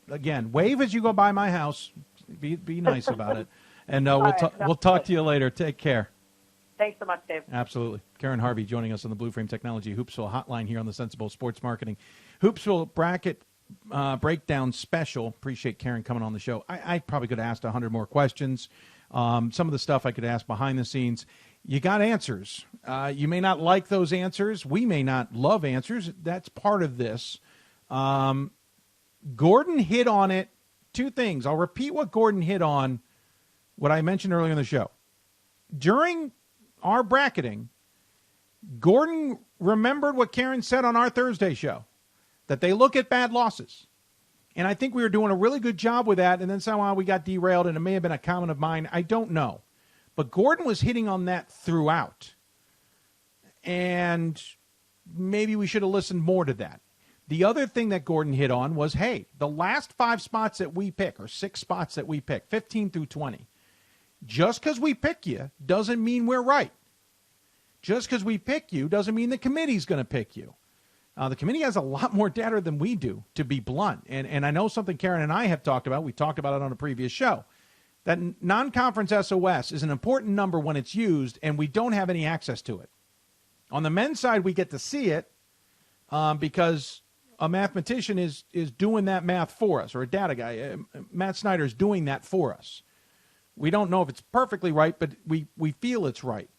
again, wave as you go by my house. Be nice about it, and we'll talk to you later. Take care. Thanks so much, Dave. Absolutely. Karen Harvey joining us on the BlueFrame Technology Hoopsville Hotline here on the Sensible Sports Marketing Hoopsville Bracket Breakdown Special. Appreciate Karen coming on the show. I probably could have asked 100 more questions. Some of the stuff I could ask behind the scenes. You got answers. You may not like those answers. We may not love answers. That's part of this. Gordon hit on it. Two things. I'll repeat what Gordon hit on, what I mentioned earlier in the show. During our bracketing, Gordon remembered what Karen said on our Thursday show, that they look at bad losses. And I think we were doing a really good job with that, and then somehow we got derailed, and it may have been a comment of mine. I don't know. But Gordon was hitting on that throughout. And maybe we should have listened more to that. The other thing that Gordon hit on was, hey, the last 5 spots that we pick, or 6 spots that we pick, 15 through 20, just because we pick you doesn't mean we're right. Just because we pick you doesn't mean the committee's going to pick you. The committee has a lot more data than we do, to be blunt. And I know something Karen and I have talked about. We talked about it on a previous show. That non-conference SOS is an important number when it's used, and we don't have any access to it. On the men's side, we get to see it because a mathematician is doing that math for us, or a data guy. Matt Snyder is doing that for us. We don't know if it's perfectly right, but we feel it's right.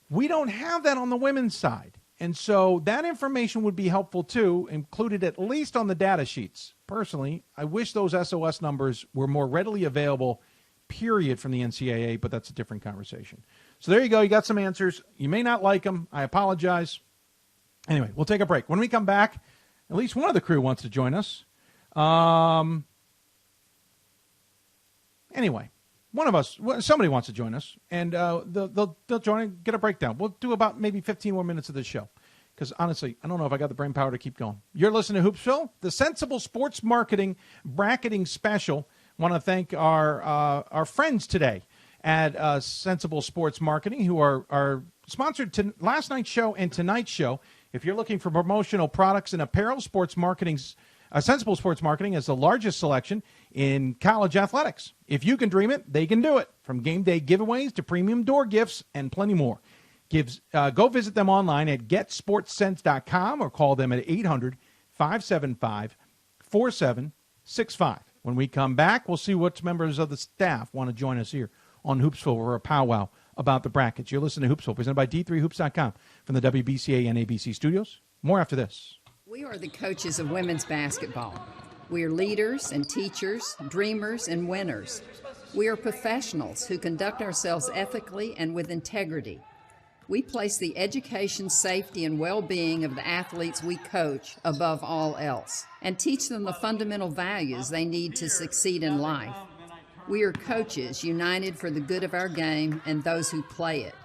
We don't have that on the women's side. And so that information would be helpful, too, included at least on the data sheets. Personally, I wish those SOS numbers were more readily available, period, from the NCAA, but that's a different conversation. So there you go. You got some answers. You may not like them. I apologize. Anyway, we'll take a break. When we come back, at least one of the crew wants to join us. Anyway. One of us, somebody wants to join us, and they'll join and get a breakdown. We'll do about maybe 15 more minutes of this show, because honestly, I don't know if I got the brain power to keep going. You're listening to Hoopsville, the Sensible Sports Marketing Bracketing Special. I want to thank our friends today at Sensible Sports Marketing, who are sponsored to last night's show and tonight's show. If you're looking for promotional products and apparel, Sports Marketing's Sensible Sports Marketing is the largest selection in college athletics. If you can dream it, they can do it. From game day giveaways to premium door gifts and plenty more. Go visit them online at getsportsense.com or call them at 800-575-4765. When we come back, we'll see which members of the staff want to join us here on Hoopsville for a powwow about the brackets. You're listening to Hoopsville, presented by D3Hoops.com from the WBCA NABC Studios. More after this. We are the coaches of women's basketball. We are leaders and teachers, dreamers and winners. We are professionals who conduct ourselves ethically and with integrity. We place the education, safety, and well-being of the athletes we coach above all else and teach them the fundamental values they need to succeed in life. We are coaches united for the good of our game and those who play it.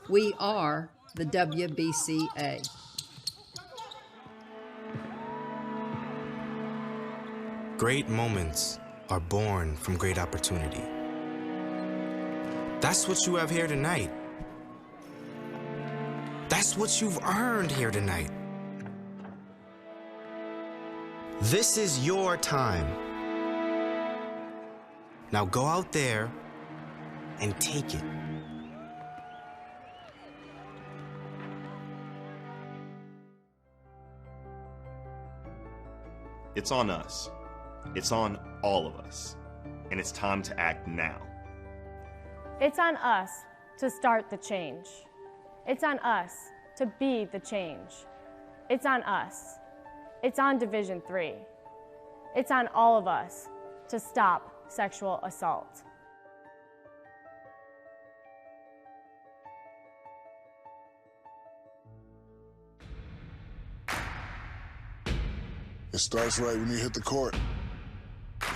We are the WBCA. Great moments are born from great opportunity. That's what you have here tonight. That's what you've earned here tonight. This is your time. Now go out there and take it. It's on us. It's on all of us. And it's time to act now. It's on us to start the change. It's on us to be the change. It's on us. It's on Division III. It's on all of us to stop sexual assault. It starts right when you hit the court.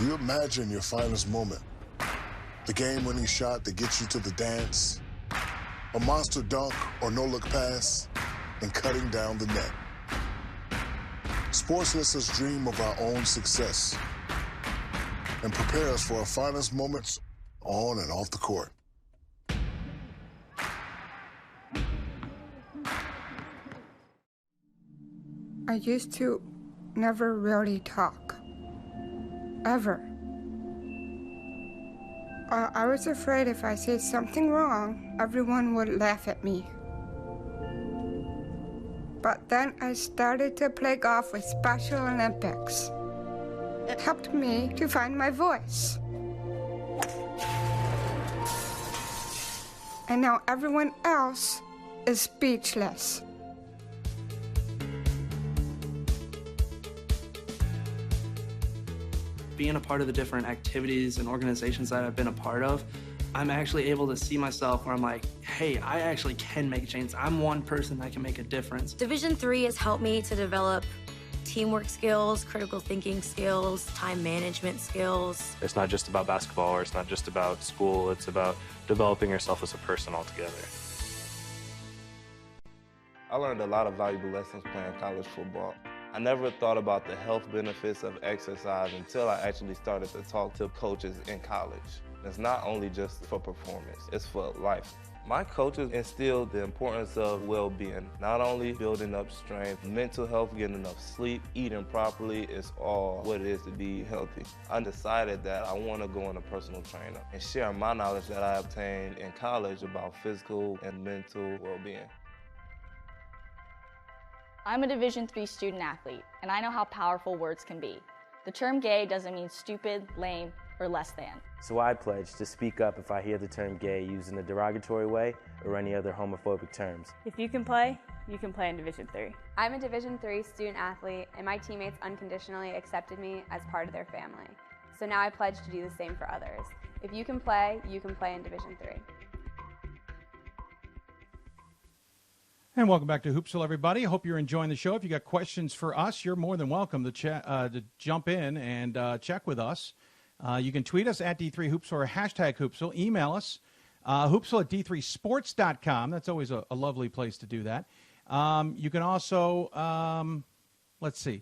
You imagine your finest moment. The game-winning shot that gets you to the dance, a monster dunk or no-look pass, and cutting down the net. Sports lets us dream of our own success and prepare us for our finest moments on and off the court. I used to never really talk. Ever. I was afraid if I said something wrong, everyone would laugh at me. But then I started to play golf with Special Olympics. It helped me to find my voice. And now everyone else is speechless. Being a part of the different activities and organizations that I've been a part of, I'm actually able to see myself where I'm like, hey, I actually can make change. I'm one person that can make a difference. Division III has helped me to develop teamwork skills, critical thinking skills, time management skills. It's not just about basketball, or it's not just about school. It's about developing yourself as a person altogether. I learned a lot of valuable lessons playing college football. I never thought about the health benefits of exercise until I actually started to talk to coaches in college. It's not only just for performance, it's for life. My coaches instilled the importance of well-being, not only building up strength, mental health, getting enough sleep, eating properly is all what it is to be healthy. I decided that I want to go on a personal trainer and share my knowledge that I obtained in college about physical and mental well-being. I'm a Division III student athlete, and I know how powerful words can be. The term gay doesn't mean stupid, lame, or less than. So I pledge to speak up if I hear the term gay used in a derogatory way or any other homophobic terms. If you can play in Division III. I'm a Division III student athlete, and my teammates unconditionally accepted me as part of their family. So now I pledge to do the same for others. If you can play in Division III. And welcome back to Hoopsville, everybody. I hope you're enjoying the show. If you got questions for us, you're more than welcome to jump in and check with us. You can tweet us at D3Hoopsville or hashtag Hoopsville. Email us, hoopsville at d3sports.com. That's always a lovely place to do that. You can also, Facebook,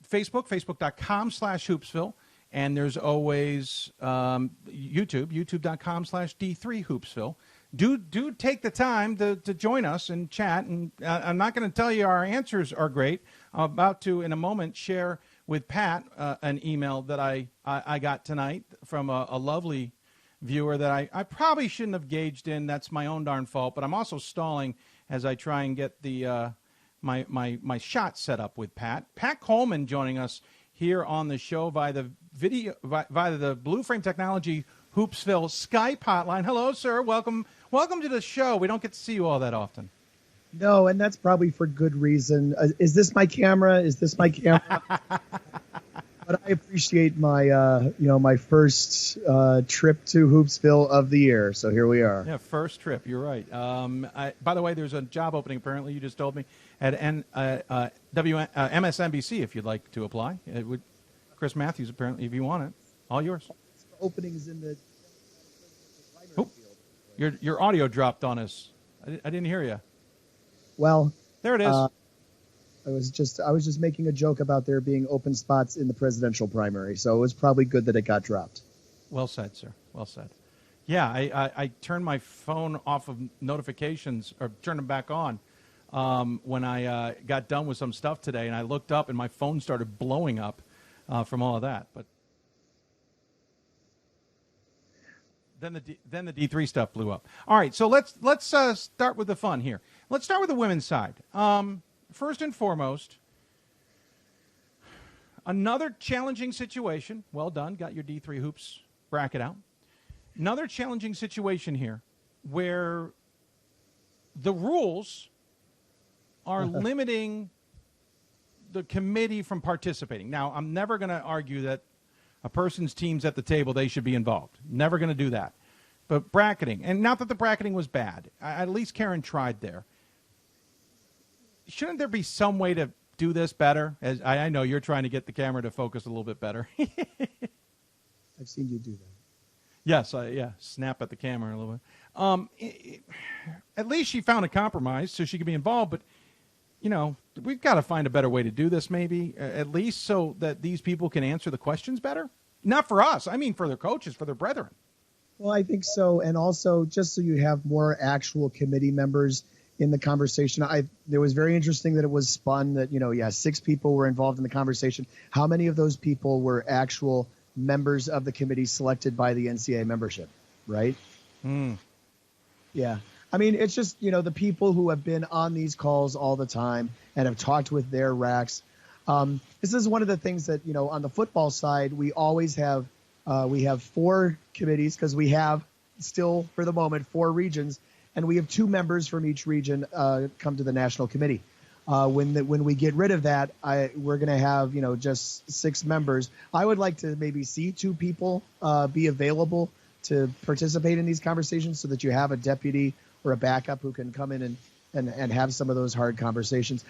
facebook.com/Hoopsville. And there's always youtube.com/D3Hoopsville. Do take the time to join us and chat. And I'm not going to tell you our answers are great. I'm about to, in a moment, share with Pat an email that I got tonight from a lovely viewer that I probably shouldn't have gauged in. That's my own darn fault. But I'm also stalling as I try and get the my shot set up with Pat. Pat Coleman joining us here on the show via the BlueFrame Technology Hoopsville Skype hotline. Hello, sir. Welcome to the show. We don't get to see you all that often. No, and that's probably for good reason. Is this my camera? But I appreciate my, my first trip to Hoopsville of the year. So here we are. Yeah, first trip. You're right. By the way, there's a job opening, apparently, you just told me, at MSNBC if you'd like to apply. It would, Chris Matthews, apparently, if you want it. All yours. Openings in the Your audio dropped on us. I didn't hear you. Well, there it is. I was just making a joke about there being open spots in the presidential primary, so it was probably good that it got dropped. Well said, sir. Well said. Yeah, I turned my phone off of notifications or turned them back on when I got done with some stuff today, and I looked up and my phone started blowing up from all of that. But then the D3 stuff blew up. All right, so let's start with the fun here. Let's start with the women's side. First and foremost, another challenging situation. Well done, got your D3 hoops bracket out. Another challenging situation here where the rules are limiting the committee from participating. Now, I'm never going to argue that a person's team's at the table, they should be involved. Never going to do that. But bracketing, and not that the bracketing was bad. At least Karen tried there. Shouldn't there be some way to do this better? As I know you're trying to get the camera to focus a little bit better. I've seen you do that. Yes, snap at the camera a little bit. At least she found a compromise so she could be involved, but, we've got to find a better way to do this maybe, at least so that these people can answer the questions better. Not for us. I mean for their coaches, for their brethren. Well, I think so, and also just so you have more actual committee members, in the conversation. It was very interesting that it was spun that, 6 people were involved in the conversation. How many of those people were actual members of the committee selected by the NCAA membership, right? Yeah. I mean, it's just, the people who have been on these calls all the time and have talked with their racks. This is one of the things that, on the football side, we always have, we have 4 committees because we have still, for the moment, 4 regions, and we have 2 members from each region come to the national committee. When we get rid of that, we're going to have, just 6 members. I would like to maybe see 2 people be available to participate in these conversations so that you have a deputy or a backup who can come in and have some of those hard conversations.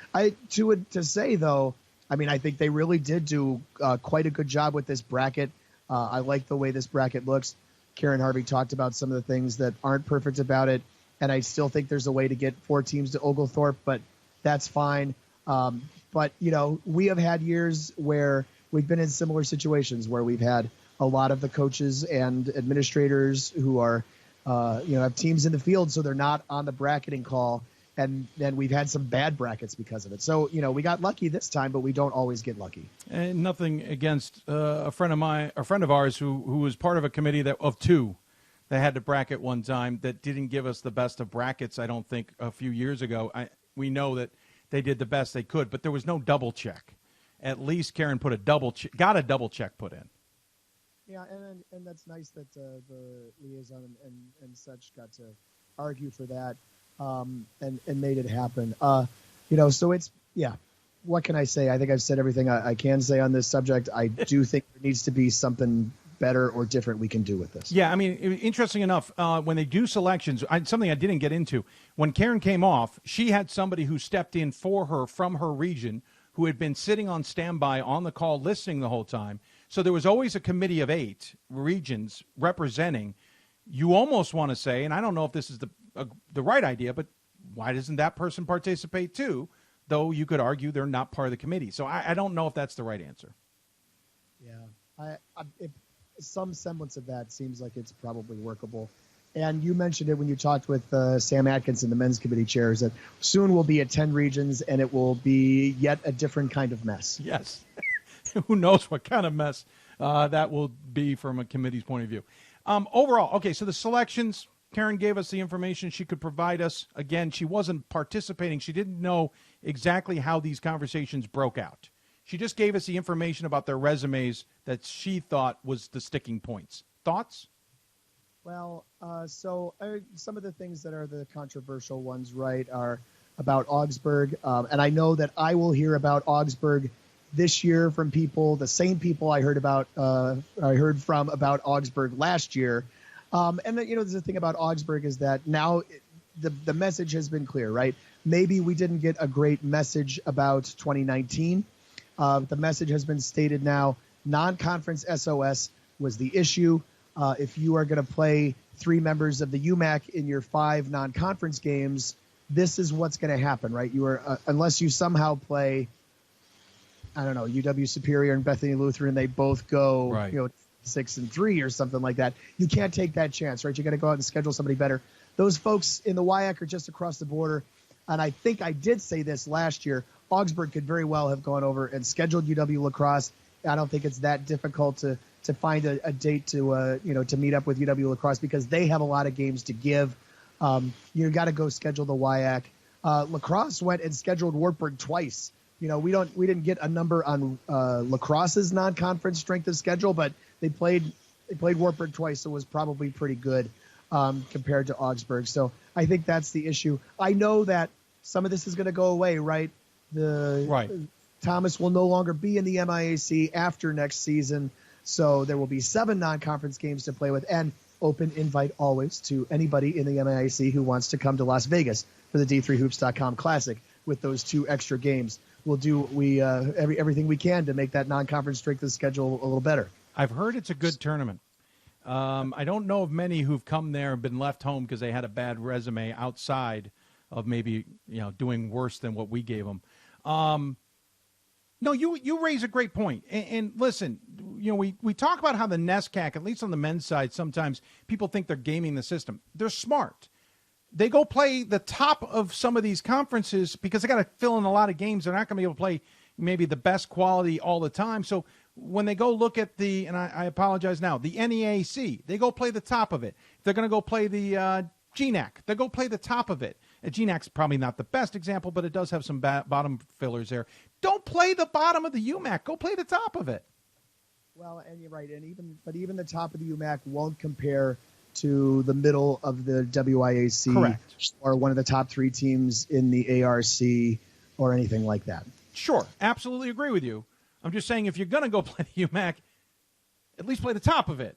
To say, though, I mean, I think they really did do quite a good job with this bracket. I like the way this bracket looks. Karen Harvey talked about some of the things that aren't perfect about it, and I still think there's a way to get 4 teams to Oglethorpe, but that's fine. But, we have had years where we've been in similar situations where we've had a lot of the coaches and administrators who are, have teams in the field, so they're not on the bracketing call. And then we've had some bad brackets because of it. So, we got lucky this time, but we don't always get lucky. And nothing against a friend of ours who was part of a committee of 2 that had to bracket one time that didn't give us the best of brackets, I don't think, a few years ago. We know that they did the best they could, but there was no double check. At least Karen got a double check put in. Yeah, and that's nice that the liaison and such got to argue for that and made it happen. So it's, what can I say? I think I've said everything I can say on this subject. I do think there needs to be something better or different we can do with this. Yeah, I mean, interesting enough, when they do selections, something I didn't get into, when Karen came off, she had somebody who stepped in for her from her region who had been sitting on standby on the call listening the whole time. So there was always a committee of 8 regions representing. You almost want to say, and I don't know if this is the right idea, but why doesn't that person participate too? Though you could argue they're not part of the committee. So I don't know if that's the right answer. Yeah, some semblance of that seems like it's probably workable. And you mentioned it when you talked with Sam Atkinson, the men's committee chair, is that soon we'll be at 10 regions and it will be yet a different kind of mess. Yes. Who knows what kind of mess that will be from a committee's point of view. Overall, okay, so the selections, Karen gave us the information she could provide us. Again, she wasn't participating. She didn't know exactly how these conversations broke out. She just gave us the information about their resumes that she thought was the sticking points. Thoughts? Well, some of the things that are the controversial ones, right, are about Augsburg. And I know that I will hear about Augsburg this year from people, the same people I heard from about Augsburg last year. And the thing about Augsburg is that now the message has been clear, right? Maybe we didn't get a great message about 2019. The message has been stated now. Non-conference SOS was the issue. If you are going to play 3 members of the UMAC in your 5 non-conference games, this is what's going to happen, right? You are unless you somehow play, I don't know, UW Superior and Bethany Lutheran, they both go, right, 6-3 or something like that. You can't take that chance, right? You got to go out and schedule somebody better. Those folks in the WIAC are just across the border. And I think I did say this last year. Augsburg could very well have gone over and scheduled UW lacrosse. I don't think it's that difficult to find a date to meet up with UW lacrosse because they have a lot of games to give. You got to go schedule the WIAC. Lacrosse went and scheduled Wartburg twice. We didn't get a number on lacrosse's non-conference strength of schedule, but they played Wartburg twice, so it was probably pretty good compared to Augsburg. So I think that's the issue. I know that some of this is going to go away, right? Thomas will no longer be in the MIAC after next season, so there will be 7 non-conference games to play with, and open invite always to anybody in the MIAC who wants to come to Las Vegas for the D3Hoops.com Classic with those 2 extra games. We'll do everything we can to make that non-conference strength of schedule a little better. I've heard it's a good tournament. I don't know of many who've come there and been left home because they had a bad resume outside of maybe doing worse than what we gave them. No, you raise a great point. And listen, we talk about how the NESCAC, at least on the men's side, sometimes people think they're gaming the system. They're smart. they go play the top of some of these conferences because they got to fill in a lot of games. They're not going to be able to play maybe the best quality all the time. So when they go look at the, and I apologize now, the NAAC, they go play the top of it. If they're going to go play the GNAC, they go play the top of it. GNAC's probably not the best example, but it does have some bottom fillers there. Don't play the bottom of the UMAC. Go play the top of it. Well, and you're right, and even the top of the UMAC won't compare to the middle of the WIAC. Correct. Or one of the top 3 teams in the ARC or anything like that. Sure, absolutely agree with you. I'm just saying if you're going to go play the UMAC, at least play the top of it.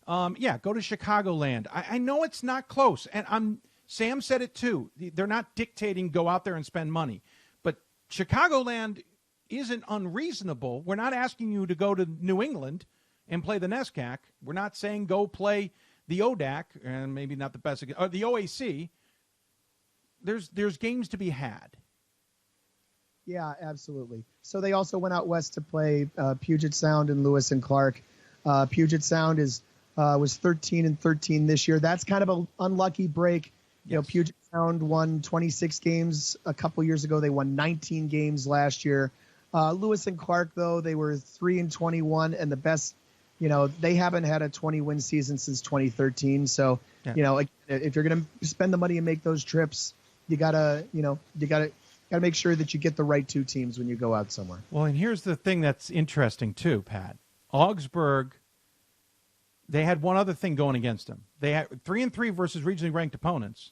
Go to Chicagoland. I know it's not close, and Sam said it too. They're not dictating go out there and spend money. But Chicagoland isn't unreasonable. We're not asking you to go to New England and play the NESCAC. We're not saying go play the ODAC, and maybe not the best, or the OAC. There's games to be had. Yeah, absolutely. So they also went out west to play Puget Sound and Lewis and Clark. Puget Sound was 13-13 this year. That's kind of an unlucky break. Yes. You know, Puget Sound won 26 games a couple years ago. They won 19 games last year. Lewis and Clark, though, they were 3-21, and the best. You know, they haven't had a 20-win season since 2013. So, You know, if you're going to spend the money and make those trips, you gotta make sure that you get the right 2 teams when you go out somewhere. Well, and here's the thing that's interesting too, Pat. Augsburg, they had one other thing going against them. They had 3-3 versus regionally ranked opponents.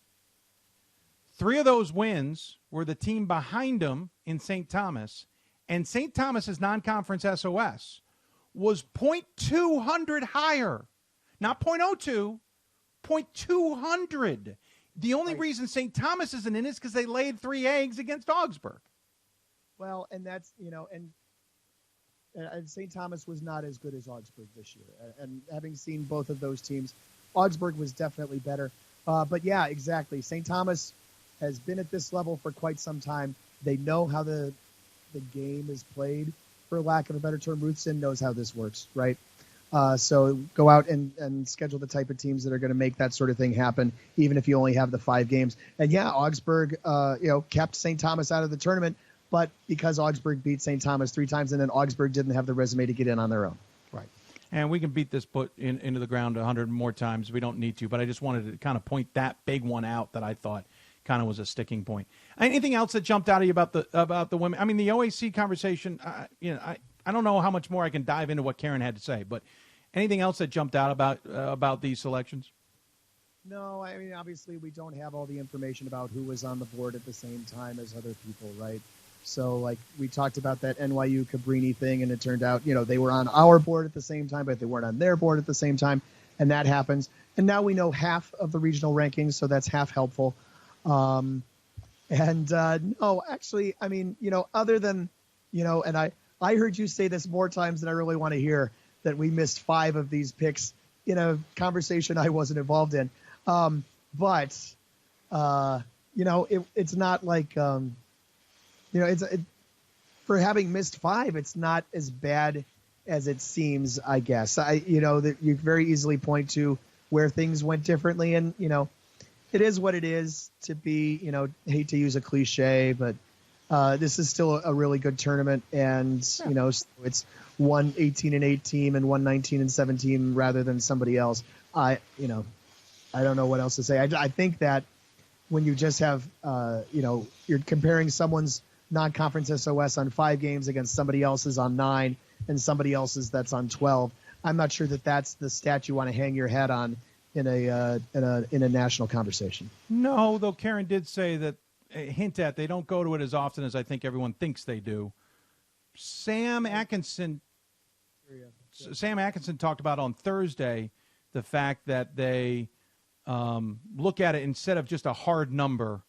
3 of those wins were the team behind them in St. Thomas, and St. Thomas's non-conference SOS was .200 higher. Not .02, .200. The only reason St. Thomas isn't in is because they laid 3 eggs against Augsburg. Well, and that's, and St. Thomas was not as good as Augsburg this year. And having seen both of those teams, Augsburg was definitely better. But yeah, exactly. St. Thomas has been at this level for quite some time. They know how the game is played, for lack of a better term. Ruthson knows how this works, right? So go out and schedule the type of teams that are going to make that sort of thing happen, even if you only have the 5 games. And yeah, Augsburg, kept St. Thomas out of the tournament, but because Augsburg beat St. Thomas 3 times, and then Augsburg didn't have the resume to get in on their own. Right. And we can beat this foot into the ground 100 more times. We don't need to, but I just wanted to kind of point that big one out that I thought kind of was a sticking point. Anything else that jumped out at you about the women? I mean, the OAC conversation, I don't know how much more I can dive into what Karen had to say, but anything else that jumped out about these selections? No, I mean, obviously we don't have all the information about who was on the board at the same time as other people, right? So, like, we talked about that NYU Cabrini thing, and it turned out, they were on our board at the same time, but they weren't on their board at the same time, and that happens. And now we know half of the regional rankings, so that's half helpful. No, actually, I mean, other than, and I heard you say this more times than I really want to hear, that we missed 5 of these picks in a conversation I wasn't involved in. It's not like, for having missed 5, it's not as bad as it seems, I guess. That you very easily point to where things went differently, and, it is what it is to be, hate to use a cliche, but this is still a really good tournament, and it's one 18-8 team and one 19-7 team rather than somebody else. I don't know what else to say. I think that when you just have you're comparing someone's non-conference SOS on 5 games against somebody else's on 9 and somebody else's that's on 12, I'm not sure that that's the stat you want to hang your hat on in a national conversation. No, though Karen did say that. Hint at they don't go to it as often as I think everyone thinks they do. Sam Atkinson talked about on Thursday the fact that they look at it instead of just a hard number.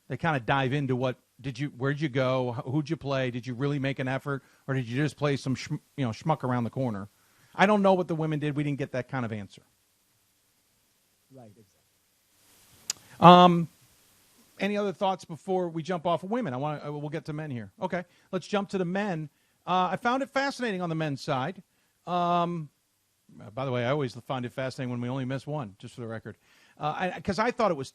They kind of dive into where'd you go, who'd you play, did you really make an effort, or did you just play some schmuck around the corner? I don't know what the women did. We didn't get that kind of answer. Right, exactly. Any other thoughts before we jump off of women? We'll get to men here. Okay, let's jump to the men. I found it fascinating on the men's side. By the way, I always find it fascinating when we only miss one, just for the record, because I thought it was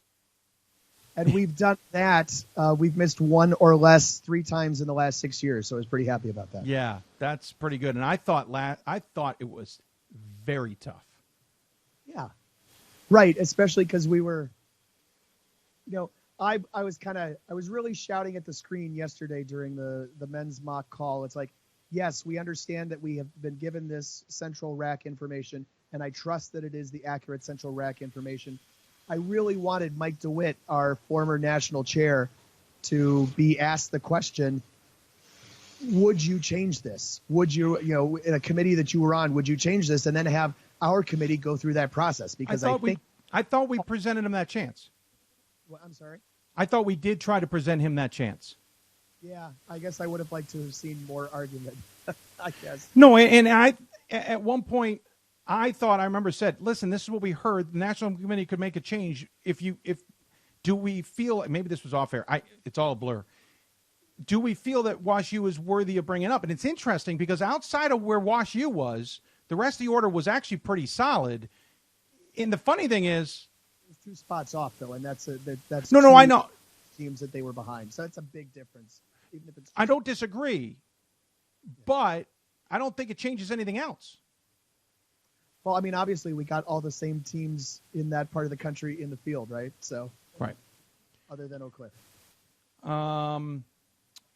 And we've done that. We've missed one or less 3 times in the last 6 years, so I was pretty happy about that. Yeah, that's pretty good. And I thought it was very tough. Yeah, right. Especially because we were, I was really shouting at the screen yesterday during the men's mock call. It's like, yes, we understand that we have been given this central rack information, and I trust that it is the accurate central rack information. I really wanted Mike DeWitt, our former national chair, to be asked the question, would you change this? Would you, in a committee that you were on, would you change this? And then have our committee go through that process, because I thought we presented him that chance. Well, I'm sorry? I thought we did try to present him that chance. Yeah, I guess I would have liked to have seen more argument, I guess. No, and I, at one point, I remember said, listen, this is what we heard. The National Committee could make a change. Do we feel, maybe this was off air. It's all a blur. Do we feel that Wash U is worthy of bringing up? And it's interesting because outside of where Wash U was, the rest of the order was actually pretty solid. And the funny thing is, There's 2 spots off though, and that's no, I know teams that they were behind. So that's a big difference. Even if it's I don't disagree, but I don't think it changes anything else. Well, I mean, obviously we got all the same teams in that part of the country in the field, right? So right, other than Oak Cliff.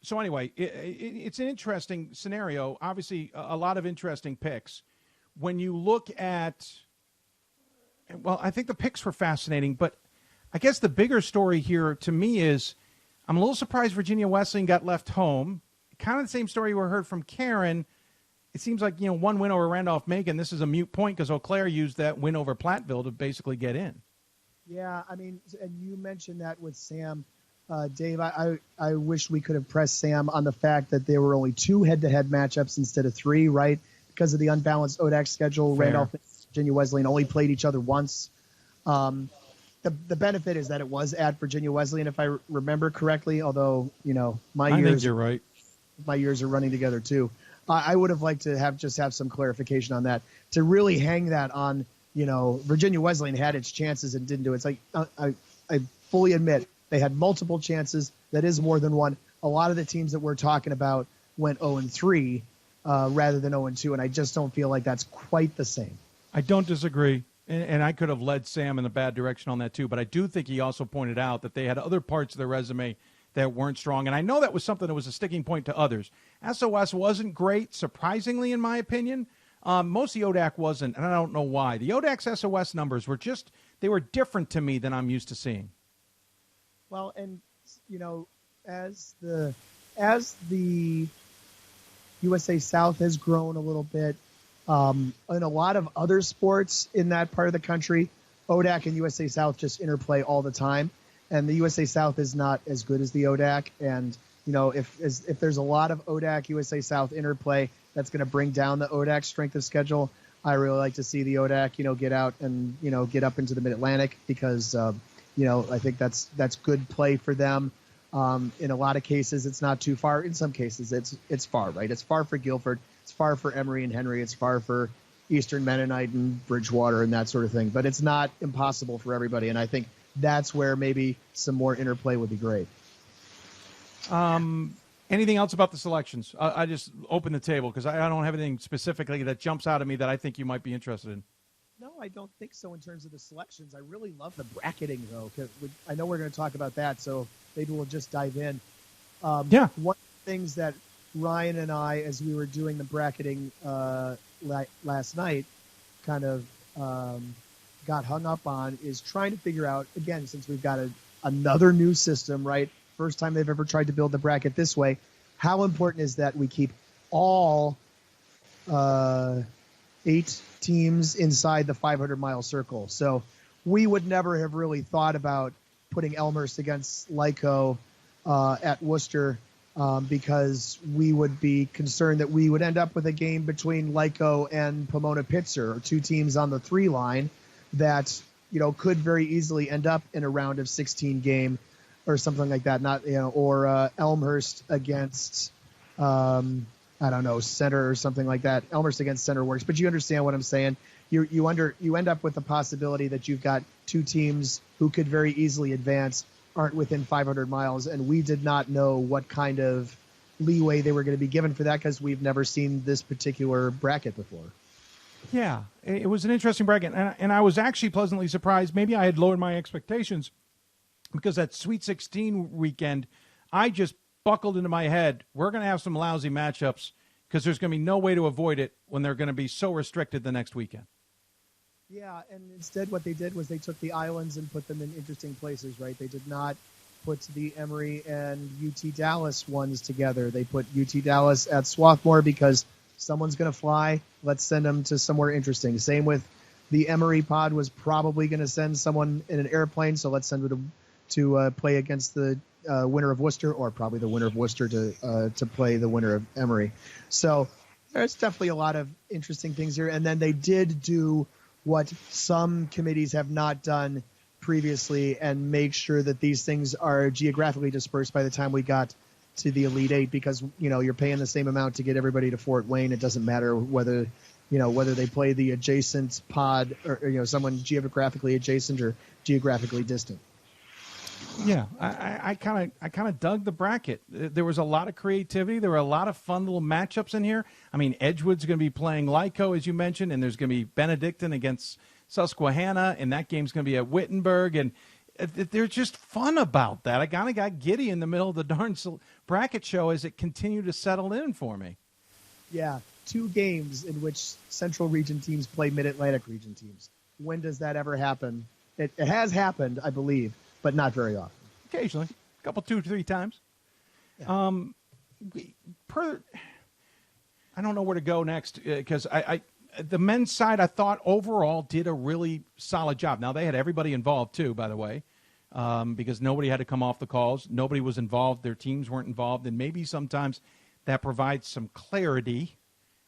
So anyway, it's an interesting scenario. Obviously, a lot of interesting picks. When you look at, well, I think the picks were fascinating, but I guess the bigger story here to me is I'm a little surprised Virginia Wesleyan got left home. Kind of the same story we heard from Karen. It seems like, one win over Randolph-Macon. This is a moot point because Eau Claire used that win over Platteville to basically get in. Yeah, I mean, and you mentioned that with Sam. Dave, I wish we could have pressed Sam on the fact that there were only 2 head-to-head matchups instead of 3, right? Because of the unbalanced ODAC schedule, Fair. Randolph and Virginia Wesleyan only played each other once. The benefit is that it was at Virginia Wesleyan, if I remember correctly, although, I think you're right. My years are running together too. I would have liked to have some clarification on that, to really hang that on, Virginia Wesleyan had its chances and didn't do it. It's like, I fully admit they had multiple chances. That is more than one. A lot of the teams that we're talking about went 0-3 rather than 0-2, and I just don't feel like that's quite the same. I don't disagree, and I could have led Sam in the bad direction on that too, but I do think he also pointed out that they had other parts of their resume that weren't strong, and I know that was something that was a sticking point to others. SOS wasn't great, surprisingly, in my opinion. Most of the ODAC wasn't, and I don't know why. The ODAC's SOS numbers were they were different to me than I'm used to seeing. Well, and, as the USA South has grown a little bit, in a lot of other sports in that part of the country, ODAC and USA South just interplay all the time. And the USA South is not as good as the ODAC. And, if there's a lot of ODAC, USA South interplay, that's going to bring down the ODAC strength of schedule. I really like to see the ODAC, get out and, get up into the Mid-Atlantic because, I think that's good play for them. In a lot of cases, it's not too far. In some cases, it's far, right? It's far for Guilford. It's far for Emory and Henry. It's far for Eastern Mennonite and Bridgewater and that sort of thing. But it's not impossible for everybody. And I think that's where maybe some more interplay would be great. Anything else about the selections? I just open the table because I don't have anything specifically that jumps out at me that I think you might be interested in. No, I don't think so in terms of the selections. I really love the bracketing, though, because I know we're going to talk about that, so maybe we'll just dive in. One of the things that Ryan and I, as we were doing the bracketing last night, kind of got hung up on is trying to figure out, again, since we've got another new system, right? First time they've ever tried to build the bracket this way, how important is that we keep all 8 teams inside the 500-mile circle? So we would never have really thought about putting Elmhurst against Lyco at Worcester because we would be concerned that we would end up with a game between Lyco and Pomona-Pitzer, or 2 teams on the 3 line that, could very easily end up in a round of 16 game or something like that. Or Elmhurst against, Center or something like that. Elmhurst against Center works, but you understand what I'm saying. You end up with the possibility that you've got 2 teams who could very easily advance aren't within 500 miles, and we did not know what kind of leeway they were going to be given for that because we've never seen this particular bracket before. Yeah, it was an interesting bracket, and I was actually pleasantly surprised. Maybe I had lowered my expectations because that Sweet 16 weekend, I just buckled into my head, we're going to have some lousy matchups because there's going to be no way to avoid it when they're going to be so restricted the next weekend. Yeah, and instead what they did was they took the islands and put them in interesting places, right? They did not put the Emory and UT Dallas ones together. They put UT Dallas at Swarthmore because someone's going to fly. Let's send them to somewhere interesting. Same with the Emory pod was probably going to send someone in an airplane, so let's send them to play against the winner of Worcester, or probably the winner of Worcester to play the winner of Emory. So there's definitely a lot of interesting things here. And then they did do what some committees have not done previously and make sure that these things are geographically dispersed by the time we got to the Elite Eight, because, you know, you're paying the same amount to get everybody to Fort Wayne. It doesn't matter whether they play the adjacent pod or, you know, someone geographically adjacent or geographically distant. Yeah, I kind of dug the bracket. There was a lot of creativity. There were a lot of fun little matchups in here. I mean, Edgewood's going to be playing Lyco, as you mentioned, and there's going to be Benedictine against Susquehanna, and that game's going to be at Wittenberg, and they're just fun about that. I kind of got giddy in the middle of the darn bracket show as it continued to settle in for me. Yeah, 2 games in which Central Region teams play Mid-Atlantic Region teams. When does that ever happen? It has happened, I believe, but not very often. Occasionally, a couple, 2 or 3 times. Yeah. I don't know where to go next because the men's side, I thought overall did a really solid job. Now, they had everybody involved too, by the way, because nobody had to come off the calls. Nobody was involved. Their teams weren't involved. And maybe sometimes that provides some clarity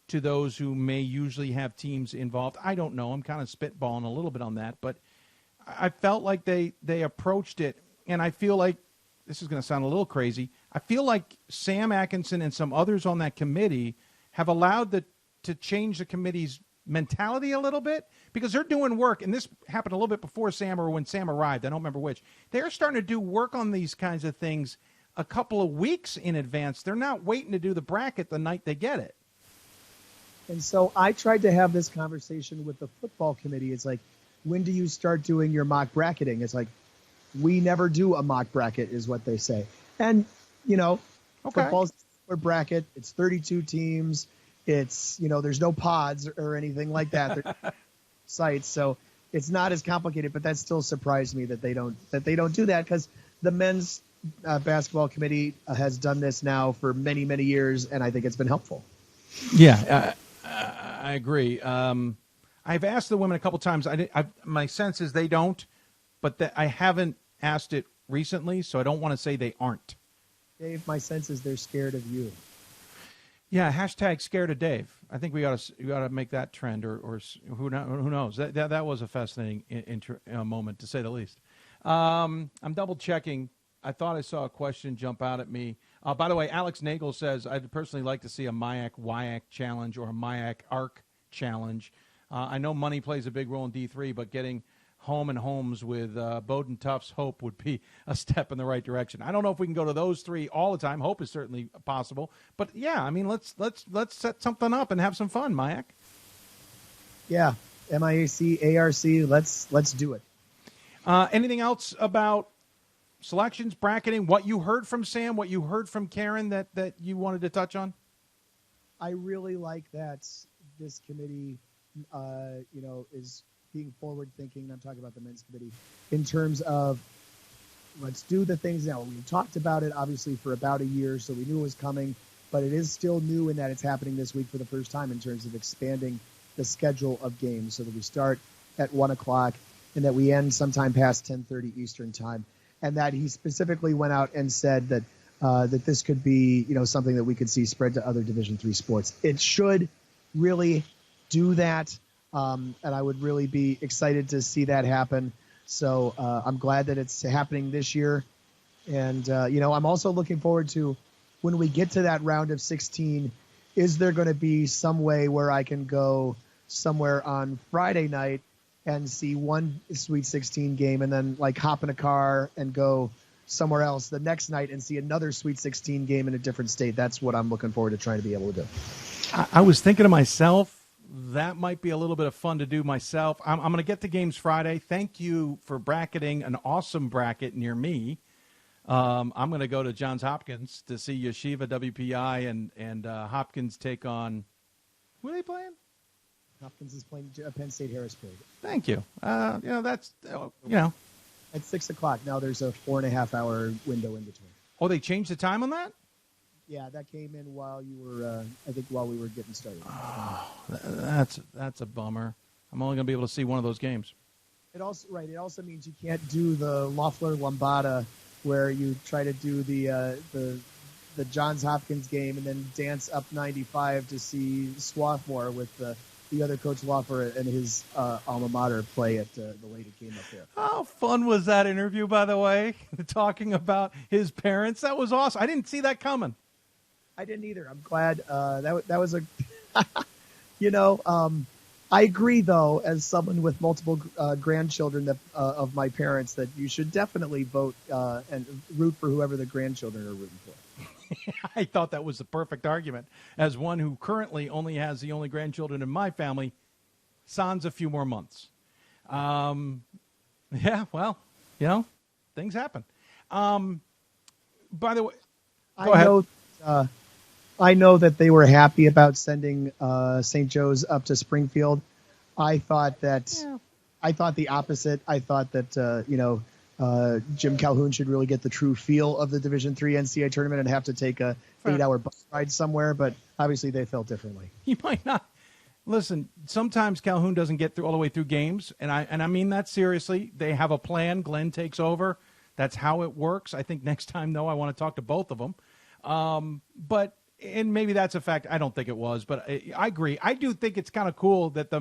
to those who may usually have teams involved. I don't know. I'm kind of spitballing a little bit on that. But I felt like they approached it, and I feel like, this is going to sound a little crazy, I feel like Sam Atkinson and some others on that committee have allowed to change the committee's mentality a little bit, because they're doing work, and this happened a little bit before Sam or when Sam arrived. I don't remember which. They're starting to do work on these kinds of things a couple of weeks in advance. They're not waiting to do the bracket the night they get it. And so I tried to have this conversation with the football committee. It's like, when do you start doing your mock bracketing? It's like, we never do a mock bracket is what they say. And, you know, football's a bracket. It's 32 teams. It's, you know, there's no pods or anything like that. Sites. So it's not as complicated, but that still surprised me that they don't do that, because the men's basketball committee has done this now for many, many years, and I think it's been helpful. Yeah, I agree. I've asked the women a couple times. My sense is they don't, but I haven't asked it recently, so I don't want to say they aren't. Dave, my sense is they're scared of you. Yeah, hashtag scared of Dave. I think we ought to make that trend, or who knows? That was a fascinating moment, to say the least. I'm double checking. I thought I saw a question jump out at me. By the way, Alex Nagel says, I'd personally like to see a MIAC-WIAC challenge or a MIAC-ARC challenge. I know money plays a big role in D3, but getting home and homes with Bowdoin Tufts Hope would be a step in the right direction. I don't know if we can go to those 3 all the time. Hope is certainly possible. But, yeah, I mean, let's set something up and have some fun, MIAC. Yeah, MIAC, ARC, let's do it. Anything else about selections, bracketing, what you heard from Sam, what you heard from Karen that you wanted to touch on? I really like that this committee is being forward-thinking. I'm talking about the men's committee in terms of let's do the things now. We talked about it, obviously, for about a year, so we knew it was coming, but it is still new in that it's happening this week for the first time in terms of expanding the schedule of games so that we start at 1 o'clock and that we end sometime past 10:30 Eastern time, and that he specifically went out and said that that this could be, you know, something that we could see spread to other Division III sports. It should really do that. And I would really be excited to see that happen. So I'm glad that it's happening this year. And, I'm also looking forward to when we get to that round of 16, is there going to be some way where I can go somewhere on Friday night and see one Sweet 16 game and then like hop in a car and go somewhere else the next night and see another Sweet 16 game in a different state. That's what I'm looking forward to trying to be able to do. I was thinking to myself, that might be a little bit of fun to do myself. I'm going to get to games Friday. Thank you for bracketing an awesome bracket near me. I'm going to go to Johns Hopkins to see Yeshiva WPI and Hopkins take on, who are they playing? Hopkins is playing Penn State Harrisburg. Thank you. That's, At 6 o'clock. Now there's a 4.5 hour window in between. Oh, they changed the time on that? Yeah, that came in while you were, while we were getting started. Oh, that's a bummer. I'm only going to be able to see one of those games. It also means you can't do the Loeffler Lambada where you try to do the Johns Hopkins game and then dance up 95 to see Swarthmore with the other Coach Loeffler and his alma mater play at the lady game up there. How fun was that interview, by the way? Talking about his parents. That was awesome. I didn't see that coming. I didn't either. I'm glad that was a, I agree, though, as someone with multiple grandchildren of my parents, that you should definitely vote and root for whoever the grandchildren are rooting for. I thought that was the perfect argument. As one who currently only has the only grandchildren in my family, sans a few more months. Yeah, well, things happen. By the way, go ahead. I know that they were happy about sending St. Joe's up to Springfield. I thought the opposite. I thought that Jim Calhoun should really get the true feel of the Division III NCAA tournament and have to take a 8-hour bus ride somewhere. But obviously, they felt differently. He might not. Listen, sometimes Calhoun doesn't get all the way through games, and I mean that seriously. They have a plan. Glenn takes over. That's how it works. I think next time, though, I want to talk to both of them. And maybe that's a fact. I don't think it was, but I agree. I do think it's kind of cool that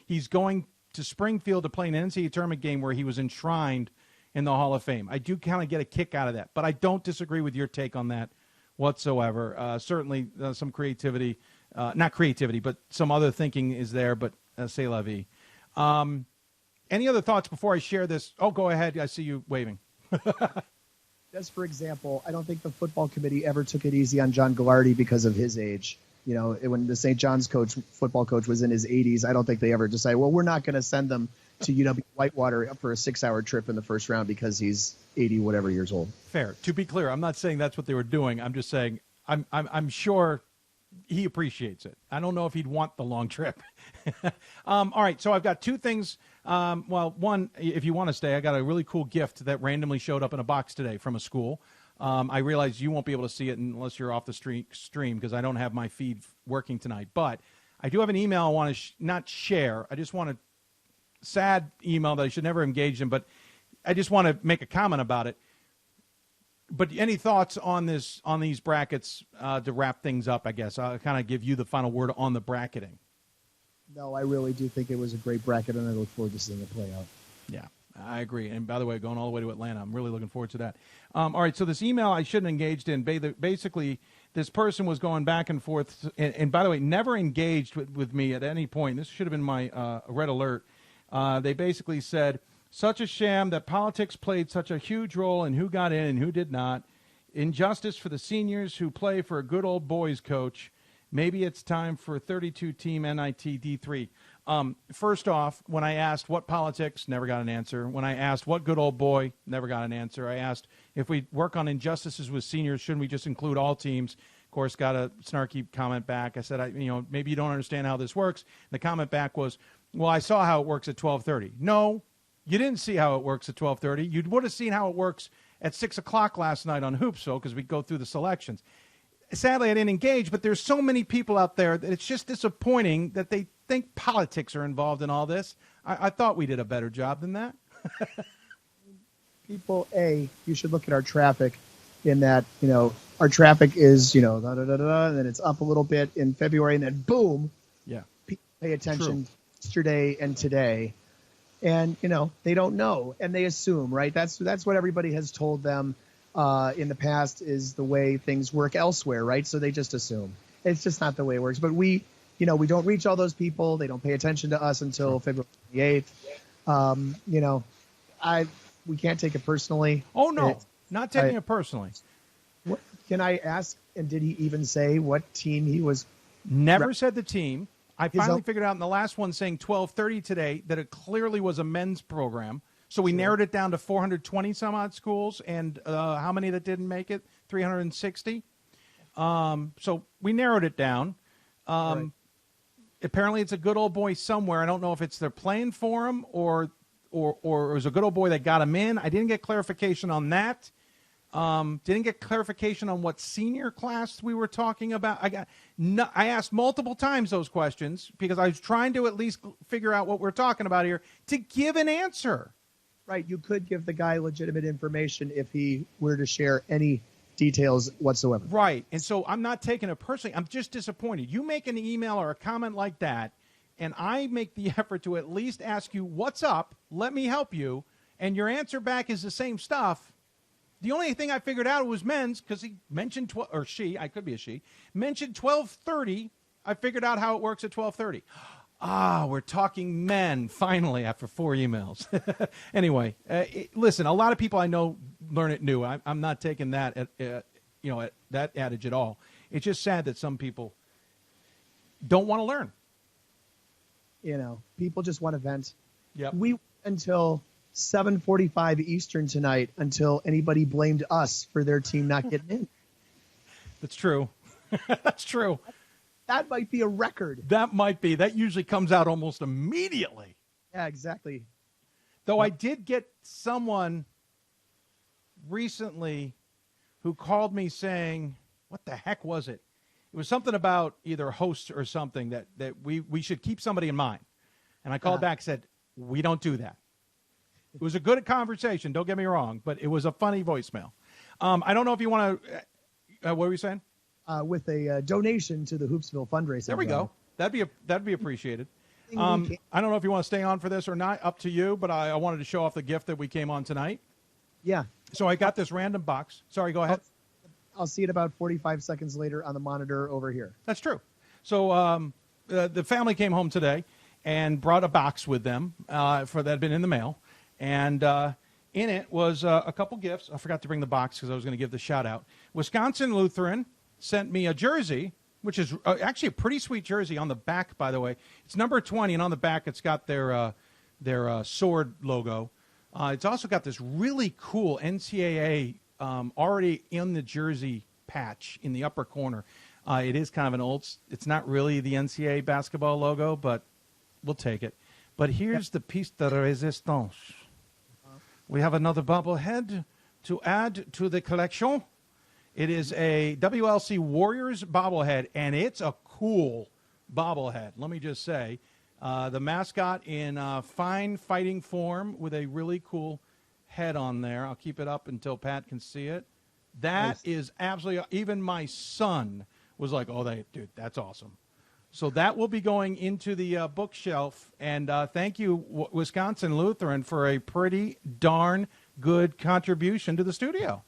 he's going to Springfield to play an NCAA tournament game where he was enshrined in the Hall of Fame. I do kind of get a kick out of that, but I don't disagree with your take on that whatsoever. Certainly some creativity, not creativity, but some other thinking is there, but c'est la vie. Any other thoughts before I share this? Oh, go ahead. I see you waving. Just for example, I don't think the football committee ever took it easy on John Gallaudet because of his age. When the St. John's football coach was in his 80s, I don't think they ever decided, well, we're not going to send them to UW Whitewater for a 6-hour trip in the first round because he's 80 whatever years old. Fair. To be clear, I'm not saying that's what they were doing. I'm just saying I'm sure he appreciates it. I don't know if he'd want the long trip. All right, so I've got two things. One, if you want to stay, I got a really cool gift that randomly showed up in a box today from a school. I realize you won't be able to see it unless you're off the stream because I don't have my feed working tonight. But I do have an email I want to not share. I just want a sad email that I should never engage in, but I just want to make a comment about it. But any thoughts on these brackets to wrap things up, I guess? I'll kind of give you the final word on the bracketing. No, I really do think it was a great bracket, and I look forward to seeing it play out. Yeah, I agree. And by the way, going all the way to Atlanta, I'm really looking forward to that. All right, so this email I shouldn't have engaged in. Basically, this person was going back and forth, and by the way, never engaged with me at any point. This should have been my red alert. They basically said, such a sham that politics played such a huge role in who got in and who did not. Injustice for the seniors who play for a good old boys coach. Maybe it's time for 32-team NIT D3. First off, when I asked what politics, never got an answer. When I asked what good old boy, never got an answer. I asked if we work on injustices with seniors, shouldn't we just include all teams? Of course, got a snarky comment back. I said, maybe you don't understand how this works. The comment back was, well, I saw how it works at 12:30. No, you didn't see how it works at 12:30. You would have seen how it works at 6 o'clock last night on Hoopsville because we go through the selections. Sadly, I didn't engage, but there's so many people out there that it's just disappointing that they think politics are involved in all this. I thought we did a better job than that. People, you should look at our traffic in that, our traffic is, and then it's up a little bit in February, and then boom. Yeah. People pay attention yesterday and today, and, they don't know, and they assume, right? That's what everybody has told them. In the past is the way things work elsewhere, right? So they just assume. It's just not the way it works. But we don't reach all those people. They don't pay attention to us until February 28th. We can't take it personally. Oh, no. Not taking it personally. What, can I ask, and did he even say what team he was? Never said the team. I finally figured out in the last one saying 12:30 today that it clearly was a men's program. So we narrowed it down to 420 some odd schools, and how many that didn't make it? 360. So we narrowed it down. Right. Apparently it's a good old boy somewhere. I don't know if it's they're playing for him or it was a good old boy that got him in. I didn't get clarification on that. Didn't get clarification on what senior class we were talking about. I asked multiple times those questions because I was trying to at least figure out what we're talking about here to give an answer. Right. You could give the guy legitimate information if he were to share any details whatsoever. Right. And so I'm not taking it personally. I'm just disappointed. You make an email or a comment like that, and I make the effort to at least ask you, what's up? Let me help you. And your answer back is the same stuff. The only thing I figured out was men's because he mentioned, or she, I could be a she, mentioned 12:30. I figured out how it works at 12:30. Ah, we're talking men, finally, after 4 emails. Anyway, listen, a lot of people I know learn it new. I'm not taking that at that adage at all. It's just sad that some people don't want to learn. You know, people just want to vent. Yep. We until 7:45 Eastern tonight until anybody blamed us for their team not getting in. That's true. That's true. That might be a record. That might be. That usually comes out almost immediately. Yeah, exactly. Though I did get someone recently who called me saying, what the heck was it? It was something about either hosts or something that we should keep somebody in mind. And I called back and said, we don't do that. It was a good conversation, don't get me wrong, but it was a funny voicemail. I don't know if you want to what were you saying? With a donation to the Hoopsville fundraiser. There we go. That'd be appreciated. I don't know if you want to stay on for this or not. Up to you, but I wanted to show off the gift that we came on tonight. Yeah. So I got this random box. Sorry, go ahead. I'll see it about 45 seconds later on the monitor over here. That's true. So the family came home today and brought a box with them that had been in the mail. And in it was a couple gifts. I forgot to bring the box because I was going to give the shout out. Wisconsin Lutheran sent me a jersey, which is actually a pretty sweet jersey on the back, by the way. It's number 20, and on the back it's got their sword logo. It's also got this really cool NCAA already in the jersey patch in the upper corner. It is kind of an old, it's not really the NCAA basketball logo, but we'll take it. But here's the piece de resistance. We have another bobblehead to add to the collection. It is a WLC Warriors bobblehead, and it's a cool bobblehead. Let me just say, the mascot in fine fighting form with a really cool head on there. I'll keep it up until Pat can see it. That is absolutely, even my son was like, oh, dude, that's awesome. So that will be going into the bookshelf. And thank you, Wisconsin Lutheran, for a pretty darn good contribution to the studio.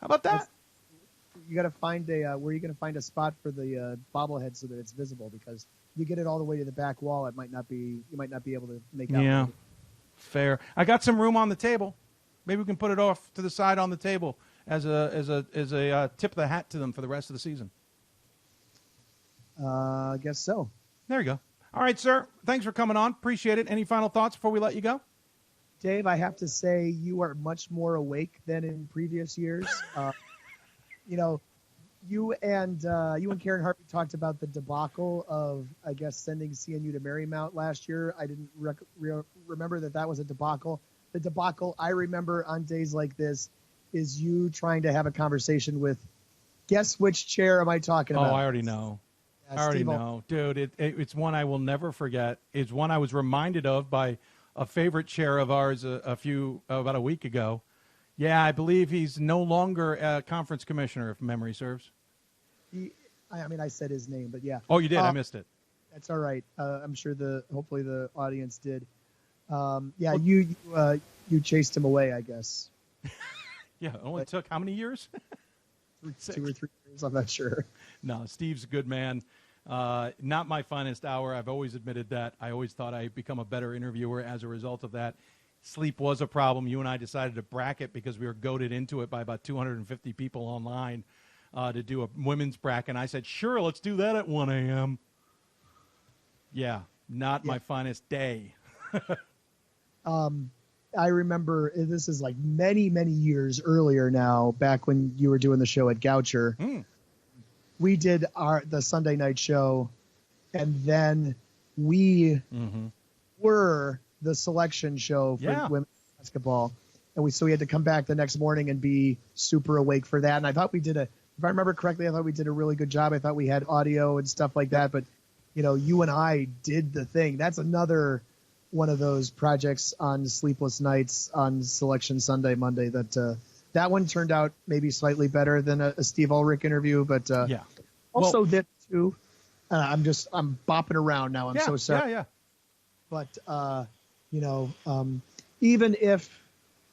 How about that? You got to find where you're going to find a spot for the bobblehead so that it's visible, because you get it all the way to the back wall, you might not be able to make out. Yeah, fair. I got some room on the table. Maybe we can put it off to the side on the table as a tip of the hat to them for the rest of the season. I guess so. There you go. All right, sir. Thanks for coming on. Appreciate it. Any final thoughts before we let you go? Dave, I have to say you are much more awake than in previous years. You and Karen Harvey talked about the debacle of, I guess, sending CNU to Marymount last year. I didn't remember that was a debacle. The debacle I remember on days like this is you trying to have a conversation with, guess which chair am I talking about? Oh, I already know. I already know. Dude, it's one I will never forget. It's one I was reminded of by a favorite chair of ours about a week ago. Yeah, I believe he's no longer a conference commissioner, if memory serves. I said his name, but yeah. Oh, you did? I missed it. That's all right. I'm sure hopefully the audience did. You chased him away, I guess. Yeah, it only took how many years? 2 or 3 years, I'm not sure. No, Steve's a good man. Not my finest hour. I've always admitted that. I always thought I'd become a better interviewer as a result of that. sleep was a problem. You and I decided to bracket because we were goaded into it by about 250 people online to do a women's bracket. And I said, sure, let's do that at 1 a.m. Yeah, not my finest day. I remember this is like many, many years earlier now, back when you were doing the show at Goucher. We did the Sunday night show, and then we were the selection show for women's basketball. And so we had to come back the next morning and be super awake for that. And I thought we did if I remember correctly, I thought we did a really good job. I thought we had audio and stuff like that. But, you and I did the thing. That's another one of those projects on sleepless nights on Selection Sunday, Monday, that one turned out maybe slightly better than a Steve Ulrich interview. But also that too. I'm bopping around now. I'm so sorry. Yeah. But, even if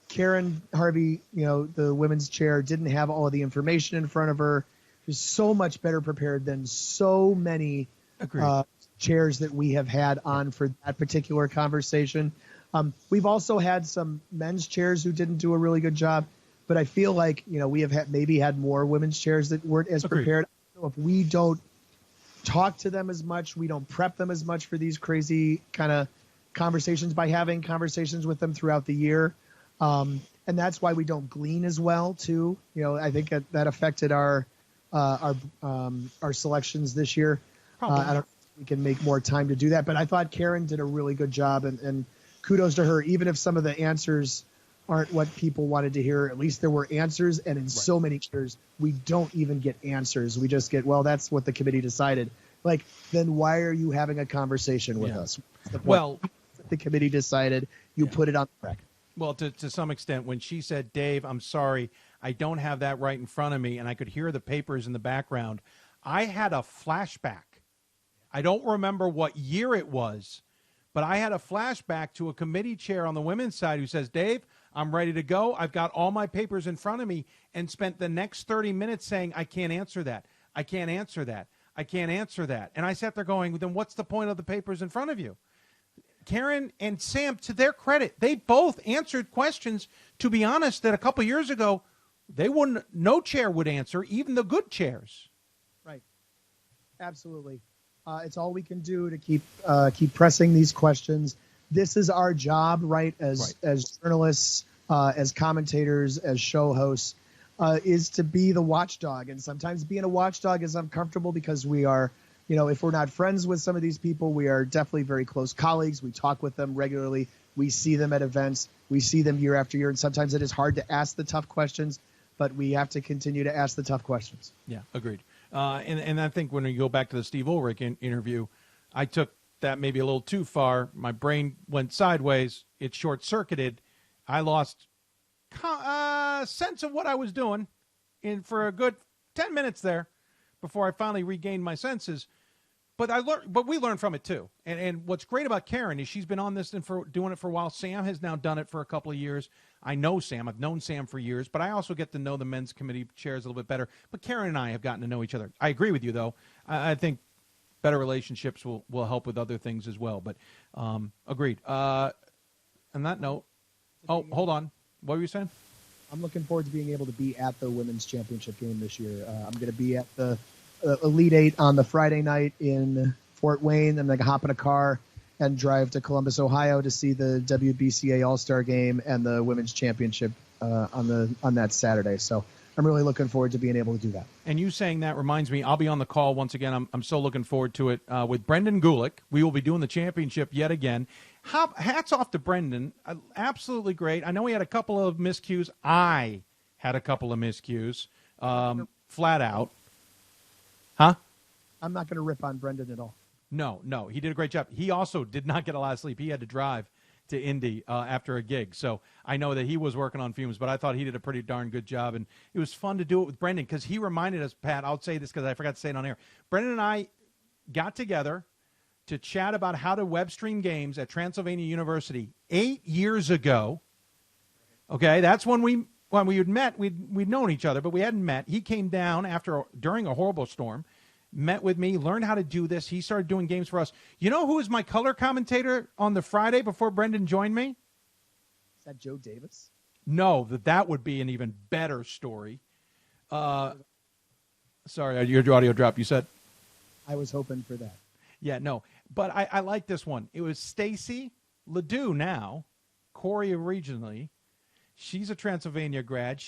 Karen Harvey, the women's chair, didn't have all of the information in front of her, she's so much better prepared than so many chairs that we have had on for that particular conversation. We've also had some men's chairs who didn't do a really good job, but I feel like, we have maybe had more women's chairs that weren't as prepared. I don't know if we don't talk to them as much, we don't prep them as much for these crazy kind of conversations by having conversations with them throughout the year. And that's why we don't glean as well too. I think that affected our selections this year. I don't know if we can make more time to do that, but I thought Karen did a really good job, and kudos to her. Even if some of the answers aren't what people wanted to hear, at least there were answers. And in so many years, we don't even get answers. We just get, well, that's what the committee decided. Like, then why are you having a conversation with us? Well, the committee decided, you put it on the record. Well, to some extent, when she said, Dave, I'm sorry, I don't have that right in front of me, and I could hear the papers in the background, I had a flashback. I don't remember what year it was, but I had a flashback to a committee chair on the women's side who says, Dave, I'm ready to go. I've got all my papers in front of me, and spent the next 30 minutes saying, I can't answer that. I can't answer that. I can't answer that. And I sat there going, then what's the point of the papers in front of you? Karen and Sam, to their credit, they both answered questions, to be honest, that a couple years ago, no chair would answer, even the good chairs. Right. Absolutely. It's all we can do to keep pressing these questions. This is our job, right? As journalists, as commentators, as show hosts, is to be the watchdog. And sometimes being a watchdog is uncomfortable because we are, if we're not friends with some of these people, we are definitely very close colleagues. We talk with them regularly. We see them at events. We see them year after year. And sometimes it is hard to ask the tough questions, but we have to continue to ask the tough questions. Yeah, agreed. And I think when you go back to the Steve Ulrich interview, I took that maybe a little too far. My brain went sideways. It short-circuited. I lost sense of what I was doing for a good 10 minutes there before I finally regained my senses. But we learned from it too. And what's great about Karen is she's been on this and doing it for a while. Sam has now done it for a couple of years. I know Sam. I've known Sam for years, but I also get to know the men's committee chairs a little bit better. But Karen and I have gotten to know each other. I agree with you, though. I think better relationships will help with other things as well. But agreed. On that note, hold on. What were you saying? I'm looking forward to being able to be at the women's championship game this year. I'm going to be at the Elite Eight on the Friday night in Fort Wayne. I'm going to hop in a car and drive to Columbus, Ohio to see the WBCA All-Star game and the women's championship on that Saturday. So I'm really looking forward to being able to do that. And you saying that reminds me, I'll be on the call once again. I'm so looking forward to it with Brendan Gulick. We will be doing the championship yet again. Hats off to Brendan. Absolutely great. I know he had a couple of miscues. I had a couple of miscues, flat out. Huh? I'm not going to rip on Brendan at all. No, he did a great job. He also did not get a lot of sleep. He had to drive to Indy after a gig. So I know that he was working on fumes, but I thought he did a pretty darn good job. And it was fun to do it with Brendan because he reminded us, Pat, I'll say this because I forgot to say it on air. Brendan and I got together to chat about how to web stream games at Transylvania University 8 years ago. Okay, that's when we had met. We'd known each other, but we hadn't met. He came down during a horrible storm, met with me, learned how to do this. He started doing games for us. You know who was my color commentator on the Friday before Brendan joined me? Is that Joe Davis? No, that would be an even better story. Sorry, your audio dropped. You said? I was hoping for that. Yeah, no. But I like this one. It was Stacy Ledoux now, Corey originally. She's a Transylvania grad.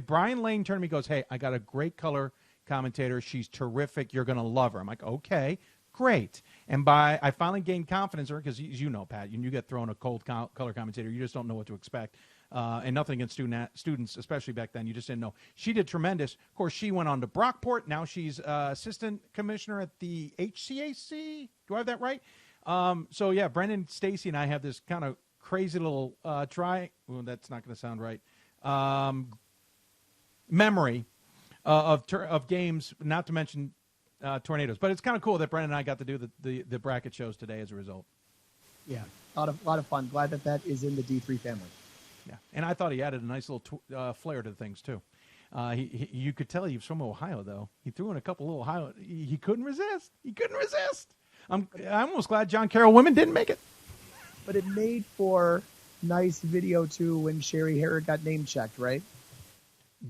Brian Lane turned to me and goes, hey, I got a great color commentator. She's terrific. You're going to love her. I'm like, okay, great. And I finally gained confidence in her because, as you know, Pat, you get thrown a cold color commentator. You just don't know what to expect. And nothing against students, especially back then. You just didn't know. She did tremendous. Of course, she went on to Brockport. Now she's assistant commissioner at the HCAC. Do I have that right? So, yeah, Brendan, Stacy, and I have this kind of crazy little well, that's not going to sound right. Memory of games, not to mention tornadoes. But it's kind of cool that Brendan and I got to do the bracket shows today as a result. Yeah, a lot of fun. Glad that is in the D3 family. Yeah, and I thought he added a nice little flair to things, too. You could tell he was from Ohio, though. He threw in a couple little Ohio. He couldn't resist. I'm almost glad John Carroll women didn't make it. But it made for nice video, too, when Sherry Harrod got name-checked, right?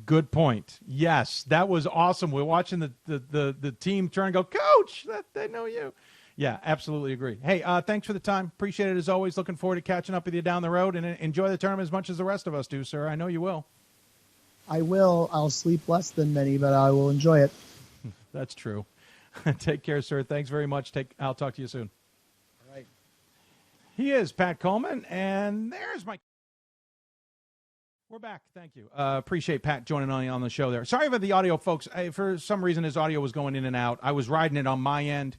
Good point. Yes, that was awesome. We're watching the team trying to go, Coach, they know you. Yeah, absolutely agree. Hey, thanks for the time. Appreciate it as always. Looking forward to catching up with you down the road, and enjoy the tournament as much as the rest of us do, sir. I know you will. I will. I'll sleep less than many, but I will enjoy it. That's true. Take care, sir. Thanks very much. I'll talk to you soon. All right. He is Pat Coleman, and there's my... We're back. Thank you. Appreciate Pat joining on the show there. Sorry about the audio, folks. For some reason, his audio was going in and out. I was riding it on my end.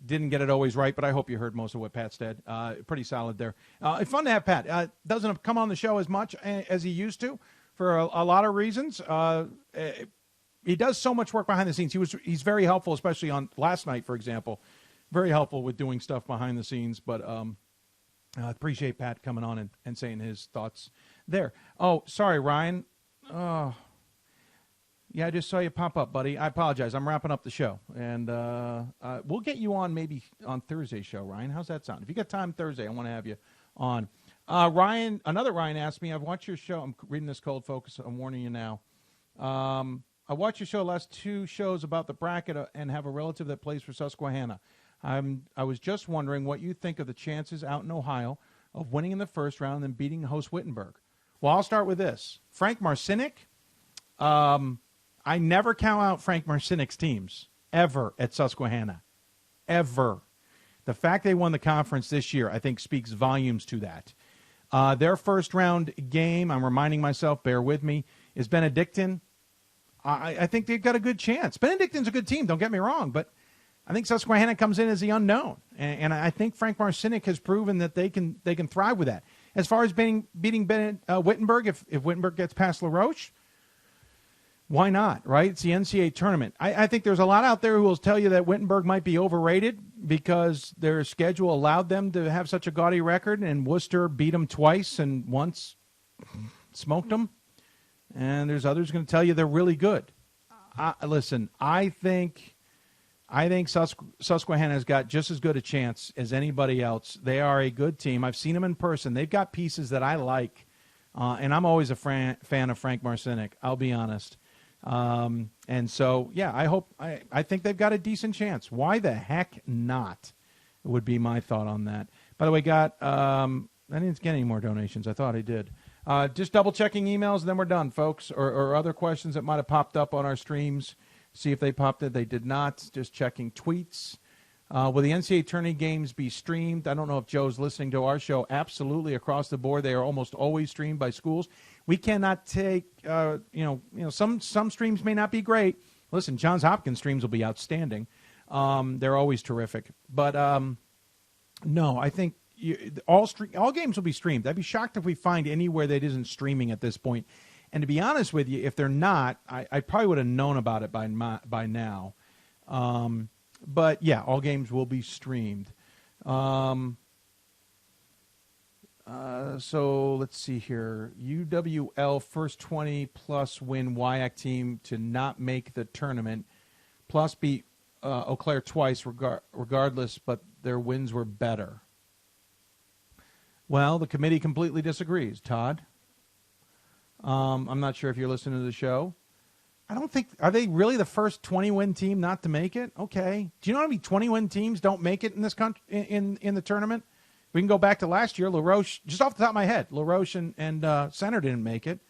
Didn't get it always right, but I hope you heard most of what Pat said. Pretty solid there. It's fun to have Pat. Doesn't come on the show as much as he used to for a lot of reasons. He does so much work behind the scenes. He's very helpful, especially on last night, for example. Very helpful with doing stuff behind the scenes. But I appreciate Pat coming on and saying his thoughts there. Oh, sorry, Ryan. Oh, yeah, I just saw you pop up, buddy. I apologize. I'm wrapping up the show. And we'll get you on maybe on Thursday's show, Ryan. How's that sound? If you got time Thursday, I want to have you on. Another Ryan asked me, I've watched your show. I'm reading this cold focus. I'm warning you now. I watched your show last 2 shows about the bracket and have a relative that plays for Susquehanna. I was just wondering what you think of the chances out in Ohio of winning in the first round and then beating host Wittenberg. Well, I'll start with this. Frank Marcinick, I never count out Frank Marcinick's teams, ever, at Susquehanna. Ever. The fact they won the conference this year, I think, speaks volumes to that. Their first-round game, I'm reminding myself, bear with me, is Benedictine. I think they've got a good chance. Benedictine's a good team, don't get me wrong, but I think Susquehanna comes in as the unknown. And I think Frank Marcinick has proven that they can thrive with that. As far as beating Wittenberg, if Wittenberg gets past LaRoche, why not, right? It's the NCAA tournament. I think there's a lot out there who will tell you that Wittenberg might be overrated because their schedule allowed them to have such a gaudy record, and Worcester beat them twice and once smoked them. And there's others going to tell you they're really good. Listen, I think Susquehanna's got just as good a chance as anybody else. They are a good team. I've seen them in person. They've got pieces that I like, and I'm always a fan of Frank Marcinick, I'll be honest. And so, yeah, I think they've got a decent chance. Why the heck not? Would be my thought on that. By the way, I didn't get any more donations. I thought I did. Just double-checking emails, and then we're done, folks, or other questions that might have popped up on our streams. See if they popped it. They did not. Just checking tweets. Will the NCAA tourney games be streamed? I don't know if Joe's listening to our show. Absolutely, across the board, they are almost always streamed by schools. We cannot take, some streams may not be great. Listen, Johns Hopkins streams will be outstanding. They're always terrific. But no, I think all games will be streamed. I'd be shocked if we find anywhere that isn't streaming at this point. And to be honest with you, if they're not, I probably would have known about it by now. But, yeah, all games will be streamed. So let's see here. UWL first 20-plus win WIAC team to not make the tournament, plus beat Eau Claire twice regardless, but their wins were better. Well, the committee completely disagrees. Todd? I'm not sure if you're listening to the show. I don't think, are they really the first 20-win team not to make it? Okay. Do you know how many 20-win teams don't make it in this country, in the tournament? We can go back to last year. LaRoche, just off the top of my head, LaRoche and Center didn't make it.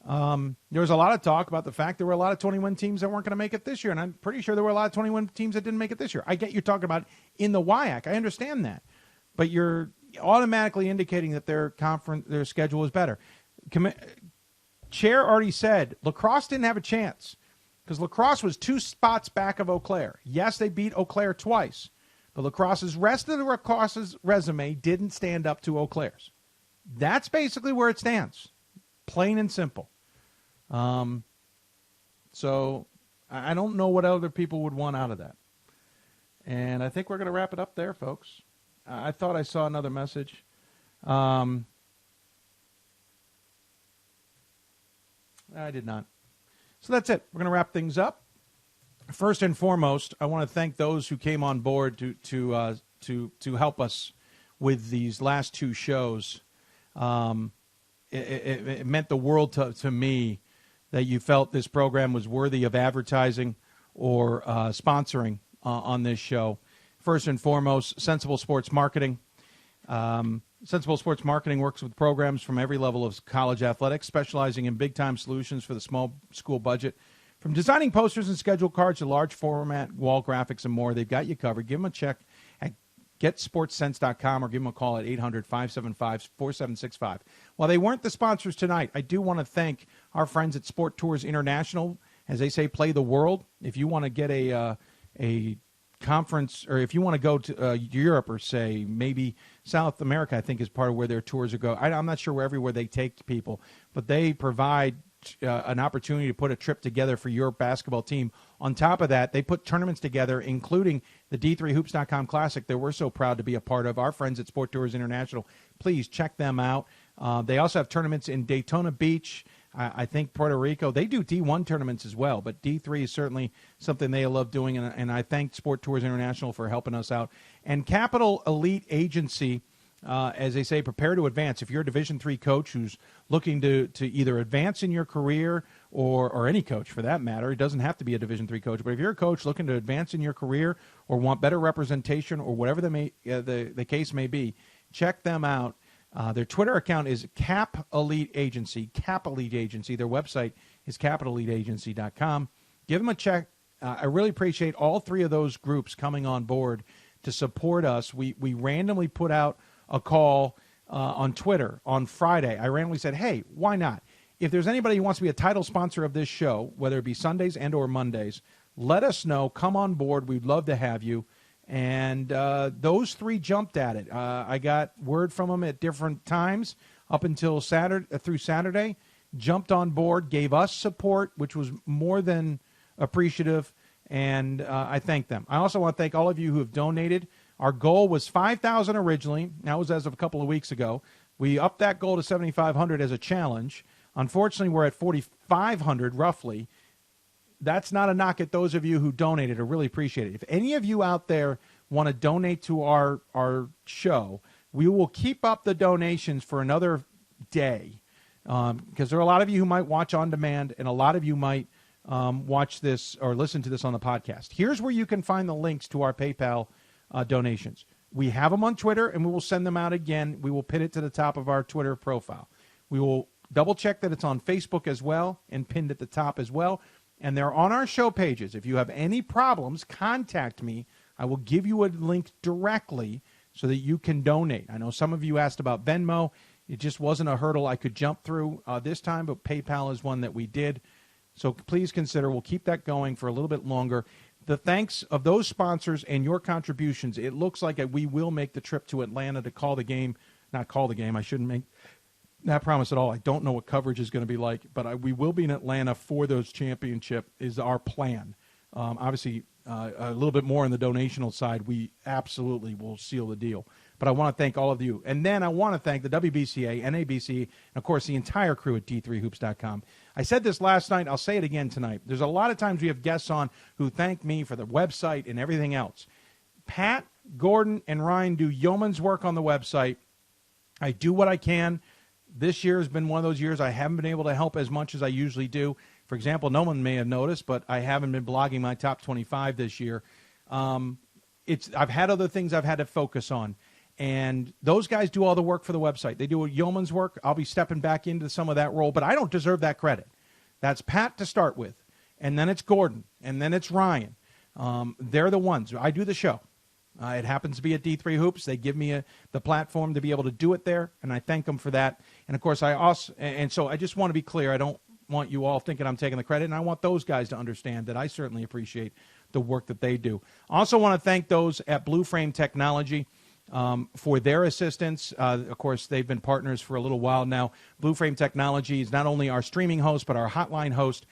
There was a lot of talk about the fact there were a lot of 20-win teams that weren't going to make it this year, and I'm pretty sure there were a lot of 20-win teams that didn't make it this year. I get you talking about in the WIAC. I understand that. But you're automatically indicating that their schedule is better. Chair already said La Crosse didn't have a chance because La Crosse was 2 spots back of Eau Claire. Yes, they beat Eau Claire twice, but La Crosse's rest of the La Crosse's resume didn't stand up to Eau Claire's. That's basically where it stands, plain and simple. So I don't know what other people would want out of that. And I think we're going to wrap it up there, folks. I thought I saw another message. I did not. So that's it. We're going to wrap things up. First and foremost, I want to thank those who came on board to help us with these last 2 shows. It meant the world to me that you felt this program was worthy of advertising or sponsoring on this show. First and foremost, Sensible Sports Marketing. Sensible Sports Marketing works with programs from every level of college athletics, specializing in big-time solutions for the small school budget. From designing posters and schedule cards to large format wall graphics and more, they've got you covered. Give them a check at getsportssense.com or give them a call at 800-575-4765. While they weren't the sponsors tonight, I do want to thank our friends at Sport Tours International. As they say, play the world. If you want to get a conference, or if you want to go to Europe or say maybe South America, I think is part of where their tours are going. I'm not sure where everywhere they take people, but they provide an opportunity to put a trip together for your basketball team. On top of that, they put tournaments together, including the D3Hoops.com Classic that we're so proud to be a part of. Our friends at Sport Tours International, please check them out. They also have tournaments in Daytona Beach, I think Puerto Rico. They do D1 tournaments as well, but D3 is certainly something they love doing, and I thank Sport Tours International for helping us out. And Capital Elite Agency, as they say, prepare to advance. If you're a Division III coach who's looking to either advance in your career or any coach for that matter, it doesn't have to be a Division III coach, but if you're a coach looking to advance in your career or want better representation or whatever the case may be, check them out. Their Twitter account is Cap Elite Agency, Cap Elite Agency. Their website is capitaleliteagency.com. Give them a check. I really appreciate all 3 of those groups coming on board to support us. We randomly put out a call on Twitter on Friday. I randomly said, hey, why not? If there's anybody who wants to be a title sponsor of this show, whether it be Sundays and or Mondays, let us know. Come on board. We'd love to have you. And those 3 jumped at it. I got word from them at different times up until Saturday, jumped on board, gave us support, which was more than appreciative, and I thank them. I also want to thank all of you who have donated. Our goal was $5,000 originally. That was as of a couple of weeks ago. We upped that goal to $7,500 as a challenge. Unfortunately, we're at $4,500 roughly. That's not a knock at those of you who donated. I really appreciate it. If any of you out there want to donate to our show, we will keep up the donations for another day because there are a lot of you who might watch on demand and a lot of you might watch this or listen to this on the podcast. Here's where you can find the links to our PayPal donations. We have them on Twitter, and we will send them out again. We will pin it to the top of our Twitter profile. We will double-check that it's on Facebook as well and pinned at the top as well. And they're on our show pages. If you have any problems, contact me. I will give you a link directly so that you can donate. I know some of you asked about Venmo. It just wasn't a hurdle I could jump through this time, but PayPal is one that we did. So please consider. We'll keep that going for a little bit longer. The thanks of those sponsors and your contributions, it looks like we will make the trip to Atlanta to call the game. Not call the game. I shouldn't make that promise at all. I don't know what coverage is going to be like, but we will be in Atlanta for those championship is our plan. Obviously, a little bit more on the donational side, we absolutely will seal the deal. But I want to thank all of you. And then I want to thank the WBCA, NABC, and, of course, the entire crew at D3Hoops.com. I said this last night. I'll say it again tonight. There's a lot of times we have guests on who thank me for the website and everything else. Pat, Gordon, and Ryan do yeoman's work on the website. I do what I can. This year has been one of those years I haven't been able to help as much as I usually do. For example, no one may have noticed, but I haven't been blogging my top 25 this year. I've had other things I've had to focus on. And those guys do all the work for the website. They do a yeoman's work. I'll be stepping back into some of that role, but I don't deserve that credit. That's Pat to start with, and then it's Gordon, and then it's Ryan. They're the ones. I do the show. It happens to be at D3 Hoops. They give me the platform to be able to do it there, and I thank them for that. And, of course, so I just want to be clear. I don't want you all thinking I'm taking the credit, and I want those guys to understand that I certainly appreciate the work that they do. I also want to thank those at BlueFrame Technology for their assistance. Of course, they've been partners for a little while now. BlueFrame Technology is not only our streaming host, but our hotline host.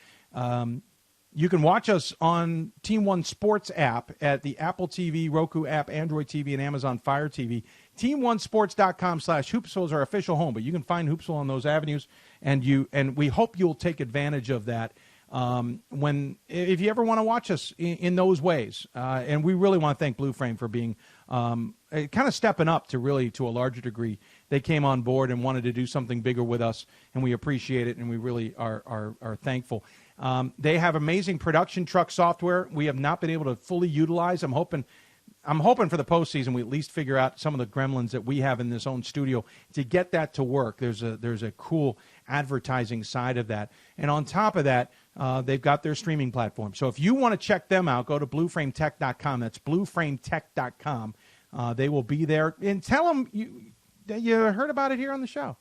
You can watch us on Team One Sports app at the Apple TV, Roku app, Android TV, and Amazon Fire TV. Team1sports.com/Hoopsville is our official home, but you can find Hoopsville on those avenues, and we hope you'll take advantage of that if you ever want to watch us in those ways. And we really want to thank BlueFrame for being kind of stepping up to a larger degree. They came on board and wanted to do something bigger with us, and we appreciate it, and we really are thankful. They have amazing production truck software we have not been able to fully utilize. I'm hoping for the postseason we at least figure out some of the gremlins that we have in this own studio to get that to work. There's a cool advertising side of that. And on top of that, they've got their streaming platform. So if you want to check them out, go to blueframetech.com. That's blueframetech.com. They will be there. And tell them you heard about it here on the show.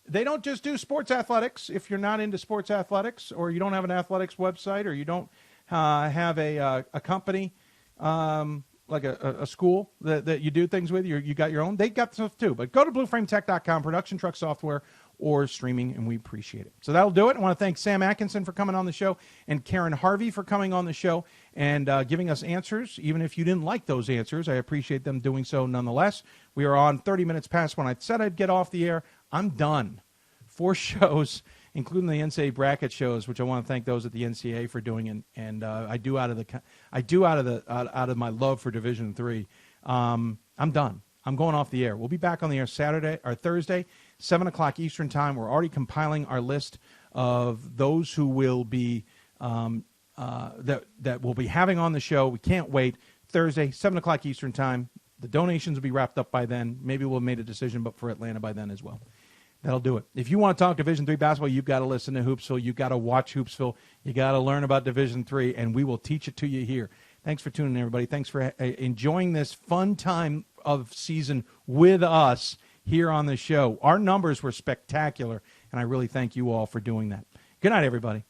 They don't just do sports athletics. If you're not into sports athletics, or you don't have an athletics website, or you don't have a company like a school that you do things with, you got your own, they got stuff too. But go to blueframetech.com, production truck software or streaming, and we appreciate it. So that'll do it. I want to thank Sam Atkinson for coming on the show, and Karen Harvey for coming on the show and giving us answers. Even if you didn't like those answers, I appreciate them doing so nonetheless. We are on 30 minutes past when I said I'd get off the air. I'm done. 4 shows, including the NCAA bracket shows, which I want to thank those at the NCAA for doing, and I do out of my love for Division III. I'm done. I'm going off the air. We'll be back on the air Thursday, 7 o'clock Eastern time. We're already compiling our list of those who will be that we'll be having on the show. We can't wait. Thursday, 7 o'clock Eastern time. The donations will be wrapped up by then. Maybe we'll have made a decision, but for Atlanta by then as well. That'll do it. If you want to talk Division III basketball, you've got to listen to Hoopsville. You've got to watch Hoopsville. You got to learn about Division III, and we will teach it to you here. Thanks for tuning in, everybody. Thanks for enjoying this fun time of season with us here on the show. Our numbers were spectacular, and I really thank you all for doing that. Good night, everybody.